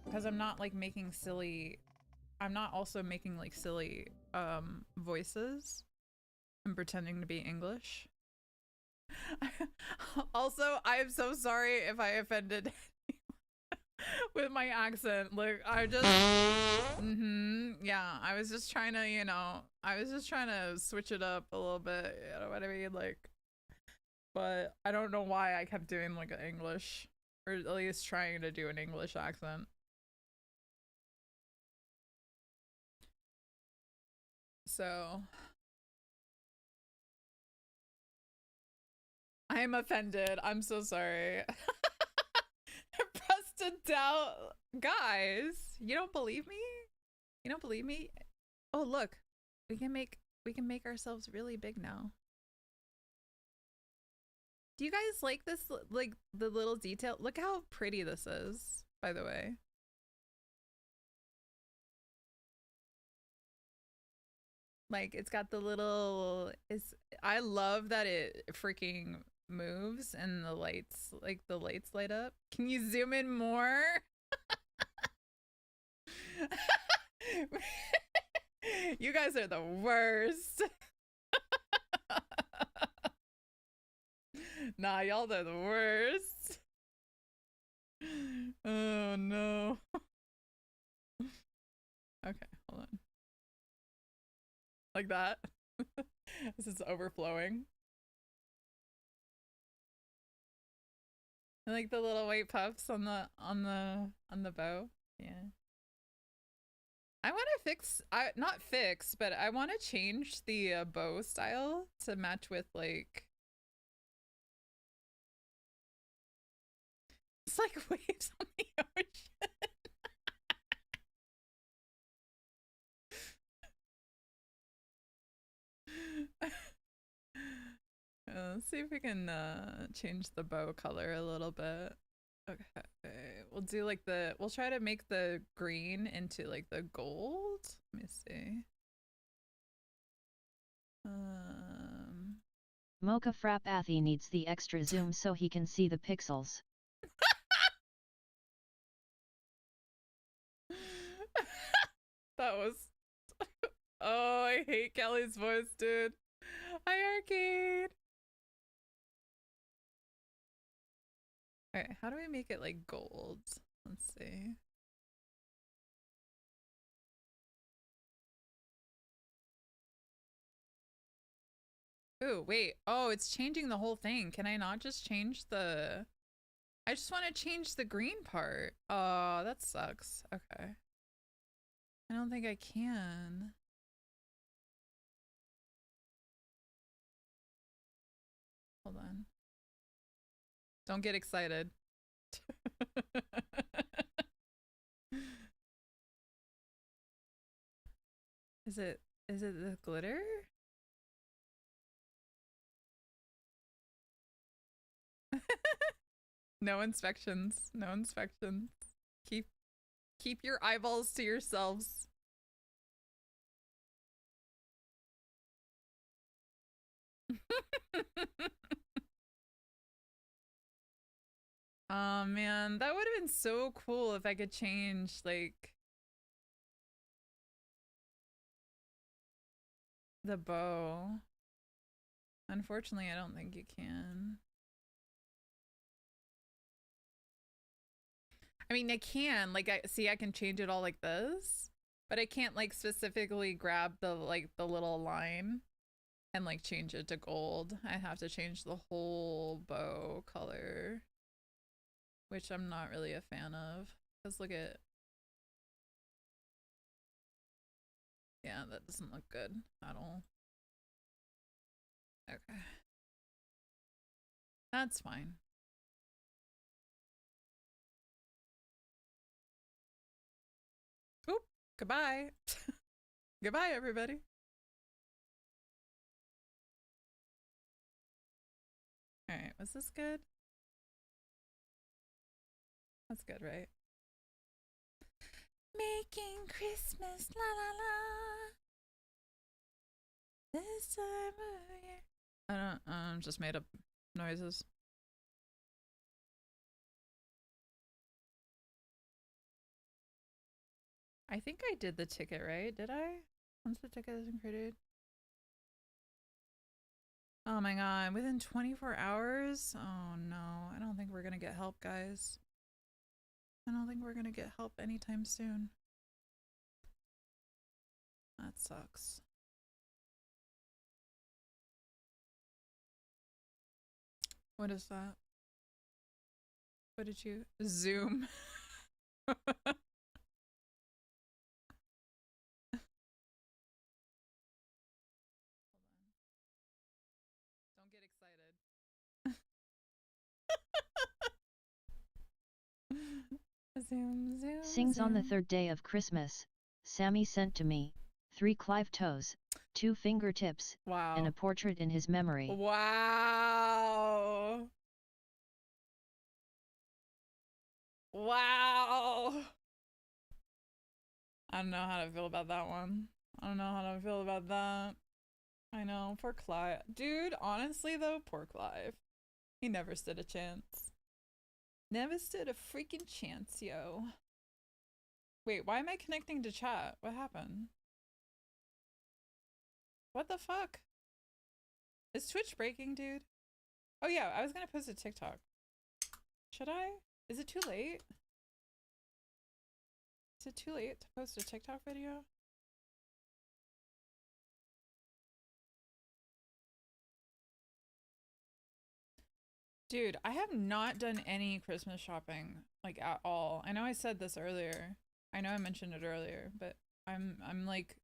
because I'm not like making silly. I'm not also making like silly voices and pretending to be English. Also, I am so sorry if I offended anyone. with my accent. Like I just yeah, I was just trying to, I was just trying to switch it up a little bit, you know what I mean? Like, but I don't know why I kept doing like an English, or at least trying to do an English accent. So I'm offended. I'm so sorry. Pressed to doubt. Guys, you don't believe me? You don't believe me? Oh, look. We can make ourselves really big now. Do you guys like this, like the little detail? Look how pretty this is, by the way. Like it's got the little, it's, I love that it freaking moves and the lights, like the lights light up. Can you zoom in more? You guys are the worst. Nah, y'all are the worst. Oh no. Okay, hold on. Like that. This is overflowing. I like the little white puffs on the bow. Yeah. I want to fix, I not fix, but I want to change the bow style to match with like, it's like waves on the ocean. Let's see if we can change the bow color a little bit. Okay, we'll do like we'll try to make the green into like the gold. Let me see. Mocha Frap Athy needs the extra zoom so he can see the pixels. That was. Oh, I hate Kelly's voice, dude. Hi, Arcade. Okay, how do we make it like gold? Let's see. Ooh, wait. Oh, it's changing the whole thing. Can I not just change the... I just want to change the green part. Oh, that sucks. Okay. I don't think I can. Hold on. Don't get excited. Is it the glitter? No inspections. No inspections. Keep keep your eyeballs to yourselves. Oh man, that would have been so cool if I could change like the bow. Unfortunately, I don't think you can. I mean, I can, like, I see I can change it all like this, but I can't like specifically grab the like the little line and like change it to gold. I have to change the whole bow color, which I'm not really a fan of. Cause look at, yeah, that doesn't look good at all. Okay. That's fine. Oop, goodbye. Goodbye, everybody. All right, was this good? That's good, right? Making Christmas, la la la. This time of year. I don't, just made up noises. I think I did the ticket, right? Did I? Once the ticket is included. Oh my god, within 24 hours? Oh no, I don't think we're gonna get help, guys. I don't think we're gonna get help anytime soon. That sucks. What is that? What did you... Zoom. Hold on. Don't get excited. Zoom, zoom, Sings zoom. on the third day of Christmas. Sammy sent to me 3 clive toes, 2 fingertips, Wow. and a portrait in his memory. Wow. Wow. I don't know how to feel about that one. I don't know how to feel about that. I know, poor Clive. Dude, honestly though, poor Clive. He never stood a chance. Never stood a freaking chance, yo. Wait, why am I connecting to chat? What happened? What the fuck? Is Twitch breaking, dude? Oh yeah, I was gonna post a TikTok. Should I? Is it too late? Is it too late to post a TikTok video? Dude, I have not done any Christmas shopping, like, at all. I know I said this earlier. I know I mentioned it earlier, but I'm like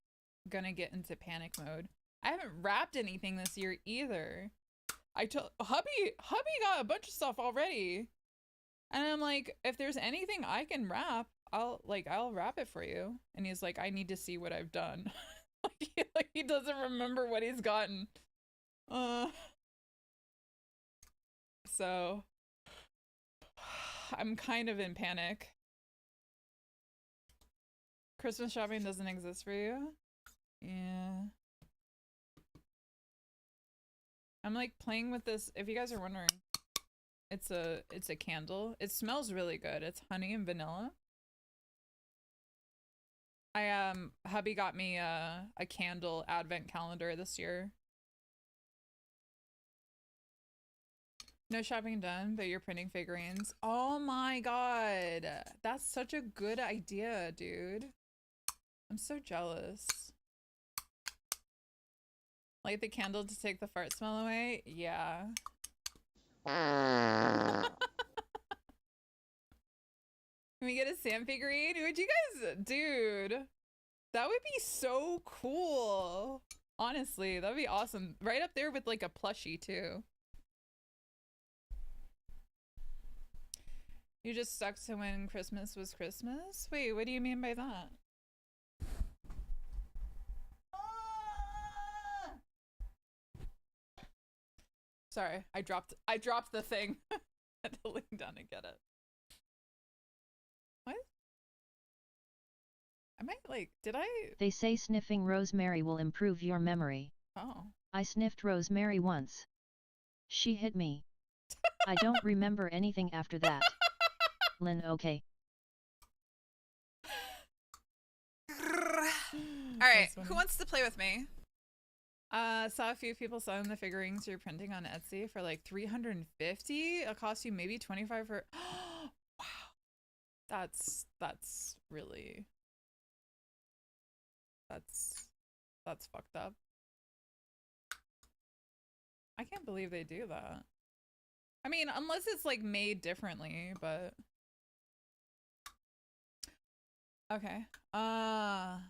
gonna get into panic mode. I haven't wrapped anything this year either. I told hubby got a bunch of stuff already. And I'm like, if there's anything I can wrap, I'll wrap it for you. And he's like, I need to see what I've done. like he doesn't remember what he's gotten. So I'm kind of in panic. Christmas shopping doesn't exist for you? Yeah. I'm like playing with this. If you guys are wondering, it's a candle. It smells really good. It's honey and vanilla. Hubby got me a candle advent calendar this year. No shopping done, but you're printing figurines. Oh my god. That's such a good idea, dude. I'm so jealous. Light the candle to take the fart smell away? Yeah. Can we get a Sam figurine? Would you guys... Dude. That would be so cool. Honestly, that would be awesome. Right up there with like a plushie too. You just stuck to when Christmas was Christmas? Wait, what do you mean by that? Sorry, I dropped the thing. I had to lean down and get it. What? I might like, did I? They say sniffing rosemary will improve your memory. Oh. I sniffed rosemary once. She hit me. I don't remember anything after that. Lynn, okay. Alright, who wants to play with me? Saw a few people selling the figurines you're printing on Etsy for like $350. It'll cost you maybe $25 for... Wow. That's really... That's fucked up. I can't believe they do that. I mean, unless it's like made differently, but... Okay. On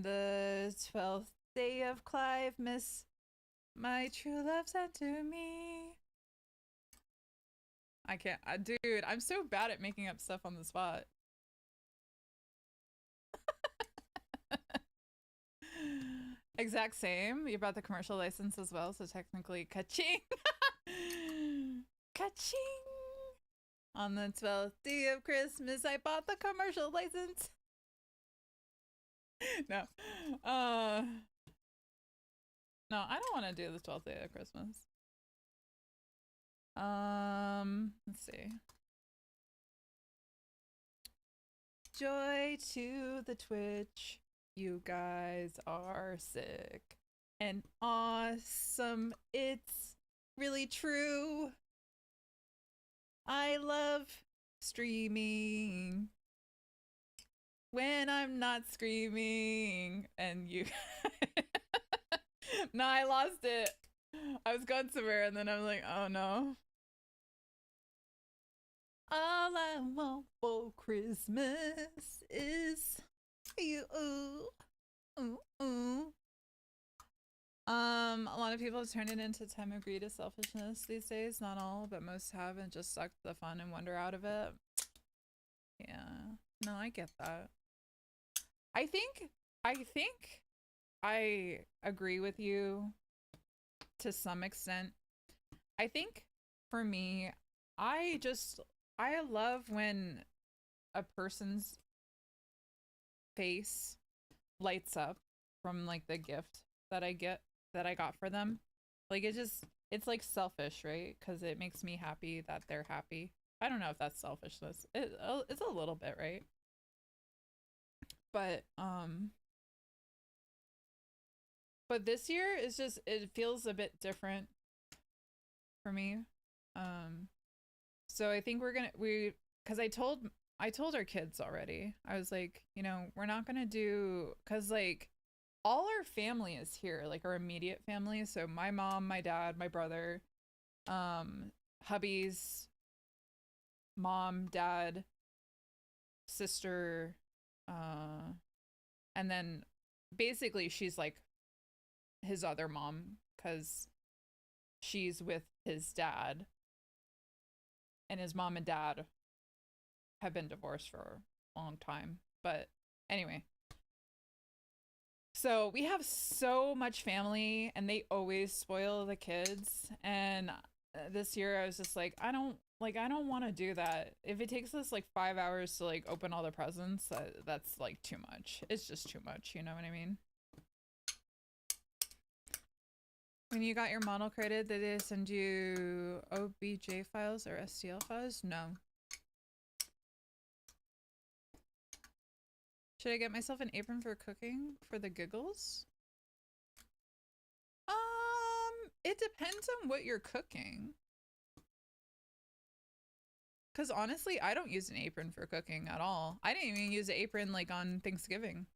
the 12th day of Clive, miss, my true love sent to me. I can't, dude, I'm so bad at making up stuff on the spot. Exact same. You bought the commercial license as well, so technically, ka-ching! Ka-ching! On the 12th day of Christmas, I bought the commercial license. No. No, I don't want to do the 12th day of Christmas. Let's see. Joy to the Twitch. You guys are sick and awesome. It's really true. I love streaming when I'm not screaming. And you. No, I lost it. I was going somewhere and then I'm like, oh no. All I want for Christmas is you. Ooh, ooh. A lot of people have turned it into time of greed of selfishness these days. Not all, but most have, and just sucked the fun and wonder out of it. Yeah. No, I get that. I think I agree with you to some extent. I think for me, I love when a person's face lights up from like the gift that I got for them. Like it's like selfish, right? Because it makes me happy that they're happy. I don't know if that's selfishness. It's a little bit, right? But this year is just, it feels a bit different for me. So I think because I told our kids already. I was like, you know, we're not gonna do, because like all our family is here, like our immediate family. So my mom, my dad, my brother, hubby's mom, dad, sister, and then basically she's like his other mom because she's with his dad, and his mom and dad have been divorced for a long time. But anyway, so we have so much family and they always spoil the kids. And this year I was just like, I don't want to do that. If it takes us like 5 hours to like open all the presents, that's like too much. It's just too much, you know what I mean? When you got your model created, did they send you OBJ files or STL files? No. Should I get myself an apron for cooking for the giggles? It depends on what you're cooking. Because honestly, I don't use an apron for cooking at all. I didn't even use an apron like on Thanksgiving.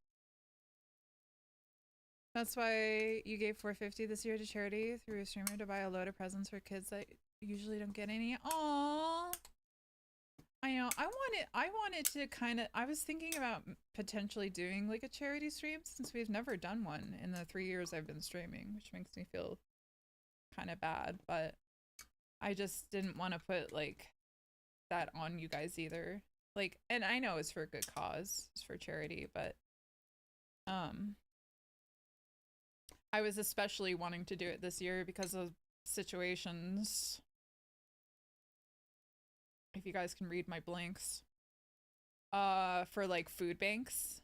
That's why you gave $450 this year to charity through a streamer to buy a load of presents for kids that usually don't get any. Aww. I know. I wanted to kind of, I was thinking about potentially doing like a charity stream since we've never done one in the 3 years I've been streaming, which makes me feel kind of bad, but I just didn't want to put like that on you guys either. Like, and I know it's for a good cause, it's for charity, but I was especially wanting to do it this year because of situations. If you guys can read my blinks. For like food banks.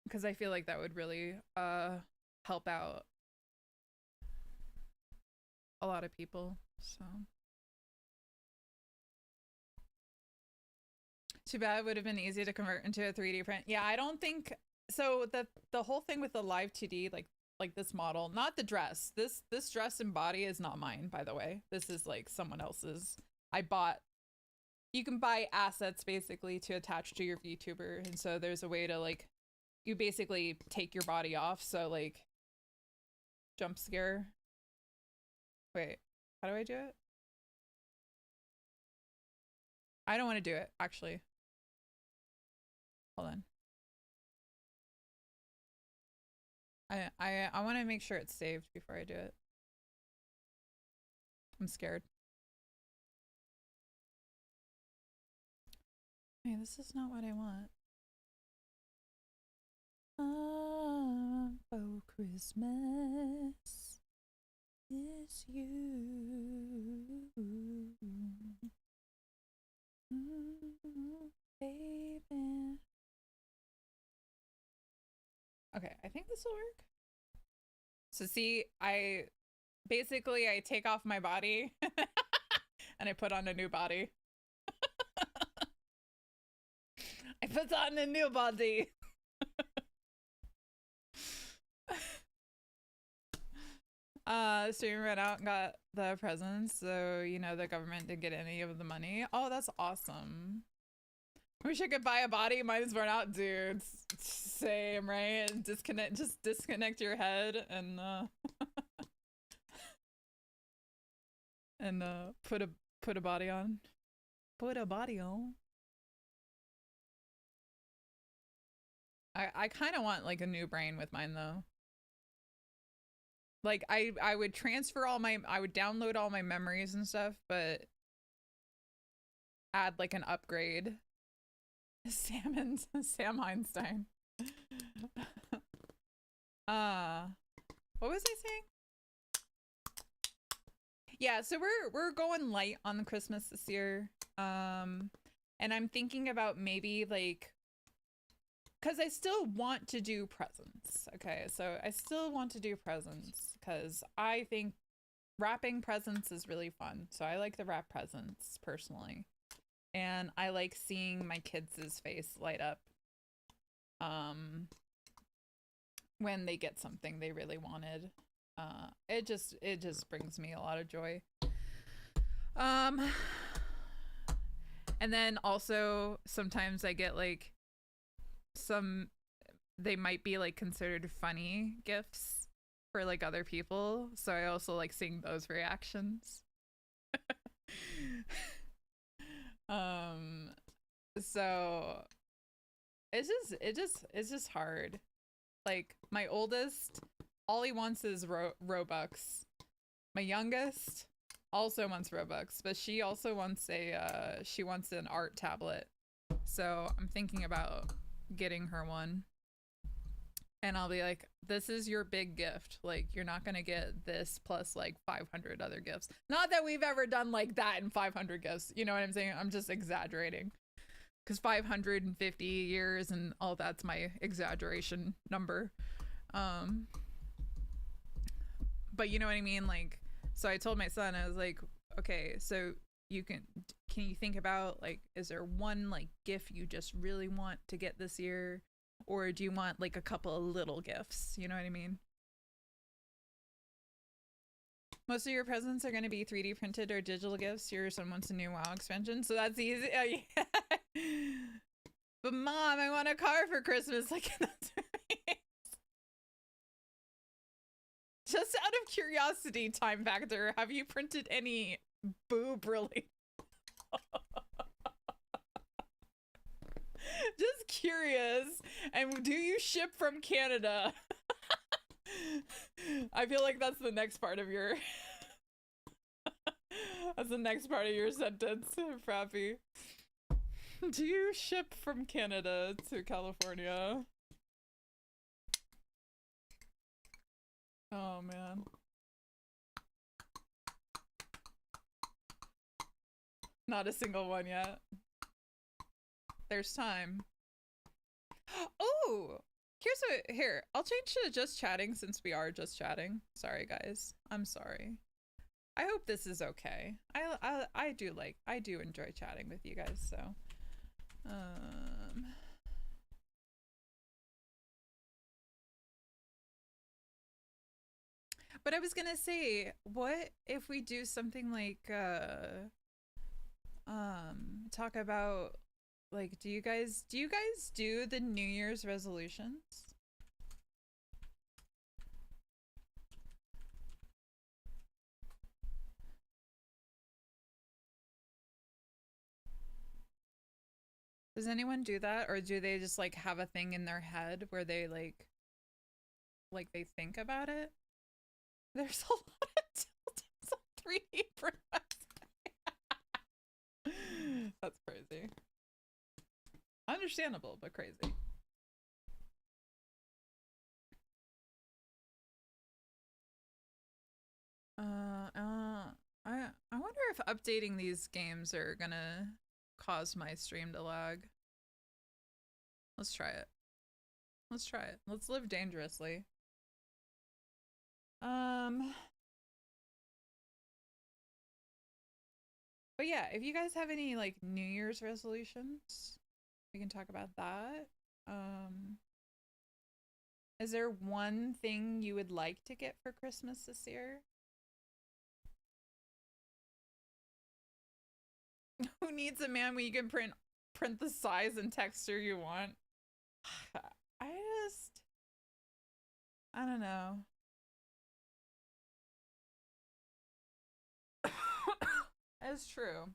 Because I feel like that would really help out a lot of people. So too bad. It would have been easy to convert into a 3D print. Yeah, I don't think so. The whole thing with the live 2D, like this model, not the dress. This dress and body is not mine, by the way. This is like someone else's. I bought. You can buy assets basically to attach to your VTuber, and so there's a way to like, you basically take your body off. So like, jump scare. Wait, how do I do it? I don't want to do it actually. Hold on. I want to make sure it's saved before I do it. I'm scared. Hey, this is not what I want. For Christmas is you, baby. Okay, I think this will work. So see, I take off my body and I put on a new body. I put on a new body. the stream ran out and got the presents, so you know the government didn't get any of the money. Oh, that's awesome. Wish I could buy a body. Mine is run out, dude. Same, right? Just disconnect your head and and put a body on. Put a body on. I kind of want like a new brain with mine though. Like I would transfer I would download all my memories and stuff, but add like an upgrade. Sam Einstein. What was I saying? Yeah, so we're going light on the Christmas this year. And I'm thinking about maybe like, because I still want to do presents. Okay, so I still want to do presents because I think wrapping presents is really fun. So I like to wrap presents personally. And I like seeing my kids' face light up when they get something they really wanted. It just brings me a lot of joy. And then also sometimes I get like they might be like considered funny gifts for like other people, so I also like seeing those reactions. So it's just hard. Like my oldest, all he wants is Robux. My youngest also wants Robux, but she also wants she wants an art tablet. So I'm thinking about getting her one. And I'll be like, this is your big gift. Like, you're not gonna get this plus like 500 other gifts. Not that we've ever done like that in 500 gifts. You know what I'm saying? I'm just exaggerating. Because 550 years and all that's my exaggeration number. But you know what I mean? Like, so I told my son, I was like, okay, so can you think about like, is there one like gift you just really want to get this year? Or do you want like a couple of little gifts? You know what I mean? Most of your presents are going to be 3D printed or digital gifts. Your son wants a new WoW expansion, so that's easy. Yeah. But mom, I want a car for Christmas. Like, that's right. Just out of curiosity, time factor, have you printed any boob really? Just curious. And do you ship from Canada? I feel like that's the next part of your that's the next part of your sentence, Frappy. Do you ship from Canada to California? Oh man. Not a single one yet. There's time. Oh, here, I'll change to just chatting since we are just chatting. Sorry guys, I'm sorry. I hope this is okay. I do enjoy chatting with you guys, so but I was gonna say, what if we do something like talk about like, do you guys do the New Year's resolutions? Does anyone do that, or do they just like have a thing in their head where they like they think about it? There's a lot of tildes on 3D printers. That's crazy. Understandable, but crazy. I wonder if updating these games are gonna cause my stream to lag. Let's try it. Let's try it. Let's live dangerously. But yeah, if you guys have any like New Year's resolutions, we can talk about that. Is there one thing you would like to get for Christmas this year? Who needs a man when you can print the size and texture you want? I just, I don't know. It's true.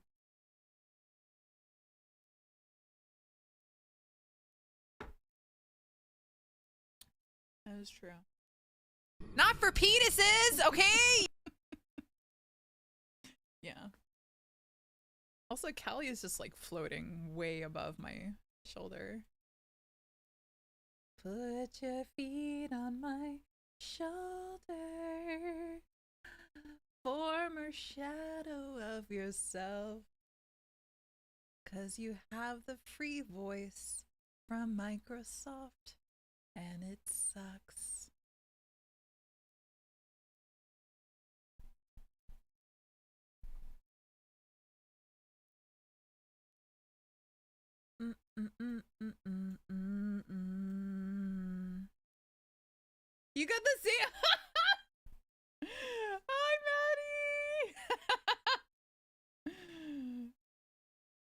That is true. Not for penises, okay? Yeah. Also, Callie is just like floating way above my shoulder. Put your feet on my shoulder. Former shadow of yourself. 'Cause you have the free voice from Microsoft. And it sucks. You got the same. Hi, Maddie.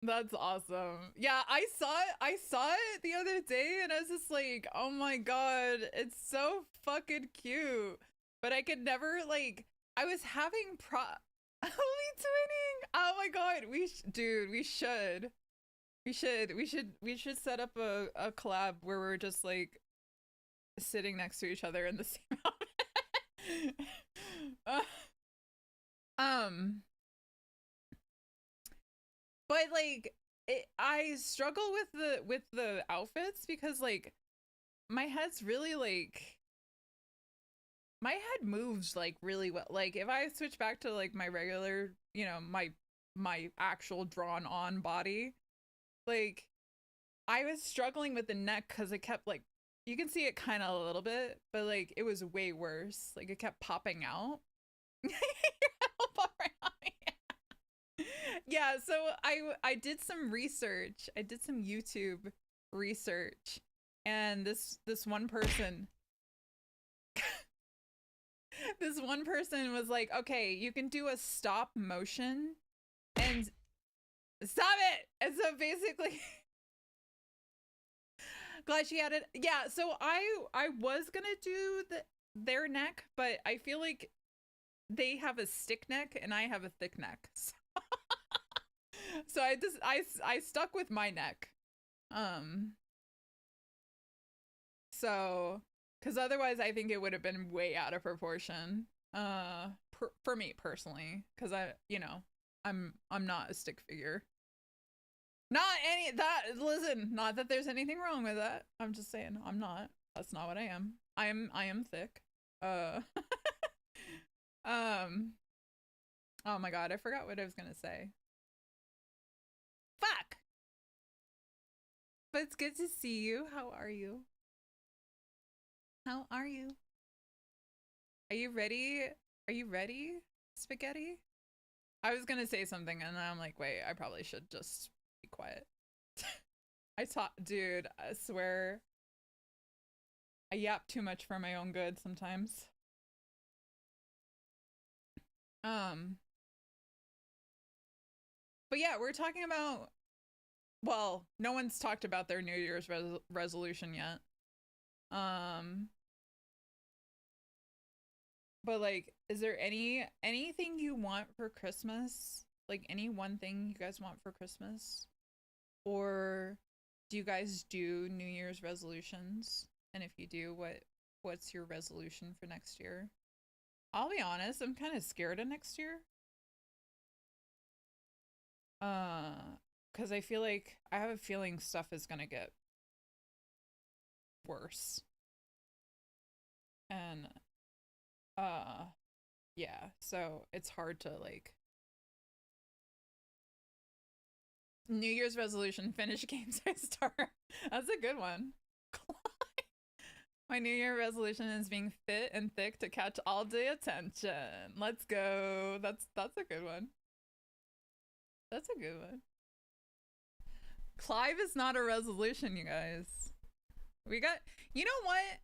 That's awesome. Yeah, I saw it the other day and I was just like, oh my god, it's so fucking cute. But I could never like, I was having Holy twinning. Oh my god, dude, we should set up a collab where we're just like sitting next to each other in the same outfit. But like I struggle with the outfits because like my head's really like my head moves like really well. Like if I switch back to like my regular, you know, my actual drawn on body, like I was struggling with the neck because it kept like, you can see it kind of a little bit, but like it was way worse. Like it kept popping out. Yeah, so I did some research. I did some YouTube research, and this one person this one person was like, okay, you can do a stop motion and stop it. And so basically glad she had it. Yeah, so I was gonna do their neck, but I feel like they have a stick neck and I have a thick neck. So I stuck with my neck. So because otherwise I think it would have been way out of proportion. For me personally, because I'm not a stick figure. Not any that listen, not that there's anything wrong with that. I'm just saying I'm not. That's not what I am. I am thick. Oh my god, I forgot what I was gonna say. Fuck! But it's good to see you. How are you? How are you? Are you ready? Are you ready, spaghetti? I was gonna say something and then I'm like, wait, I probably should just be quiet. Dude, I swear. I yap too much for my own good sometimes. But yeah, we're talking about, well, no one's talked about their New Year's resolution yet. But like, is there anything you want for Christmas? Like any one thing you guys want for Christmas? Or do you guys do New Year's resolutions? And if you do, what's your resolution for next year? I'll be honest, I'm kind of scared of next year. Because I feel like I have a feeling stuff is gonna get worse. And yeah, so it's hard to like New Year's resolution, finish games I start. That's a good one. My New Year resolution is being fit and thick to catch all day attention. Let's go. That's a good one. That's a good one. Clive is not a resolution, you guys. You know what?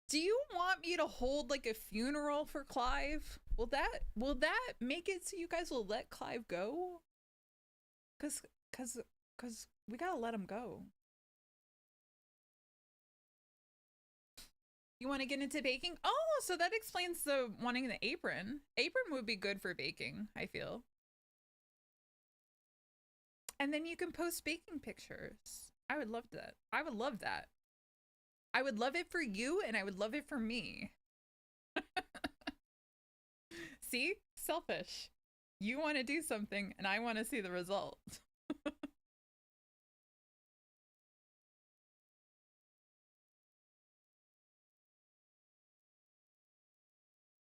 Do you want me to hold like a funeral for Clive? Will that make it so you guys will let Clive go? Cause, cause, cause we gotta let him go. You want to get into baking? Oh, so that explains the wanting the apron. Apron would be good for baking, I feel. And then you can post baking pictures. I would love that. I would love that. I would love it for you, and I would love it for me. See? Selfish. You want to do something, and I want to see the result.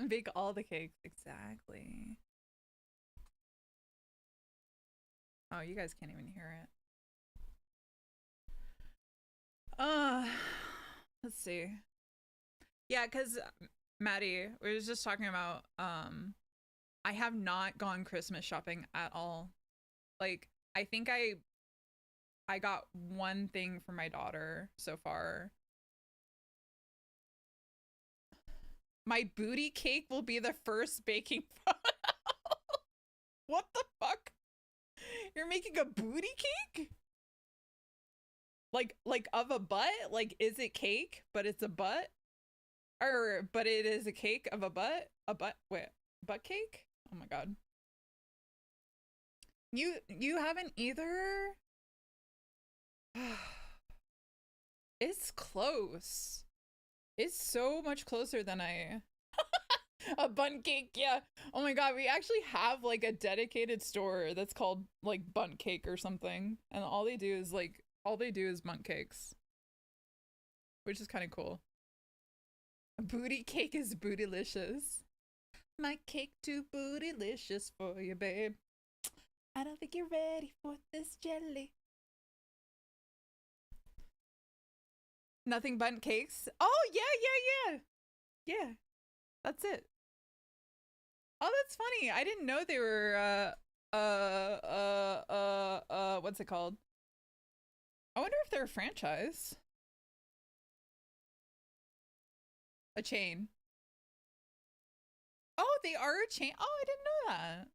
Bake all the cakes. Exactly. Oh, you guys can't even hear it. Let's see. Yeah, because Maddie, we was just talking about, I have not gone Christmas shopping at all. Like, I think I got one thing for my daughter so far. My booty cake will be the first baking product. What the fuck? You're making a booty cake? Like of a butt? Like, is it cake, but it's a butt? Or, but it is a cake of a butt? A butt, wait, butt cake? Oh my god. You haven't either? It's close. It's so much closer than I... A bun cake, yeah. Oh my god, we actually have like a dedicated store that's called like bun cake or something. And all they do is bun cakes. Which is kind of cool. A booty cake is bootylicious. My cake too bootylicious for you, babe. I don't think you're ready for this jelly. Nothing bun cakes? Oh, yeah. Yeah, that's it. Oh, that's funny. I didn't know they were, what's it called? I wonder if they're a franchise. A chain. Oh, they are a chain. Oh, I didn't know that.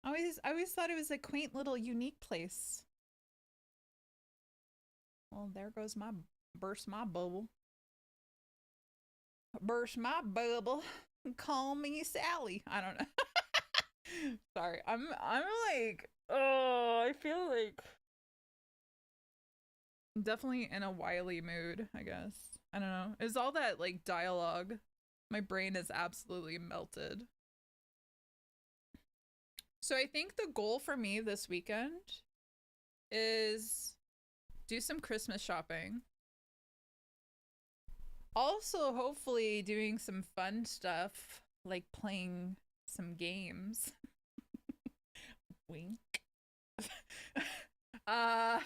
I always thought it was a quaint little unique place. Well, there goes my burst my bubble. Burst my bubble. Call me Sally. I don't know. Sorry. I'm like, oh, I feel like I'm definitely in a wily mood, I guess. I don't know. It's all that like dialogue. My brain is absolutely melted. So I think the goal for me this weekend is do some Christmas shopping. Also, hopefully doing some fun stuff like playing some games. Wink. uh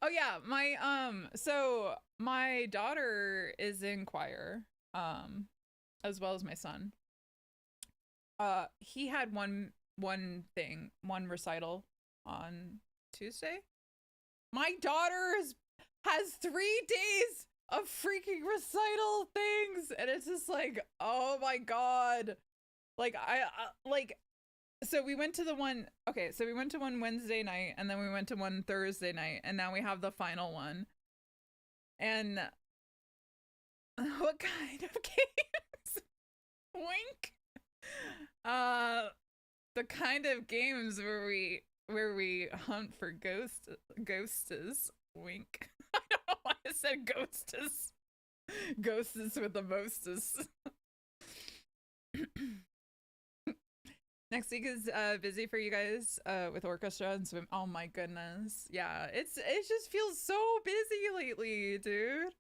Oh yeah, so my daughter is in choir as well as my son. He had one recital on Tuesday. My daughter has 3 days of freaking recital things, and it's just like, oh my god. Like so we went to the one, okay, so we went to one Wednesday night, and then we went to one Thursday night, and now we have the final one. And what kind of games? Wink. The kind of games where we hunt for ghostes. Wink. I don't know why I said ghostes. Ghostes with the mostest. Next week is busy for you guys with orchestra and swim. Oh my goodness. Yeah, it just feels so busy lately, dude.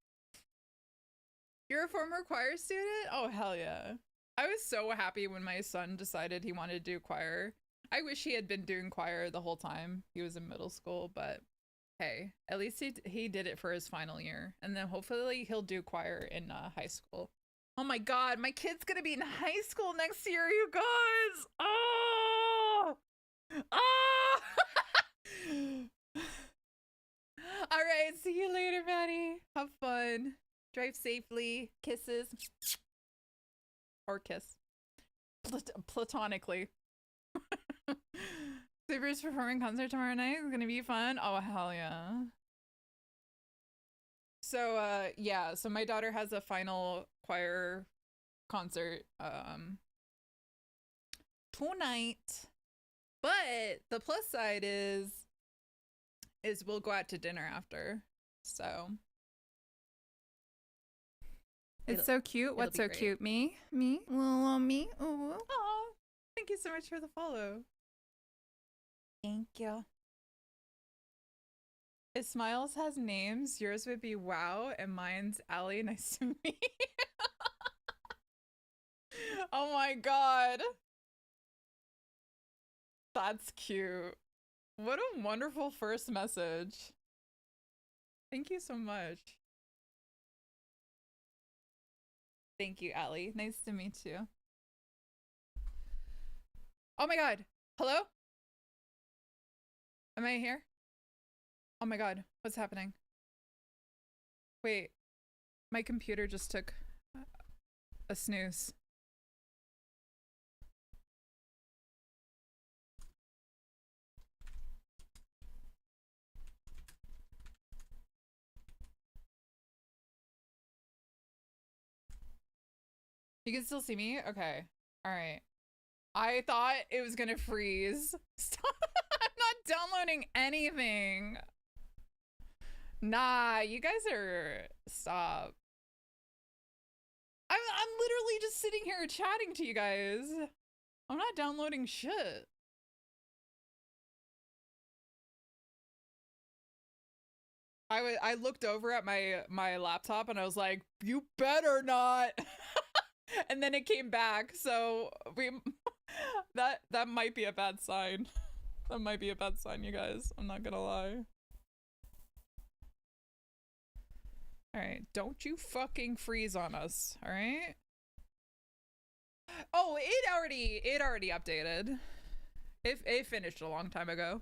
You're a former choir student? Oh, hell yeah. I was so happy when my son decided he wanted to do choir. I wish he had been doing choir the whole time he was in middle school, but hey, at least he did it for his final year. And then hopefully he'll do choir in high school. Oh my god, my kid's gonna be in high school next year, you guys! Oh! Oh! Alright, see you later, Maddie. Have fun. Drive safely. Kisses. Or kiss. Platonically. Saber's performing concert tomorrow night. It's gonna be fun. Oh hell yeah. So yeah, so my daughter has a final choir concert tonight. But the plus side is we'll go out to dinner after. So it's so cute. What's so cute? Me? Little me? Ooh. Aw. Thank you so much for the follow. Thank you. If Smiles has names, yours would be Wow, and mine's Allie. Nice to meet you. Oh my god. That's cute. What a wonderful first message. Thank you so much. Thank you, Allie. Nice to meet you. Oh my god. Hello? Am I here? Oh my god. What's happening? Wait. My computer just took a snooze. You can still see me? Okay. Alright. I thought it was gonna freeze. Stop. I'm not downloading anything. Nah, you guys are... Stop. I'm literally just sitting here chatting to you guys. I'm not downloading shit. I looked over at my laptop and I was like, you better not. And then it came back, so that might be a bad sign. That might be a bad sign, you guys. I'm not gonna lie. Alright, don't you fucking freeze on us, alright? Oh, it already updated. It finished a long time ago.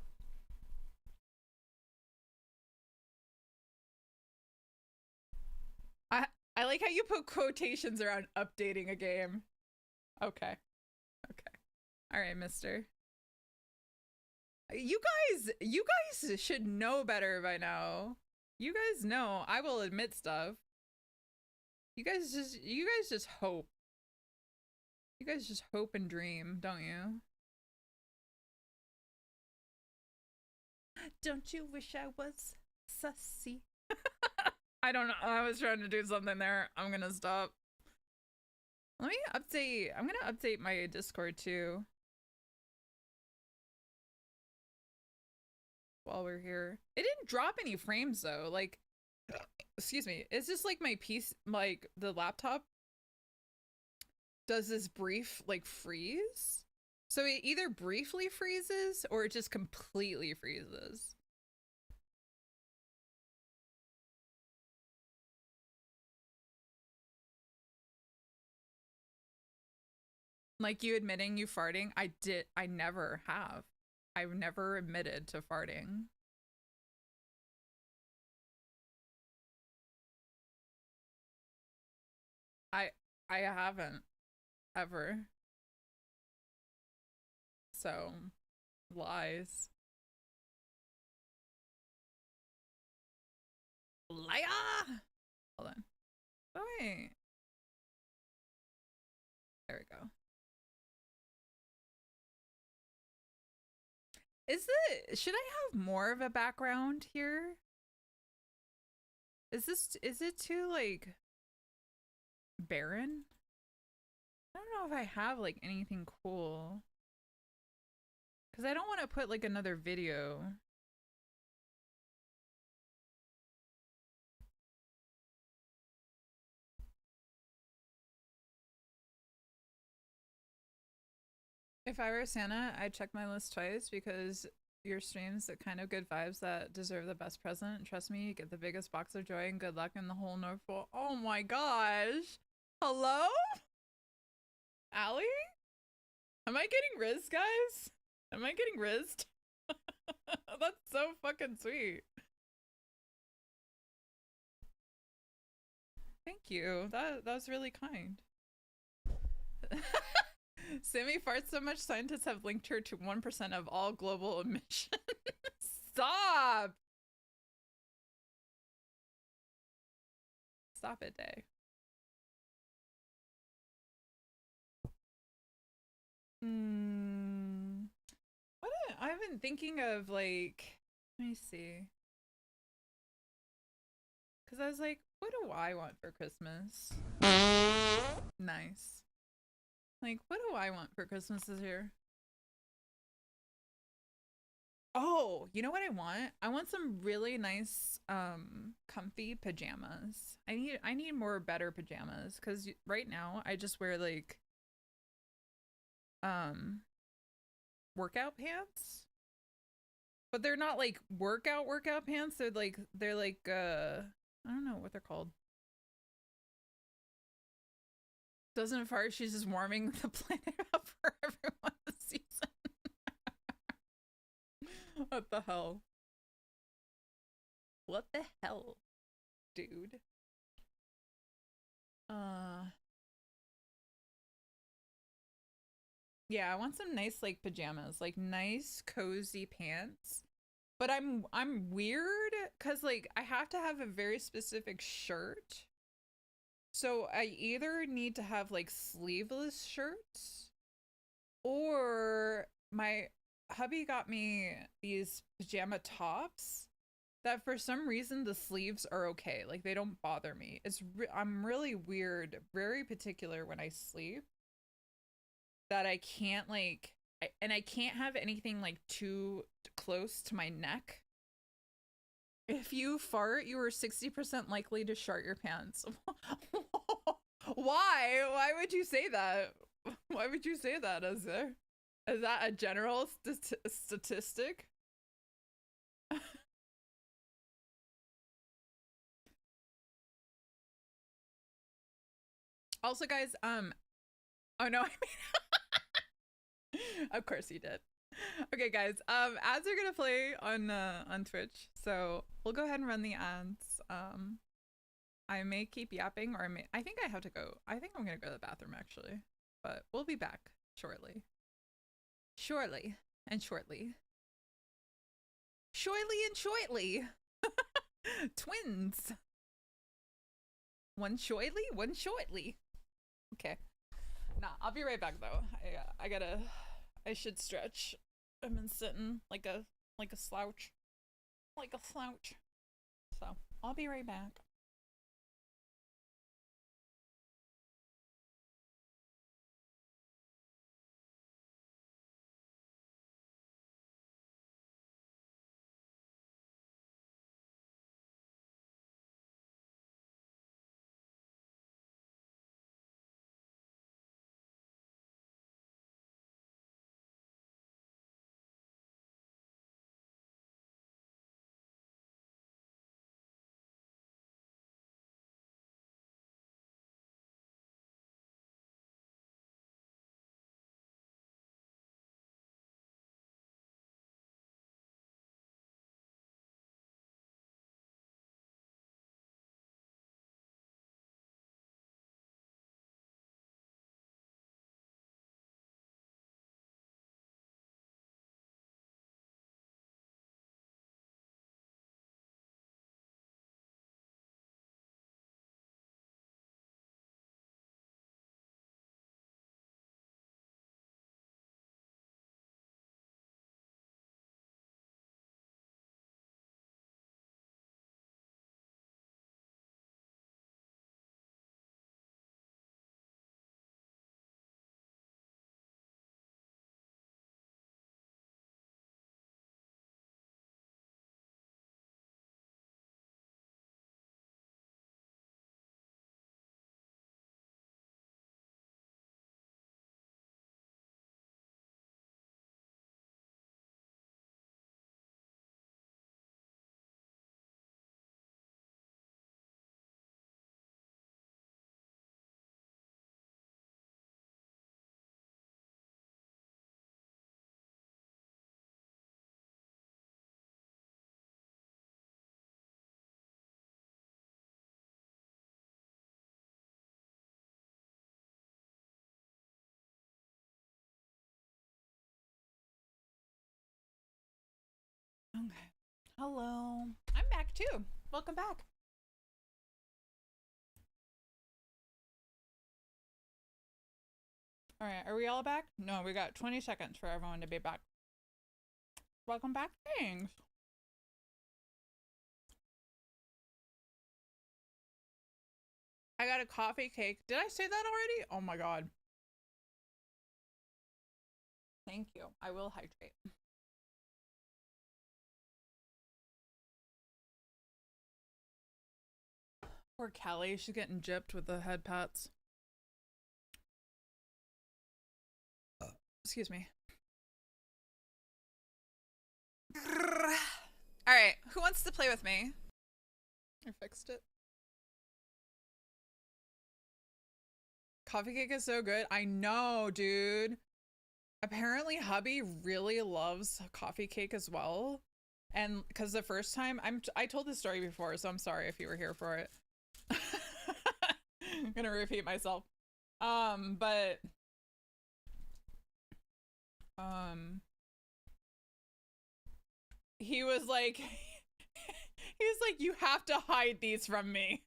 I like how you put quotations around updating a game. Okay. Okay. Alright, mister. You guys should know better by now. You guys know I will admit stuff. You guys just hope. You guys just hope and dream, don't you? Don't you wish I was sussy? I don't know. I was trying to do something there. I'm gonna stop. Let me update. I'm gonna update my Discord too. While we're here. It didn't drop any frames though. Like, excuse me. It's just like my piece, like the laptop does this brief like freeze. So it either briefly freezes or it just completely freezes. Like you admitting you farting? I never have. I've never admitted to farting. I haven't ever. So lies. Liar! Hold on. Oh wait. There we go. Should I have more of a background here? Is it too like barren? I don't know if I have like anything cool. Cause I don't want to put like another video. If I were Santa, I'd check my list twice because your streams the kind of good vibes that deserve the best present. Trust me, you get the biggest box of joy and good luck in the whole North Pole. Oh my gosh. Hello? Allie? Am I getting rizzed, guys? Am I getting rizzed? That's so fucking sweet. Thank you. That was really kind. Sammy farts so much, scientists have linked her to 1% of all global emissions. Stop! Stop it, Day. I've been thinking of, like, let me see. Because I was like, what do I want for Christmas? Nice. Like, what do I want for Christmas this year? Oh, you know what I want? I want some really nice, comfy pajamas. I need more better pajamas because right now I just wear like, um, workout pants, but they're not like workout pants. They're like I don't know what they're called. Doesn't fart. She's just warming the planet up for everyone this season. What the hell? What the hell, dude? Uh, yeah, I want some nice like pajamas, like nice cozy pants. But I'm weird cuz like I have to have a very specific shirt. So I either need to have like sleeveless shirts or my hubby got me these pajama tops that for some reason the sleeves are okay. Like they don't bother me. I'm really weird, very particular when I sleep that I can't like and I can't have anything like too close to my neck. If you fart, you are 60% likely to shart your pants. Why? Why would you say that? Why would you say that? Is that a general statistic? Also, guys, oh no, I mean, of course you did. Okay, guys, ads are gonna play on Twitch, so we'll go ahead and run the ads. I may keep yapping, or I think I have to go. I think I'm gonna go to the bathroom actually, but we'll be back shortly. Shortly and shortly. Shortly and shortly. Twins. One shortly, one shortly. Okay. Nah, I'll be right back though. I should stretch. I've been sitting like a slouch. Like a slouch. So I'll be right back. Okay. Hello. I'm back too. Welcome back. All right, are we all back? No, we got 20 seconds for everyone to be back. Welcome back. Thanks. I got a coffee cake. Did I say that already? Oh my god. Thank you. I will hydrate. Poor Callie. She's getting gypped with the head pats. Excuse me. All right. Who wants to play with me? I fixed it. Coffee cake is so good. I know, dude. Apparently hubby really loves coffee cake as well. And because the first time I told this story before, so I'm sorry if you were here for it. I'm gonna repeat myself. But he was like you have to hide these from me.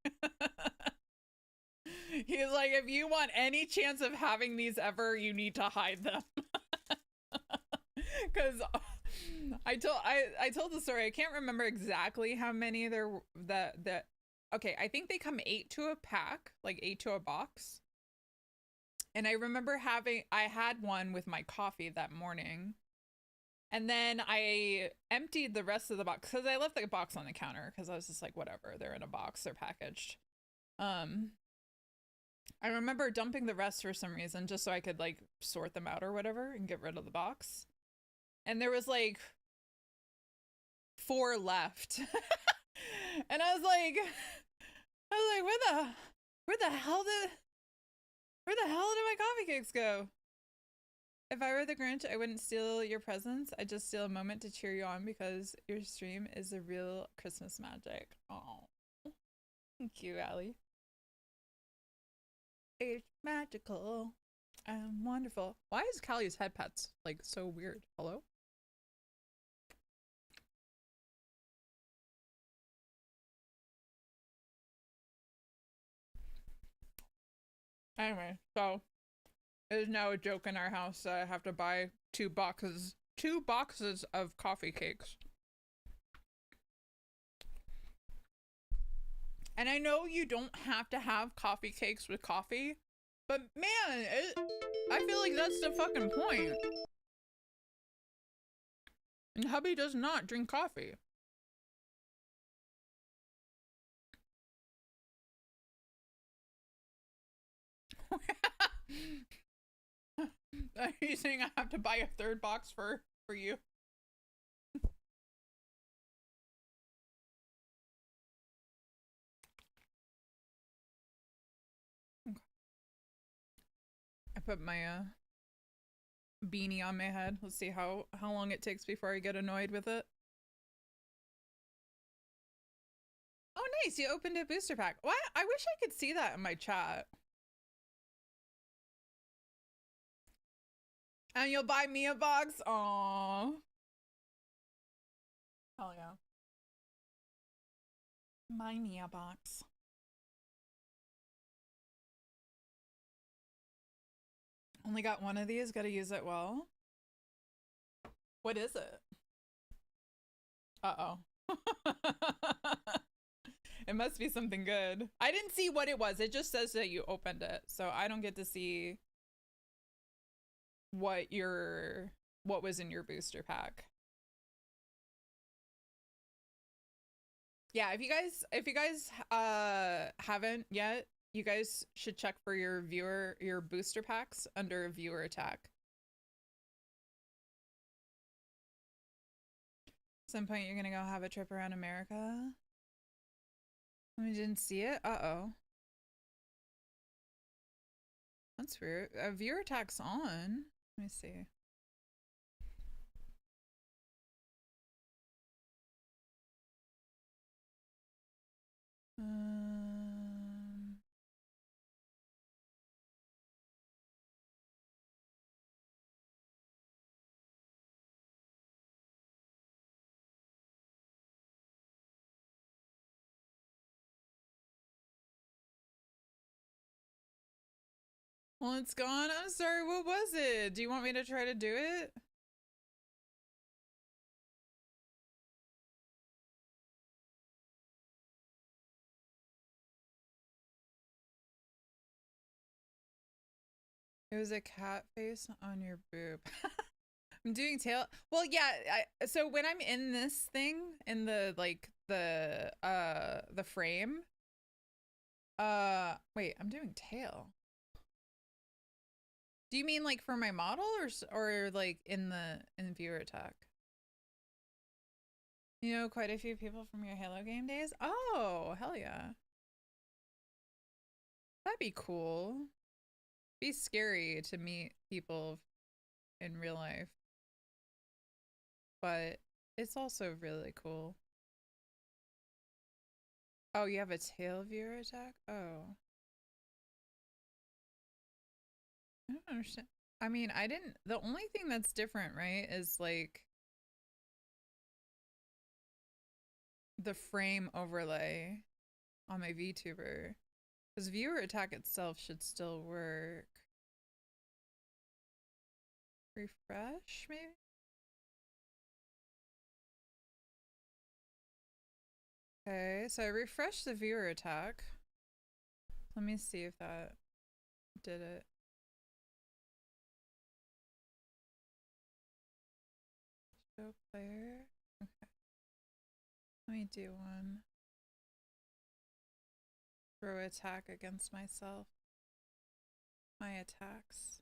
He's like, if you want any chance of having these ever, you need to hide them. Because I told the story. I can't remember exactly how many there that okay, I think they come 8 to a pack, like 8 to a box. And I remember I had one with my coffee that morning. And then I emptied the rest of the box because I left the box on the counter because I was just like, whatever, they're in a box, they're packaged. I remember dumping the rest for some reason just so I could like sort them out or whatever and get rid of the box. And there was like 4 left. And I was like, where the hell did my coffee cakes go? If I were the Grinch, I wouldn't steal your presents. I'd just steal a moment to cheer you on because your stream is the real Christmas magic. Oh, thank you, Allie. It's magical and wonderful. Why is Callie's head pets like so weird? Hello? Anyway, so it is now a joke in our house that I have to buy 2 boxes of coffee cakes. And I know you don't have to have coffee cakes with coffee, but man, I feel like that's the fucking point. And hubby does not drink coffee. Are you saying I have to buy a 3rd box for you? I put my beanie on my head. Let's see how long it takes before I get annoyed with it. Oh, nice. You opened a booster pack. What? I wish I could see that in my chat. And you'll buy me a box? Aww. Hell yeah. Buy me a box. Only got one of these. Gotta use it well. What is it? Uh-oh. It must be something good. I didn't see what it was. It just says that you opened it. So I don't get to see what was in your booster pack. Yeah, if you guys haven't yet, you guys should check for your booster packs under viewer attack. At some point you're gonna go have a trip around America. We didn't see it? Uh-oh. That's weird. Viewer attack's on. Let me see. Well, it's gone. I'm sorry. What was it? Do you want me to try to do it? It was a cat face on your boob. I'm doing tail. Well, yeah. So when I'm in this thing, in the like the frame. Wait. I'm doing tail. Do you mean like for my model or like in viewer attack? You know quite a few people from your Halo game days? Oh, hell yeah. That'd be cool. Be scary to meet people in real life. But it's also really cool. Oh, you have a tail viewer attack? Oh. I don't understand. I mean, the only thing that's different, right, is like the frame overlay on my VTuber. Because viewer attack itself should still work. Refresh, maybe? Okay, so I refreshed the viewer attack. Let me see if that did it. Show player. Okay. Let me do one. Throw attack against myself. My attacks.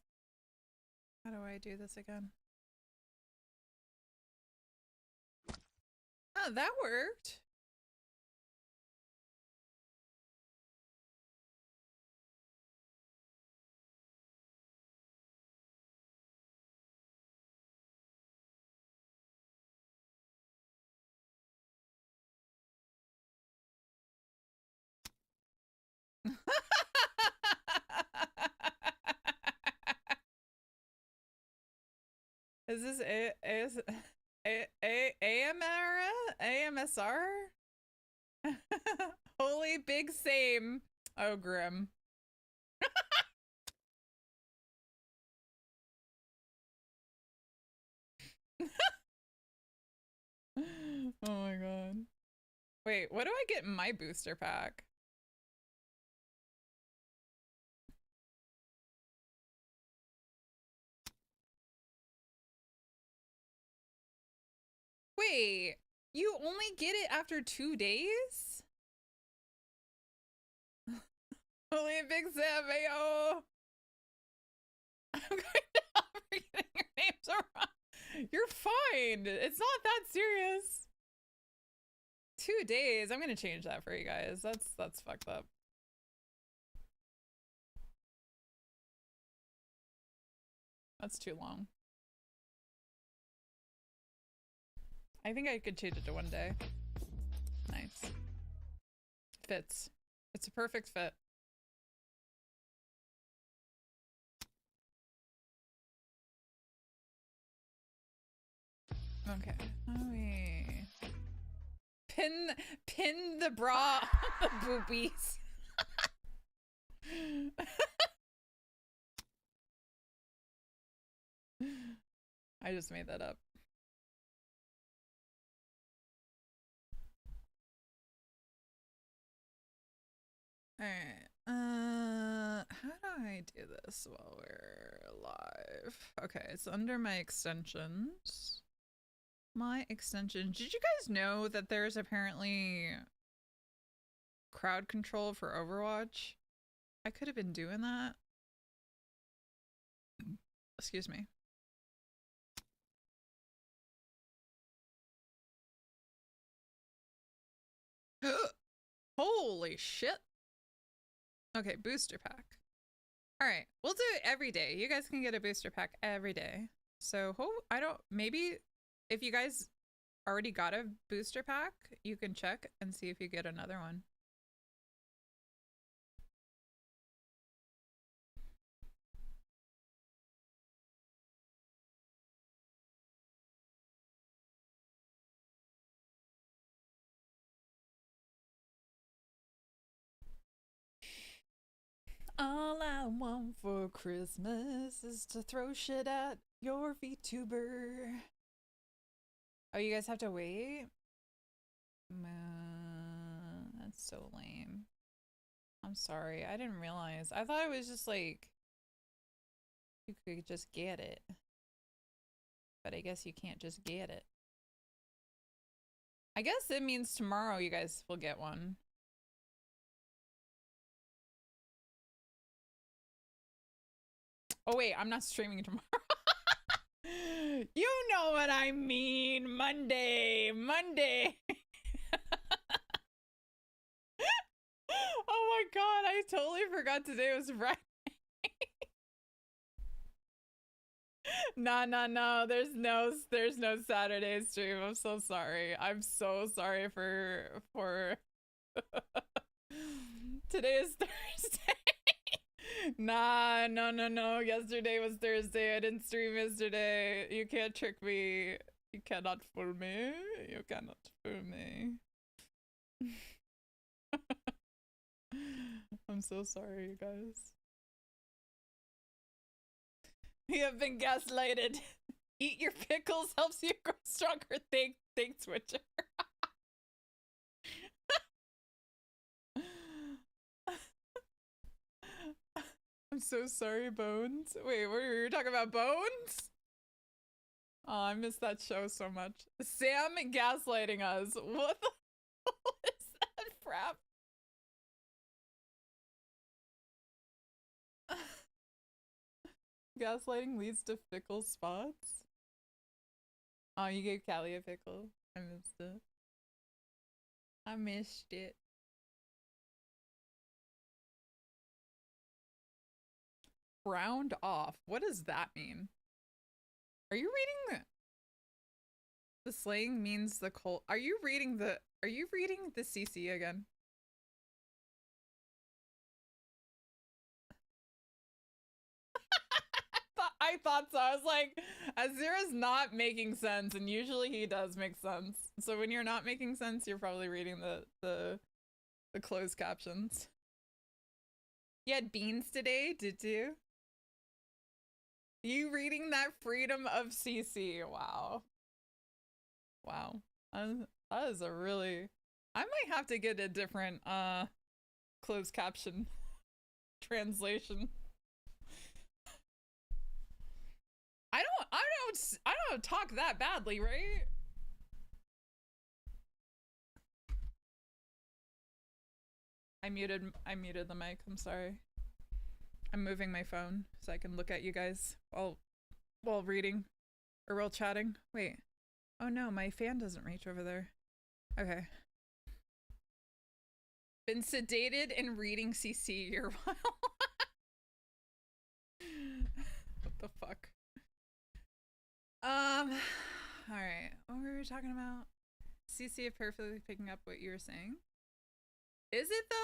How do I do this again? Oh, that worked. Is this AMSR? Holy big same. Oh, grim. Oh my god. Wait, what do I get in my booster pack? Wait, you only get it after 2 days? Holy big Sam, ayo! I'm going to forgetting your names around. You're fine. It's not that serious. 2 days. I'm gonna change that for you guys. That's fucked up. That's too long. I think I could change it to 1 day. Nice. Fits. It's a perfect fit. Okay. How do we pin the bra on the boobies? I just made that up. Alright. How do I do this while we're live? Okay, it's under my extensions. My extension. Did you guys know that there's apparently crowd control for Overwatch? I could have been doing that. Excuse me. Holy shit. Okay, booster pack. All right, we'll do it every day. You guys can get a booster pack every day. So maybe if you guys already got a booster pack, you can check and see if you get another one. All I want for Christmas is to throw shit at your VTuber. Oh, you guys have to wait? That's so lame. I'm sorry. I didn't realize. I thought it was just like you could just get it. But I guess you can't just get it. I guess it means tomorrow you guys will get one. Oh wait, I'm not streaming tomorrow. You know what I mean. Monday. Oh my god, I totally forgot today was Friday. No. There's no Saturday stream. I'm so sorry. I'm so sorry for today is Thursday. Nah, no. Yesterday was Thursday. I didn't stream yesterday. You can't trick me. You cannot fool me. You cannot fool me. I'm so sorry, you guys. You have been gaslighted. Eat your pickles helps you grow stronger. Thanks, Witcher. I'm so sorry, Bones. Wait, were you talking about Bones? Oh, I missed that show so much. Sam gaslighting us. What the hell is that crap? Gaslighting leads to fickle spots. Oh, you gave Callie a pickle. I missed it. I missed it. Round off. What does that mean? Are you reading the slang means the cold? Are you reading the CC again? I thought so. I was like, Azira's not making sense, and usually he does make sense. So when you're not making sense, you're probably reading the closed captions. You had beans today, did you? You reading that freedom of CC? Wow. That is a really. I might have to get a different closed caption translation. I don't talk that badly, right? I muted the mic. I'm sorry. I'm moving my phone so I can look at you guys while reading or while chatting. Wait. Oh no, my fan doesn't reach over there. Okay. Been sedated and reading CC your while. What the fuck? Alright. What were we talking about? CC is perfectly picking up what you were saying. Is it though?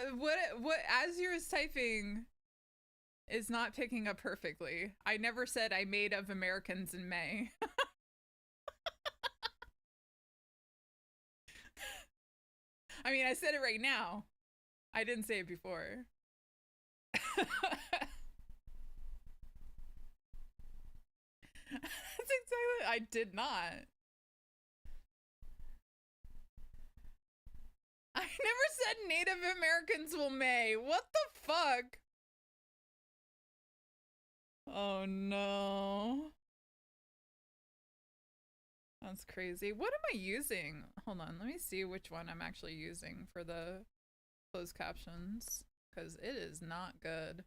What as you were typing is not picking up perfectly. I never said I made of Americans in May. I mean, I said it right now. I didn't say it before. That's exactly. I did not. I never said Native Americans will May. What the fuck? Oh no. That's crazy. What am I using? Hold on, let me see which one I'm actually using for the closed captions, because it is not good.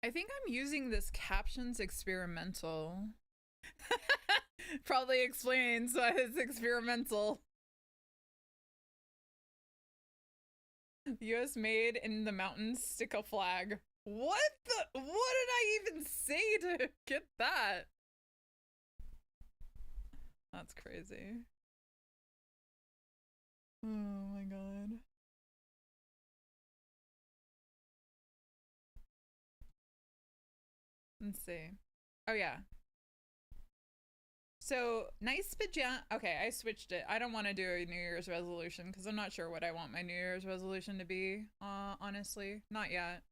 I think I'm using this captions experimental. Probably explains why it's experimental. US made in the mountains, stick a flag. What did I even say to get that? That's crazy. Oh my god. Let's see. Oh yeah. So nice pajama. Okay, I switched it. I don't want to do a New Year's resolution because I'm not sure what I want my New Year's resolution to be. Honestly, not yet.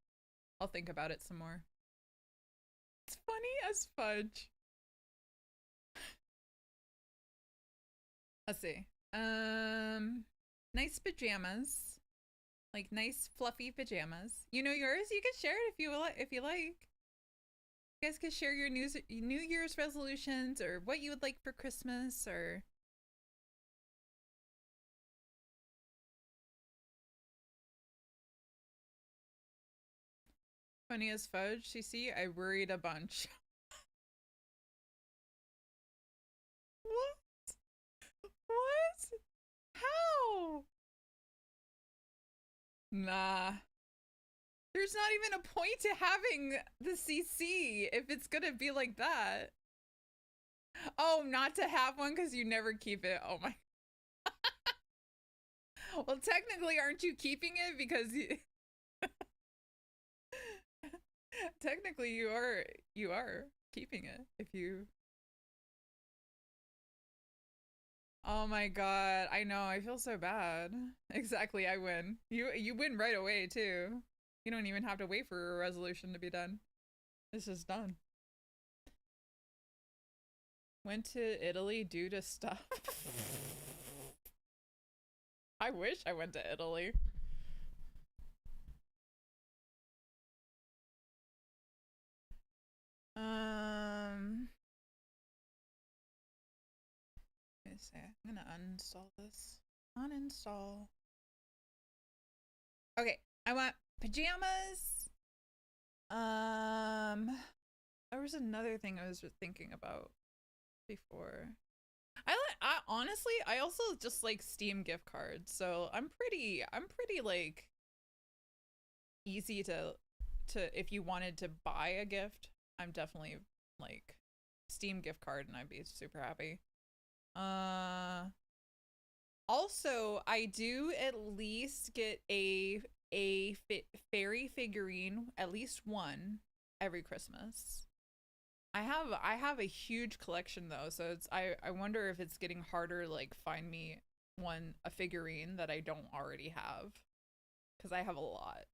I'll think about it some more. It's funny as fudge. Let's see. Nice pajamas, like nice fluffy pajamas. You know yours. You can share it if you like. You guys can share your New Year's resolutions or what you would like for Christmas or. Funny as fudge. CC, I worried a bunch. What? What? How? Nah. There's not even a point to having the CC if it's gonna be like that. Oh, not to have one because you never keep it. Oh my. Well, technically, aren't you keeping it because you... Technically, you are keeping it if you... Oh my god, I know, I feel so bad. Exactly, I win. You win right away too. You don't even have to wait for a resolution to be done. It's just done. Went to Italy due to stuff. I wish I went to Italy. Let me see. I'm gonna uninstall this. Uninstall. Okay, I want pajamas. There was another thing I was thinking about before. I honestly, I also just like Steam gift cards, so I'm pretty like easy to if you wanted to buy a gift, I'm definitely like Steam gift card and I'd be super happy. Also, I do at least get a fairy figurine, at least one, every Christmas. I have a huge collection though, so it's I wonder if it's getting harder like find me a figurine that I don't already have because I have a lot.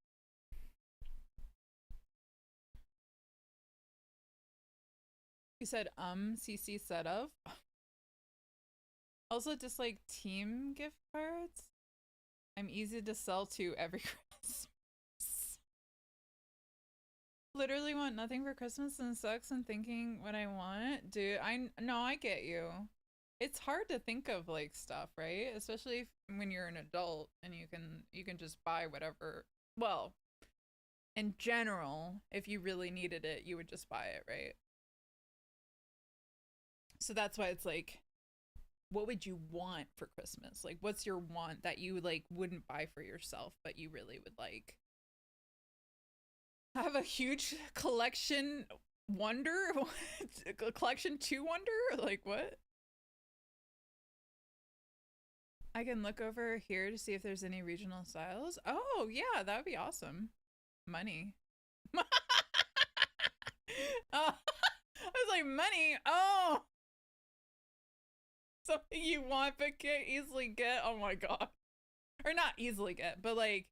You said CC set of. Also just like team gift cards. I'm easy to sell to every Christmas. Literally want nothing for Christmas and sucks and thinking what I want. Dude, I get you. It's hard to think of like stuff, right? Especially when you're an adult and you can just buy whatever. Well, in general, if you really needed it, you would just buy it, right? So that's why it's like what would you want for Christmas? Like what's your want that you like wouldn't buy for yourself but you really would like? I have a huge collection wonder collection to wonder like what? I can look over here to see if there's any regional styles. Oh yeah, that would be awesome. Money. I was like money. Oh, something you want but can't easily get. Oh my god, or not easily get, but like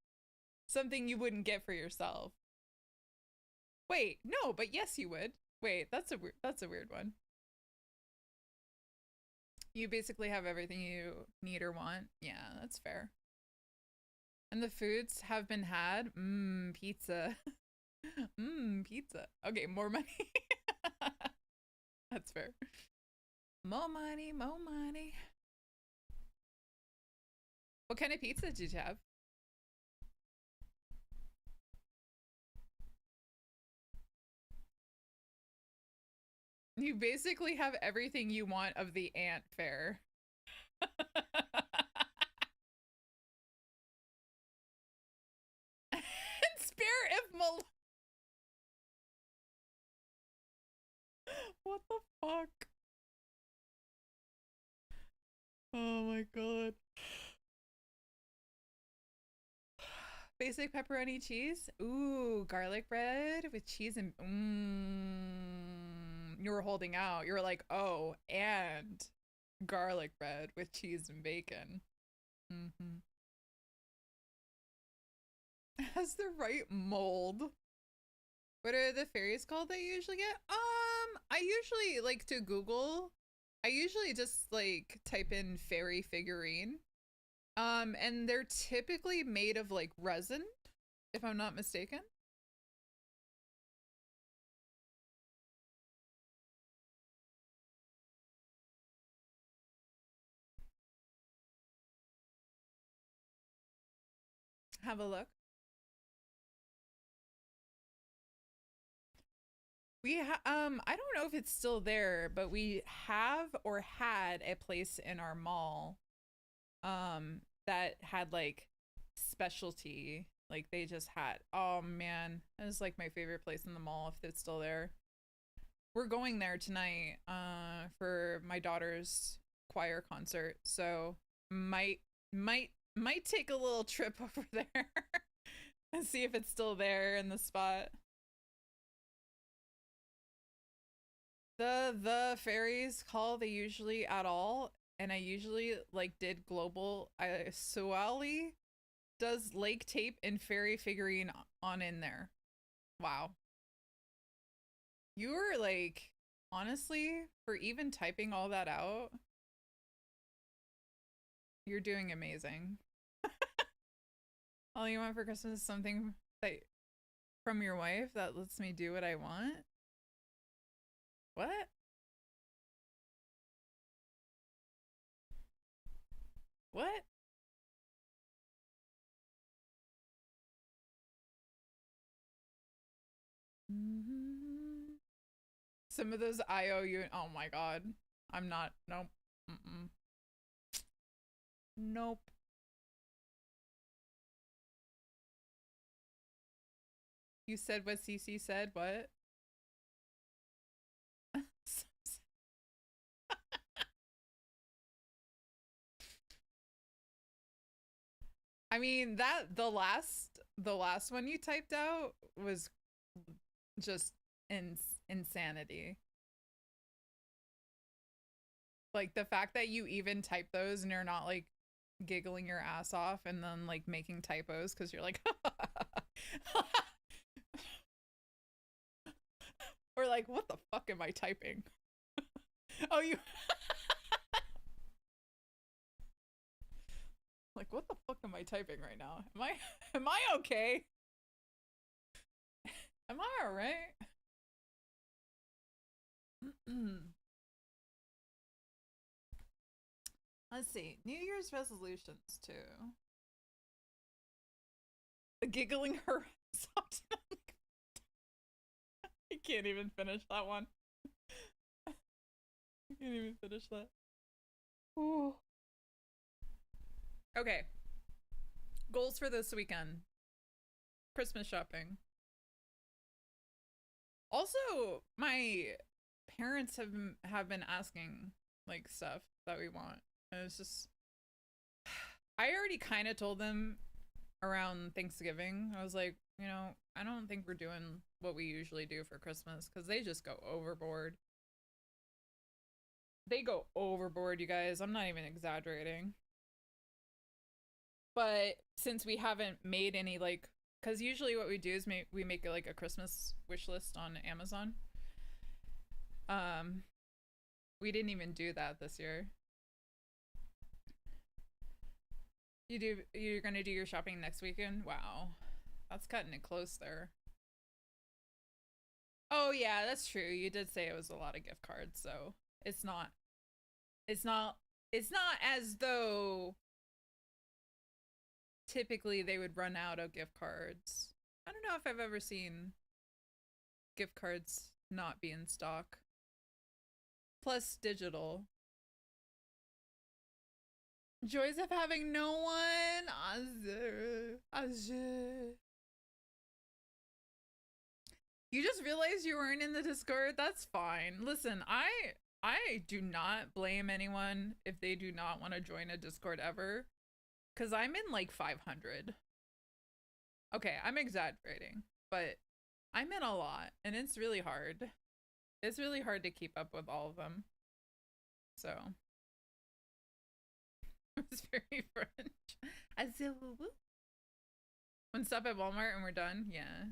something you wouldn't get for yourself. Wait, no, but yes, you would. Wait, that's a weird one. You basically have everything you need or want. Yeah, that's fair. And the foods have been had. Mmm, pizza. Mmm, pizza. Okay, more money. That's fair. More money, more money. What kind of pizza did you have? You basically have everything you want of the ant fair. And spare if mal. What the fuck? Oh my god. Basic pepperoni cheese. Ooh, garlic bread with cheese and you were holding out. You were like, oh, and garlic bread with cheese and bacon. Mm-hmm. Has the right mold. What are the fairies called that you usually get? I usually like to Google. I usually just like type in fairy figurine. And they're typically made of like resin, if I'm not mistaken. Have a look. I don't know if it's still there, but we have or had a place in our mall that had like specialty, like they just had, oh man, it was like my favorite place in the mall if it's still there. We're going there tonight for my daughter's choir concert, so might might take a little trip over there and see if it's still there in the spot. The fairies call they usually at all, and I usually like did global. Suali does lake tape and fairy figurine on in there. Wow, you were like, honestly, for even typing all that out, you're doing amazing. All you want for Christmas is something that from your wife that lets me do what I want. What? What? Mm-hmm. Some of those IOU. Oh my god. I'm not. Nope. Mm-mm. Nope. You said what CC said? What? I mean that the last one you typed out was just insanity. Like the fact that you even type those and you're not like giggling your ass off and then like making typos because you're like or like what the fuck am I typing? Oh, you like what the fuck am I typing right now? Am I okay? Am I all right? Let's see. New Year's resolutions too. The giggling her ass. I can't even finish that one. I can't even finish that. Ooh. Okay. Goals for this weekend. Christmas shopping. Also, my parents have been asking like stuff that we want. And it's just I already kind of told them around Thanksgiving. I was like, I don't think we're doing what we usually do for Christmas because they just go overboard. They go overboard, you guys. I'm not even exaggerating. But since we haven't made any like, because usually what we do is we make like a Christmas wish list on Amazon. Um, we didn't even do that this year. You're gonna do your shopping next weekend? Wow. That's cutting it close there. Oh yeah, that's true. You did say it was a lot of gift cards, so it's not it's not it's not as though typically they would run out of gift cards. I don't know if I've ever seen gift cards not be in stock. Plus digital. Joys of having no one. You just realized you weren't in the Discord? That's fine. Listen, I do not blame anyone if they do not want to join a Discord ever. Cause I'm in like 500. Okay, I'm exaggerating, but I'm in a lot and it's really hard. It's really hard to keep up with all of them. So it's very French. When stop at Walmart and we're done, yeah.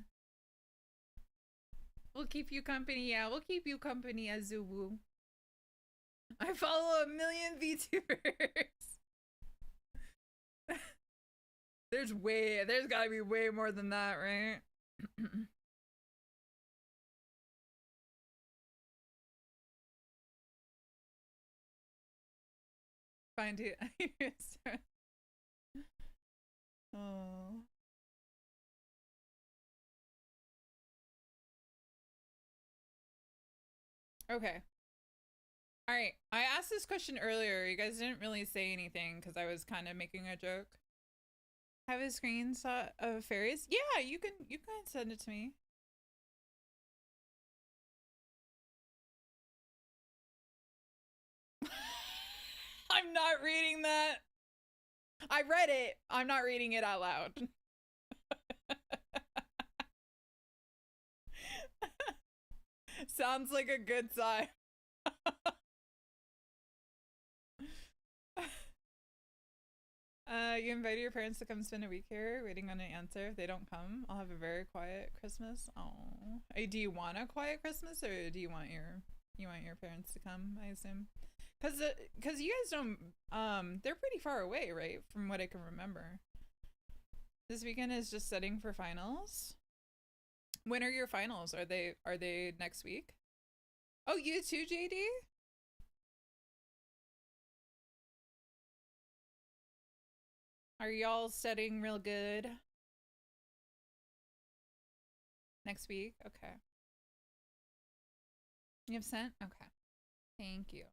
We'll keep you company, yeah. We'll keep you company, Azubu. I follow 1 million VTubers. There's gotta be way more than that, right? Find it. Oh. Okay. All right. I asked this question earlier. You guys didn't really say anything because I was kind of making a joke. Have a screenshot of fairies? Yeah, you can send it to me. I'm not reading that. I read it. I'm not reading it out loud. Sounds like a good sign. You invited your parents to come spend a week here, waiting on an answer. If they don't come, I'll have a very quiet Christmas. Oh, hey, do you want a quiet Christmas, or do you want your parents to come? I assume, cause you guys don't. They're pretty far away, right? From what I can remember. This weekend is just studying for finals. When are your finals? Are they next week? Oh, you too, JD? Are y'all studying real good? Next week? Okay. You have sent? Okay. Thank you.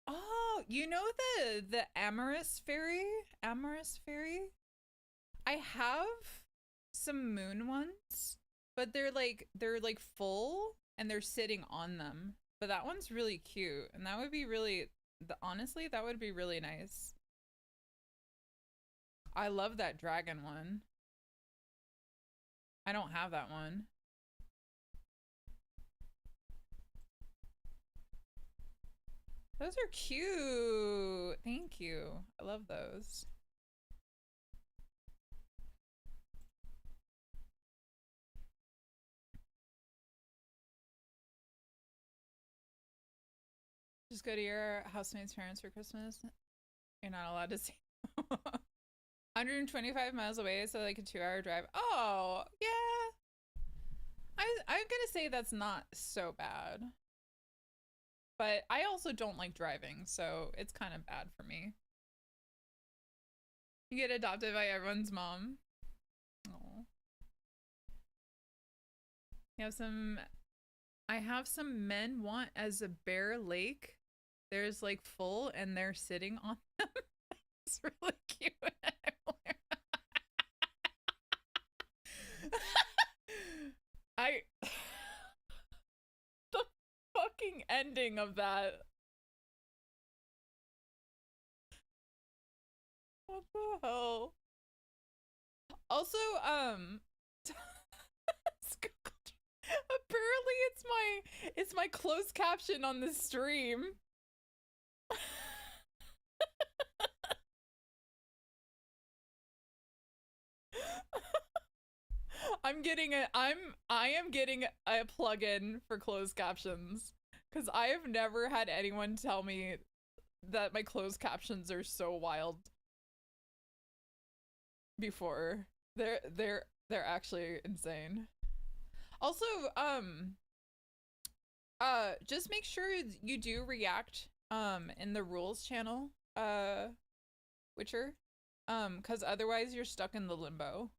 Oh, you know the amorous fairy? Amorous fairy? I have some moon ones, but they're like full and they're sitting on them. But that one's really cute, and that would be really honestly, that would be really nice. I love that dragon one. I don't have that one. Those are cute. Thank you. I love those. Just go to your housemate's parents for Christmas. You're not allowed to see. 125 miles away, so like a 2-hour drive. Oh, yeah. I'm gonna say that's not so bad. But I also don't like driving, so it's kind of bad for me. You get adopted by everyone's mom. Oh. You have some... I have some men want as a Bear Lake. There's like full and they're sitting on them. It's really cute. The fucking ending of that. What the hell? Also, apparently it's my closed caption on the stream. I am getting a plugin for closed captions because I have never had anyone tell me that my closed captions are so wild before. They're actually insane. Also, just make sure you do react in the rules channel, Witcher, because otherwise you're stuck in the limbo.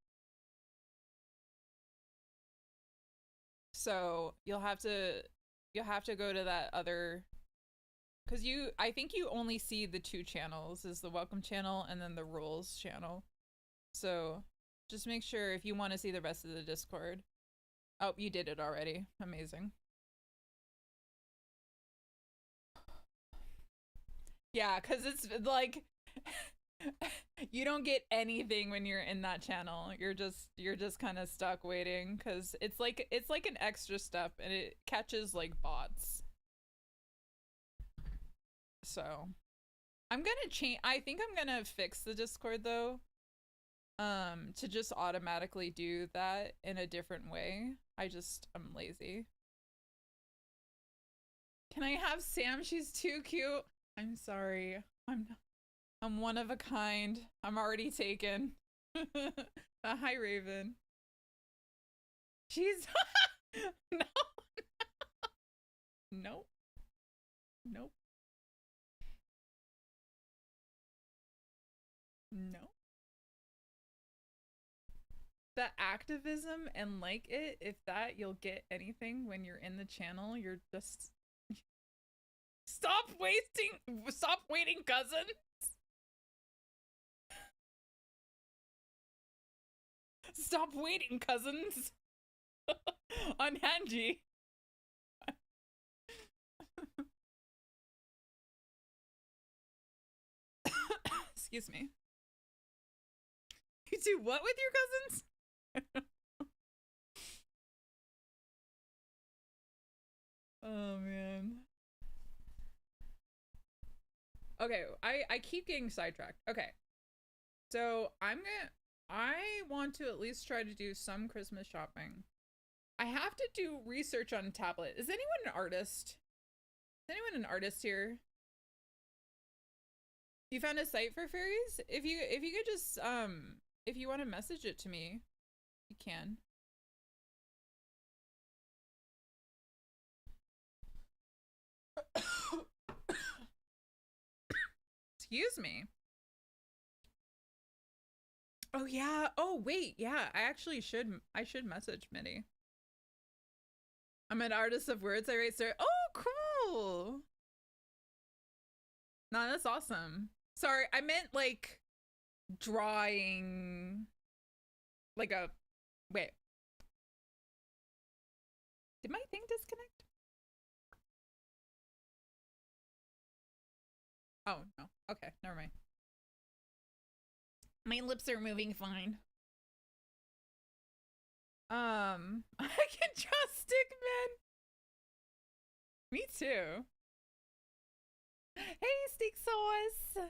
So you'll have to go to that other, because I think you only see the 2 channels, is the welcome channel and then the rules channel. So just make sure if you want to see the rest of the Discord. Oh, you did it already. Amazing. Yeah, because it's like You don't get anything when you're in that channel. You're just kind of stuck waiting because it's like an extra step and it catches like bots. So I'm gonna change. I think I'm gonna fix the Discord though, to just automatically do that in a different way. I'm lazy. Can I have Sam? She's too cute. I'm sorry. I'm one of a kind. I'm already taken. Hi, Raven. She's no, nope, nope, no. The activism and like it, if that you'll get anything when you're in the channel, you're just stop waiting, cousin. Stop waiting, cousins. On Hanji. Excuse me. You do what with your cousins? Oh man. Okay, I keep getting sidetracked. Okay. So I want to at least try to do some Christmas shopping. I have to do research on tablet. Is anyone an artist? Is anyone an artist here? You found a site for fairies? If you could just if you want to message it to me, you can. Excuse me. Oh yeah. Oh wait, yeah. I should message Mitty. I'm an artist of words. I write stories. Oh, cool. No, that's awesome. Sorry, I meant like drawing like a wait. Did my thing disconnect? Oh, no. Okay, never mind. My lips are moving fine. I can draw stickmen. Me too. Hey, stick sauce.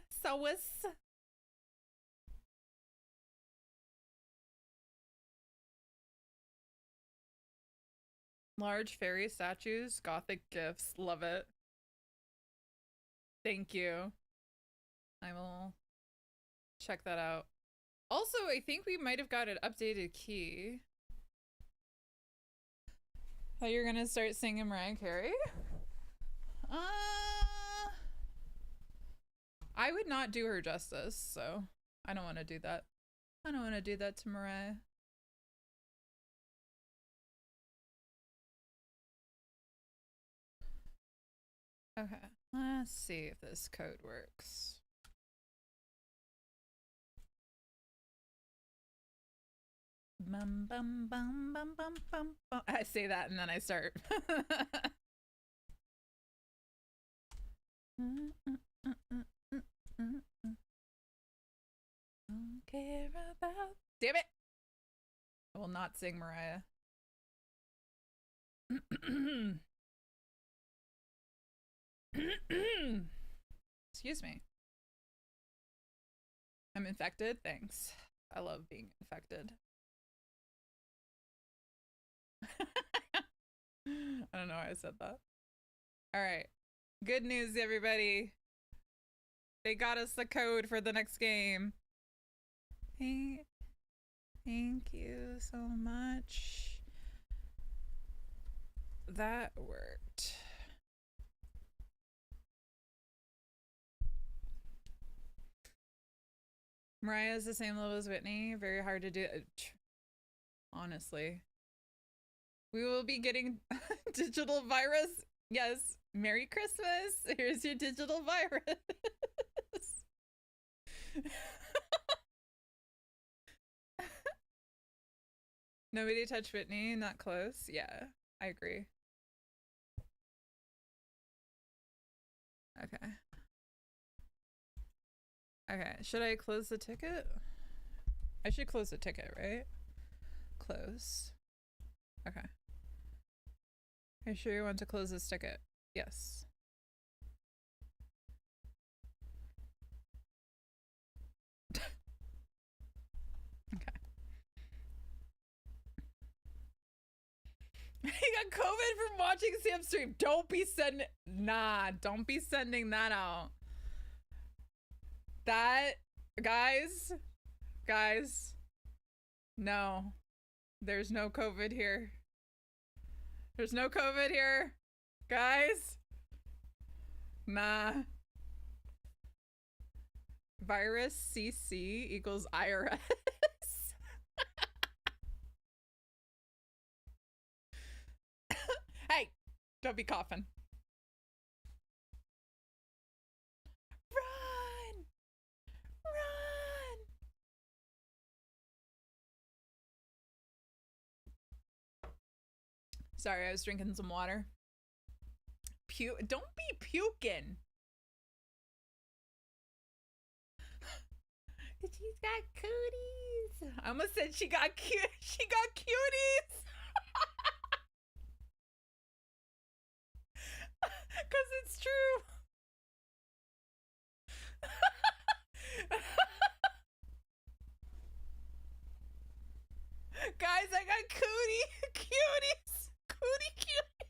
Large fairy statues, gothic gifts. Love it. Thank you. I will check that out. Also, I think we might have got an updated key. Oh, you're gonna start singing Mariah Carey? I would not do her justice, so I don't want to do that. I don't want to do that to Mariah. Okay, let's see if this code works. Bum bum bum bum bum bum bum. I say that and then I start. Don't care about. Damn it! I will not sing Mariah. Excuse me. I'm infected? Thanks. I love being infected. I don't know why I said that. Alright. Good news, everybody. They got us the code for the next game. Thank you so much. That worked. Mariah is the same level as Whitney. Very hard to do. Honestly. We will be getting digital virus. Yes. Merry Christmas. Here's your digital virus. Nobody touched Whitney. Not close. Yeah, I agree. Okay. Okay, should I close the ticket? I should close the ticket, right? Close. Okay. Are you sure you want to close this ticket? Yes. Okay. He got COVID from watching Sam stream. Don't be sending. Nah, don't be sending that out. That, guys, no, there's no COVID here. There's no COVID here, guys. Nah. Virus CC equals IRS. Hey, don't be coughing. Run! Run! Sorry, I was drinking some water. Don't be puking. She's got cooties. I almost said she got cute. She got cuties. Cause it's true. Guys, I got cuties. Cootie cuties.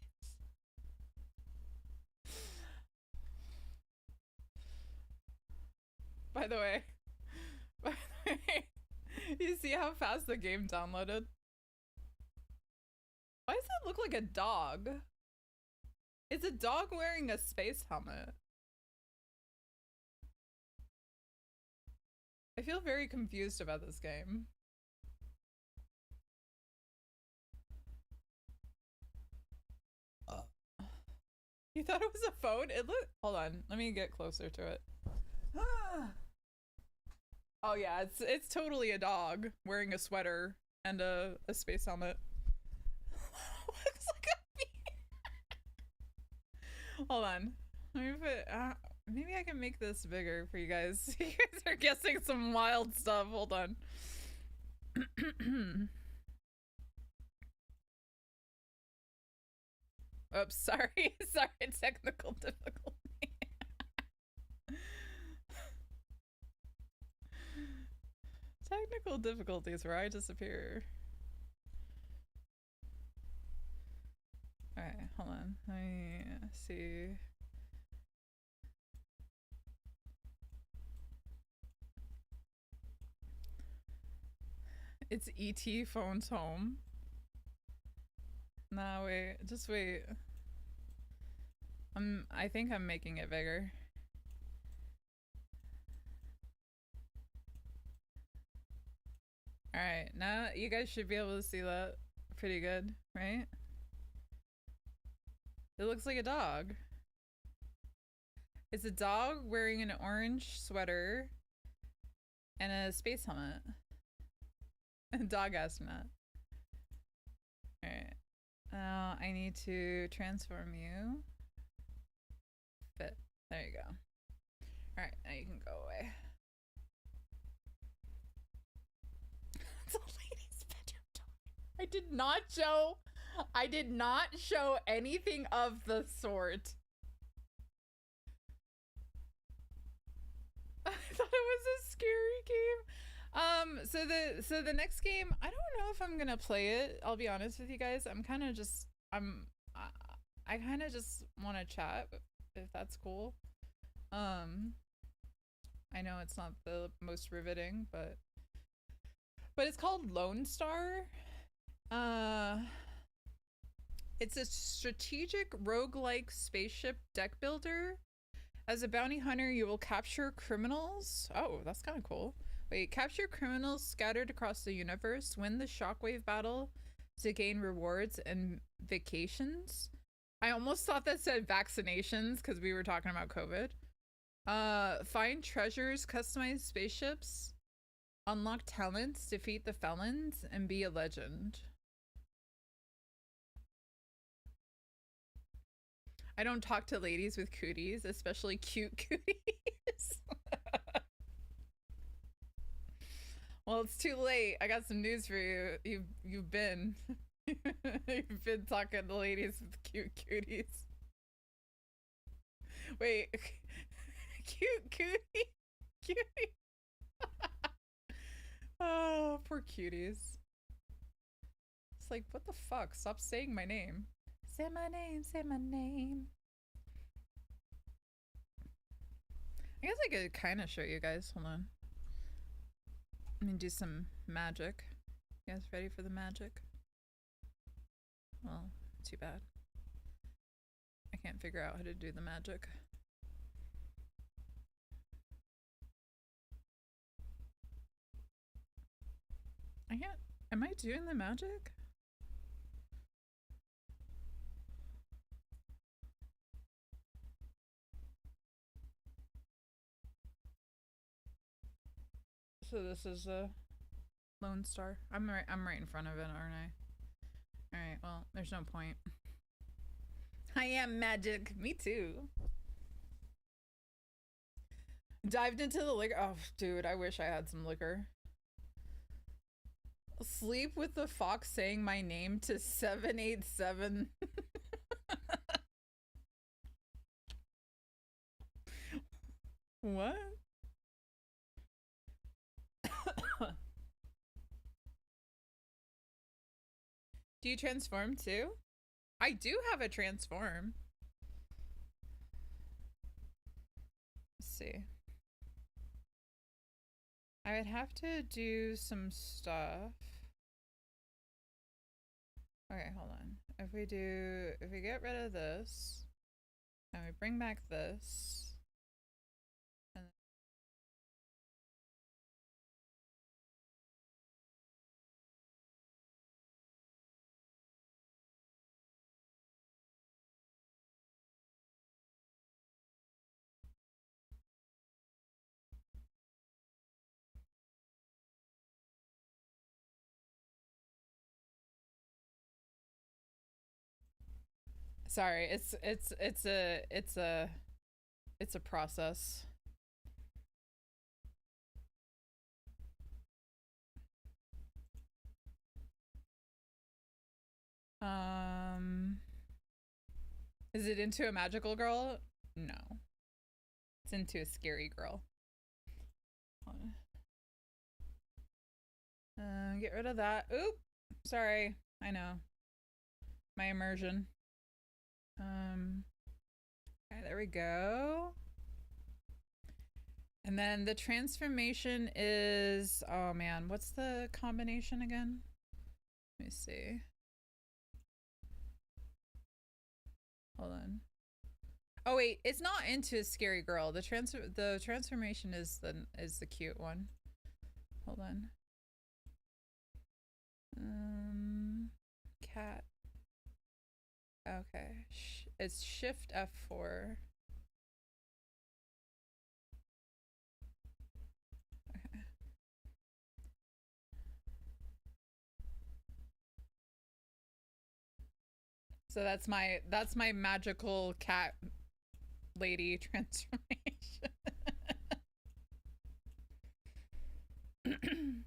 By the way, you see how fast the game downloaded? Why does it look like a dog? It's a dog wearing a space helmet. I feel very confused about this game. You thought it was a phone? It looked. Hold on, let me get closer to it. Oh yeah, it's totally a dog wearing a sweater and a space helmet. Looks like a bee. Hold on, let me put. Maybe I can make this bigger for you guys. You guys are guessing some wild stuff. Hold on. Oops, sorry. Sorry, technical difficulty. Technical difficulties where I disappear. Alright, hold on. Let me see. It's ET phones home. Nah, wait. Just wait. I think I'm making it bigger. Alright, now you guys should be able to see that pretty good, right? It looks like a dog. It's a dog wearing an orange sweater and a space helmet. Dog astronaut. Alright. Now I need to transform you. Fit. There you go. Alright, now you can go away. It's a lady's bedroom toy. I did not show anything of the sort. I thought it was a scary game. So the next game, I don't know if I'm gonna play it. I'll be honest with you guys. I kind of just want to chat, if that's cool. I know it's not the most riveting, but it's called Lone Star. It's a strategic roguelike spaceship deck builder. As a bounty hunter, you will capture criminals. Oh, that's kind of cool. Wait, capture criminals scattered across the universe, win the shockwave battle to gain rewards and vacations. I almost thought that said vaccinations because we were talking about COVID. Find treasures, customize spaceships, unlock talents, defeat the felons, and be a legend. I don't talk to ladies with cooties, especially cute cooties. Well, it's too late. I got some news for you. You've been you've been talking to ladies with cute cuties. Wait, cute cutie, cutie. Oh, poor cuties. It's like, what the fuck? Stop saying my name. Say my name. Say my name. I guess I could kind of show you guys. Hold on. Let me do some magic. You guys ready for the magic? Well, too bad. I can't figure out how to do the magic. I can't. Am I doing the magic? So this is a Lone Star. I'm right in front of it, aren't I? Alright, well, there's no point. I am magic. Me too. Dived into the liquor. Oh, dude, I wish I had some liquor. Sleep with the fox saying my name to 787. What? Do you transform too? I do have a transform. Let's see. I would have to do some stuff. Okay, hold on. If we get rid of this, and we bring back this, and sorry, it's a process. Is it into a magical girl? No. It's into a scary girl. Get rid of that. Oop! Sorry. I know. My immersion. Okay, there we go. And then the transformation is, oh man, what's the combination again? Let me see. Hold on. Oh wait, it's not into a scary girl. The transformation is the cute one. Hold on. Cat. Okay. It's Shift F4. Okay. So that's my magical cat lady transformation. And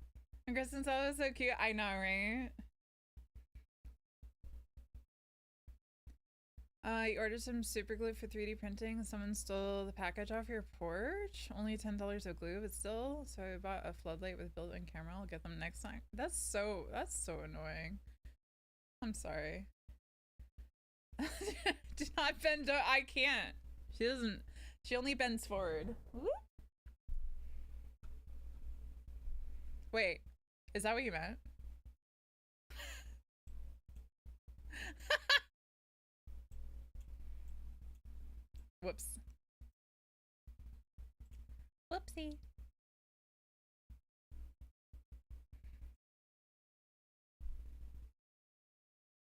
Kristen said it was so cute. I know, right? You ordered some super glue for 3D printing. Someone stole the package off your porch. Only $10 of glue, but still. So I bought a floodlight with built-in camera. I'll get them next time. That's so annoying. I'm sorry. Do not bend. I can't. She doesn't. She only bends forward. Whoop. Wait, is that what you meant? Whoops. Whoopsie.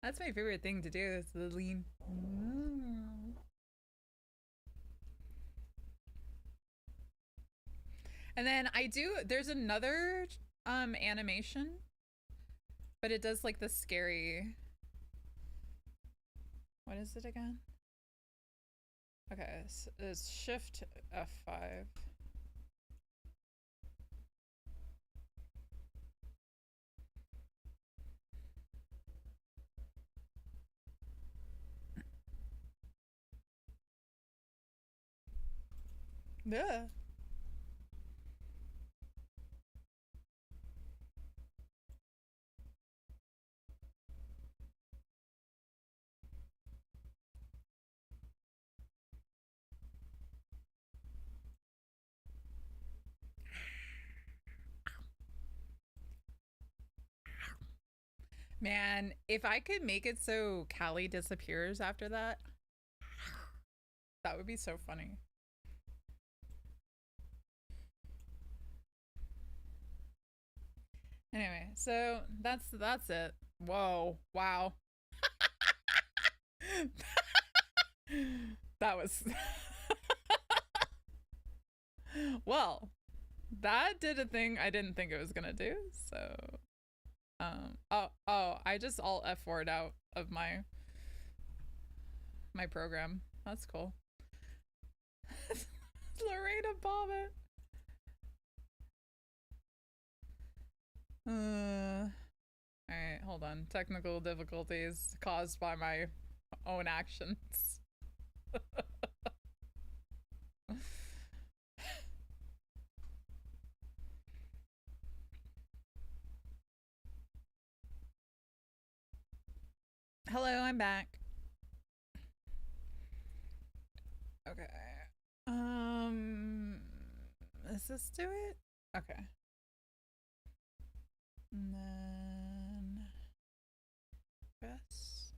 That's my favorite thing to do, is the lean. And then there's another animation, but it does like the scary. What is it again? Okay, it's Shift F5. Yeah. Man, if I could make it so Callie disappears after that, that would be so funny. Anyway, so that's it. Whoa, wow. That was well, that did a thing I didn't think it was gonna do. So, I just alt F4'd out of my program. That's cool. Lorena Bobbitt. All right, hold on. Technical difficulties caused by my own actions. Hello, I'm back. Okay. Does this do it? Okay. And then press.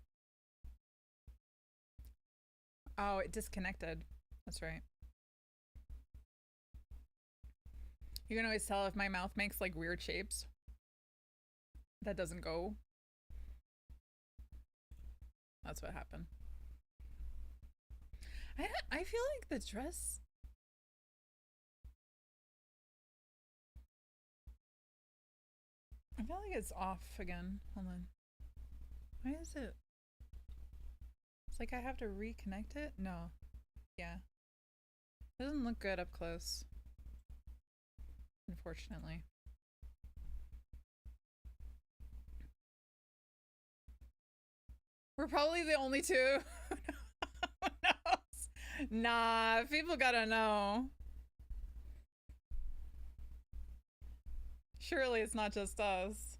Oh, it disconnected. That's right. You can always tell if my mouth makes like weird shapes. That doesn't go. That's what happened. I feel like the dress. I feel like it's off again. Hold on. Why is it? It's like I have to reconnect it? No. Yeah. It doesn't look good up close. Unfortunately. We're probably the only two. Who knows? Nah, people gotta know. Surely it's not just us.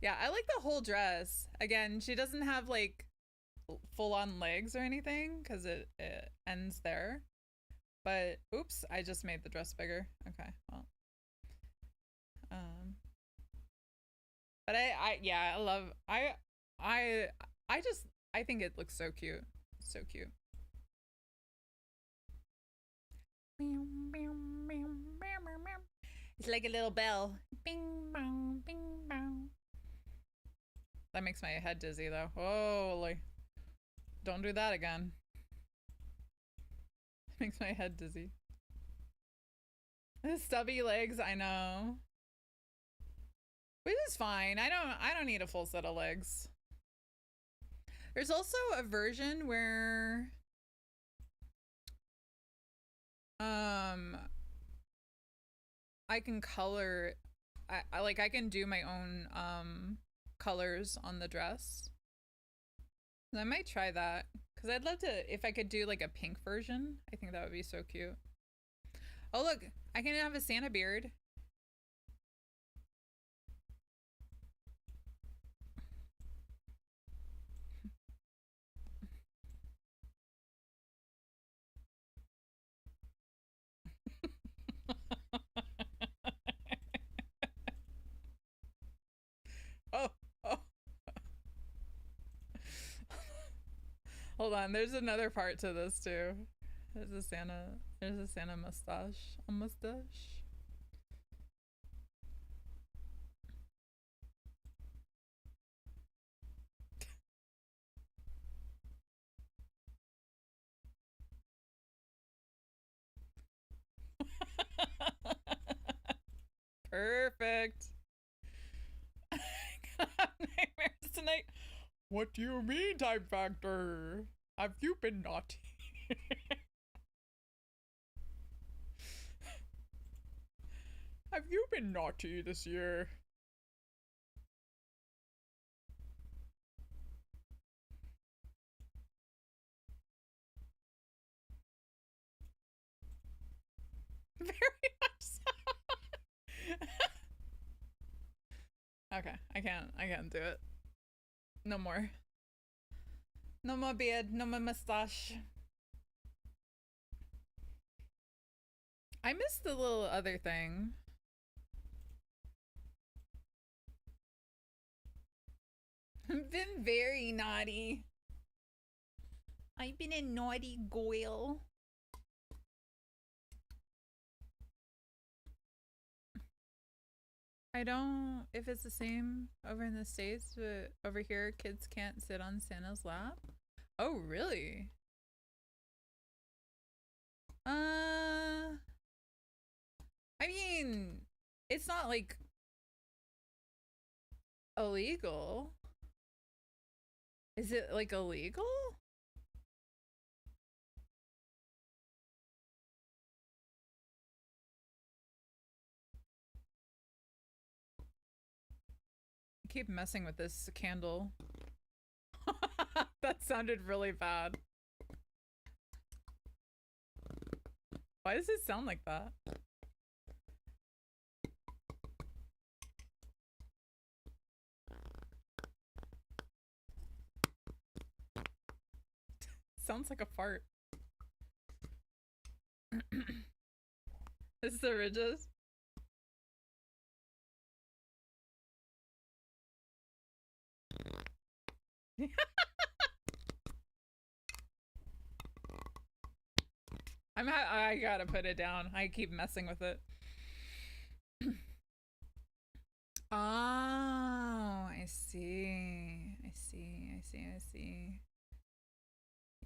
Yeah, I like the whole dress. Again, she doesn't have like full-on legs or anything because it ends there. But oops, I just made the dress bigger. Okay, well. But yeah, I love I think it looks so cute. So cute. It's like a little bell. Bing bong, bing bong. That makes my head dizzy though. Holy. Don't do that again. It makes my head dizzy. Stubby legs, I know. Which is fine. I don't need a full set of legs. There's also a version where I can color I can do my own colors on the dress. I might try that because I'd love to if I could do like a pink version. I think that would be so cute. Oh look, I can have a Santa beard. Oh. Hold on, there's another part to this too. There's a Santa mustache. A mustache. Perfect. I'm gonna have nightmares tonight. What do you mean, Time Factor? Have you been naughty? Have you been naughty this year? Very much so. Okay, I can't do it. No more. No more beard, no more mustache. I miss the little other thing. I've been very naughty. I've been a naughty goyle. I don't, if it's the same over in the States, but over here, kids can't sit on Santa's lap. Oh, really? I mean, it's not like illegal. Is it like illegal? I keep messing with this candle. That sounded really bad. Why does it sound like that? Sounds like a fart. Is the ridges? I gotta put it down. I keep messing with it. Oh, I see. I see. I see. I see.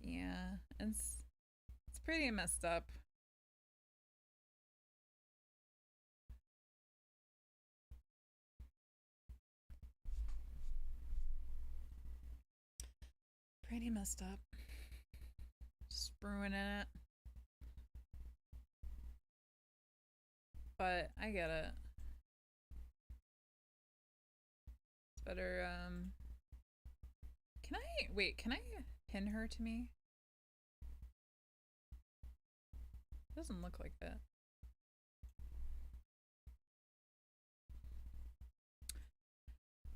Yeah, it's pretty messed up. Pretty messed up. Just ruining it. But I get it. It's better, Can I, wait, can I pin her to me? It doesn't look like that.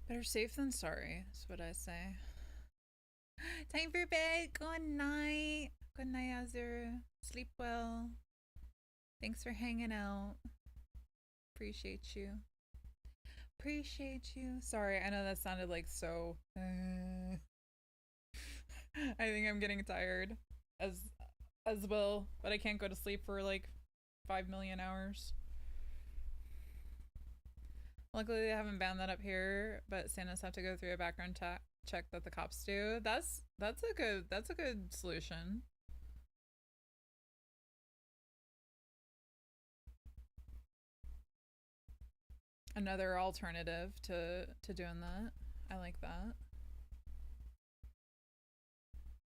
Better safe than sorry, is what I say. Time for bed. Good night. Good night, Azur. Sleep well. Thanks for hanging out. Appreciate you. Appreciate you. Sorry, I know that sounded like so. I think I'm getting tired as well, but I can't go to sleep for like 5 million hours. Luckily, they haven't banned that up here, but Santas have to go through a background check that the cops do. That's a good solution. Another alternative to doing that. I like that.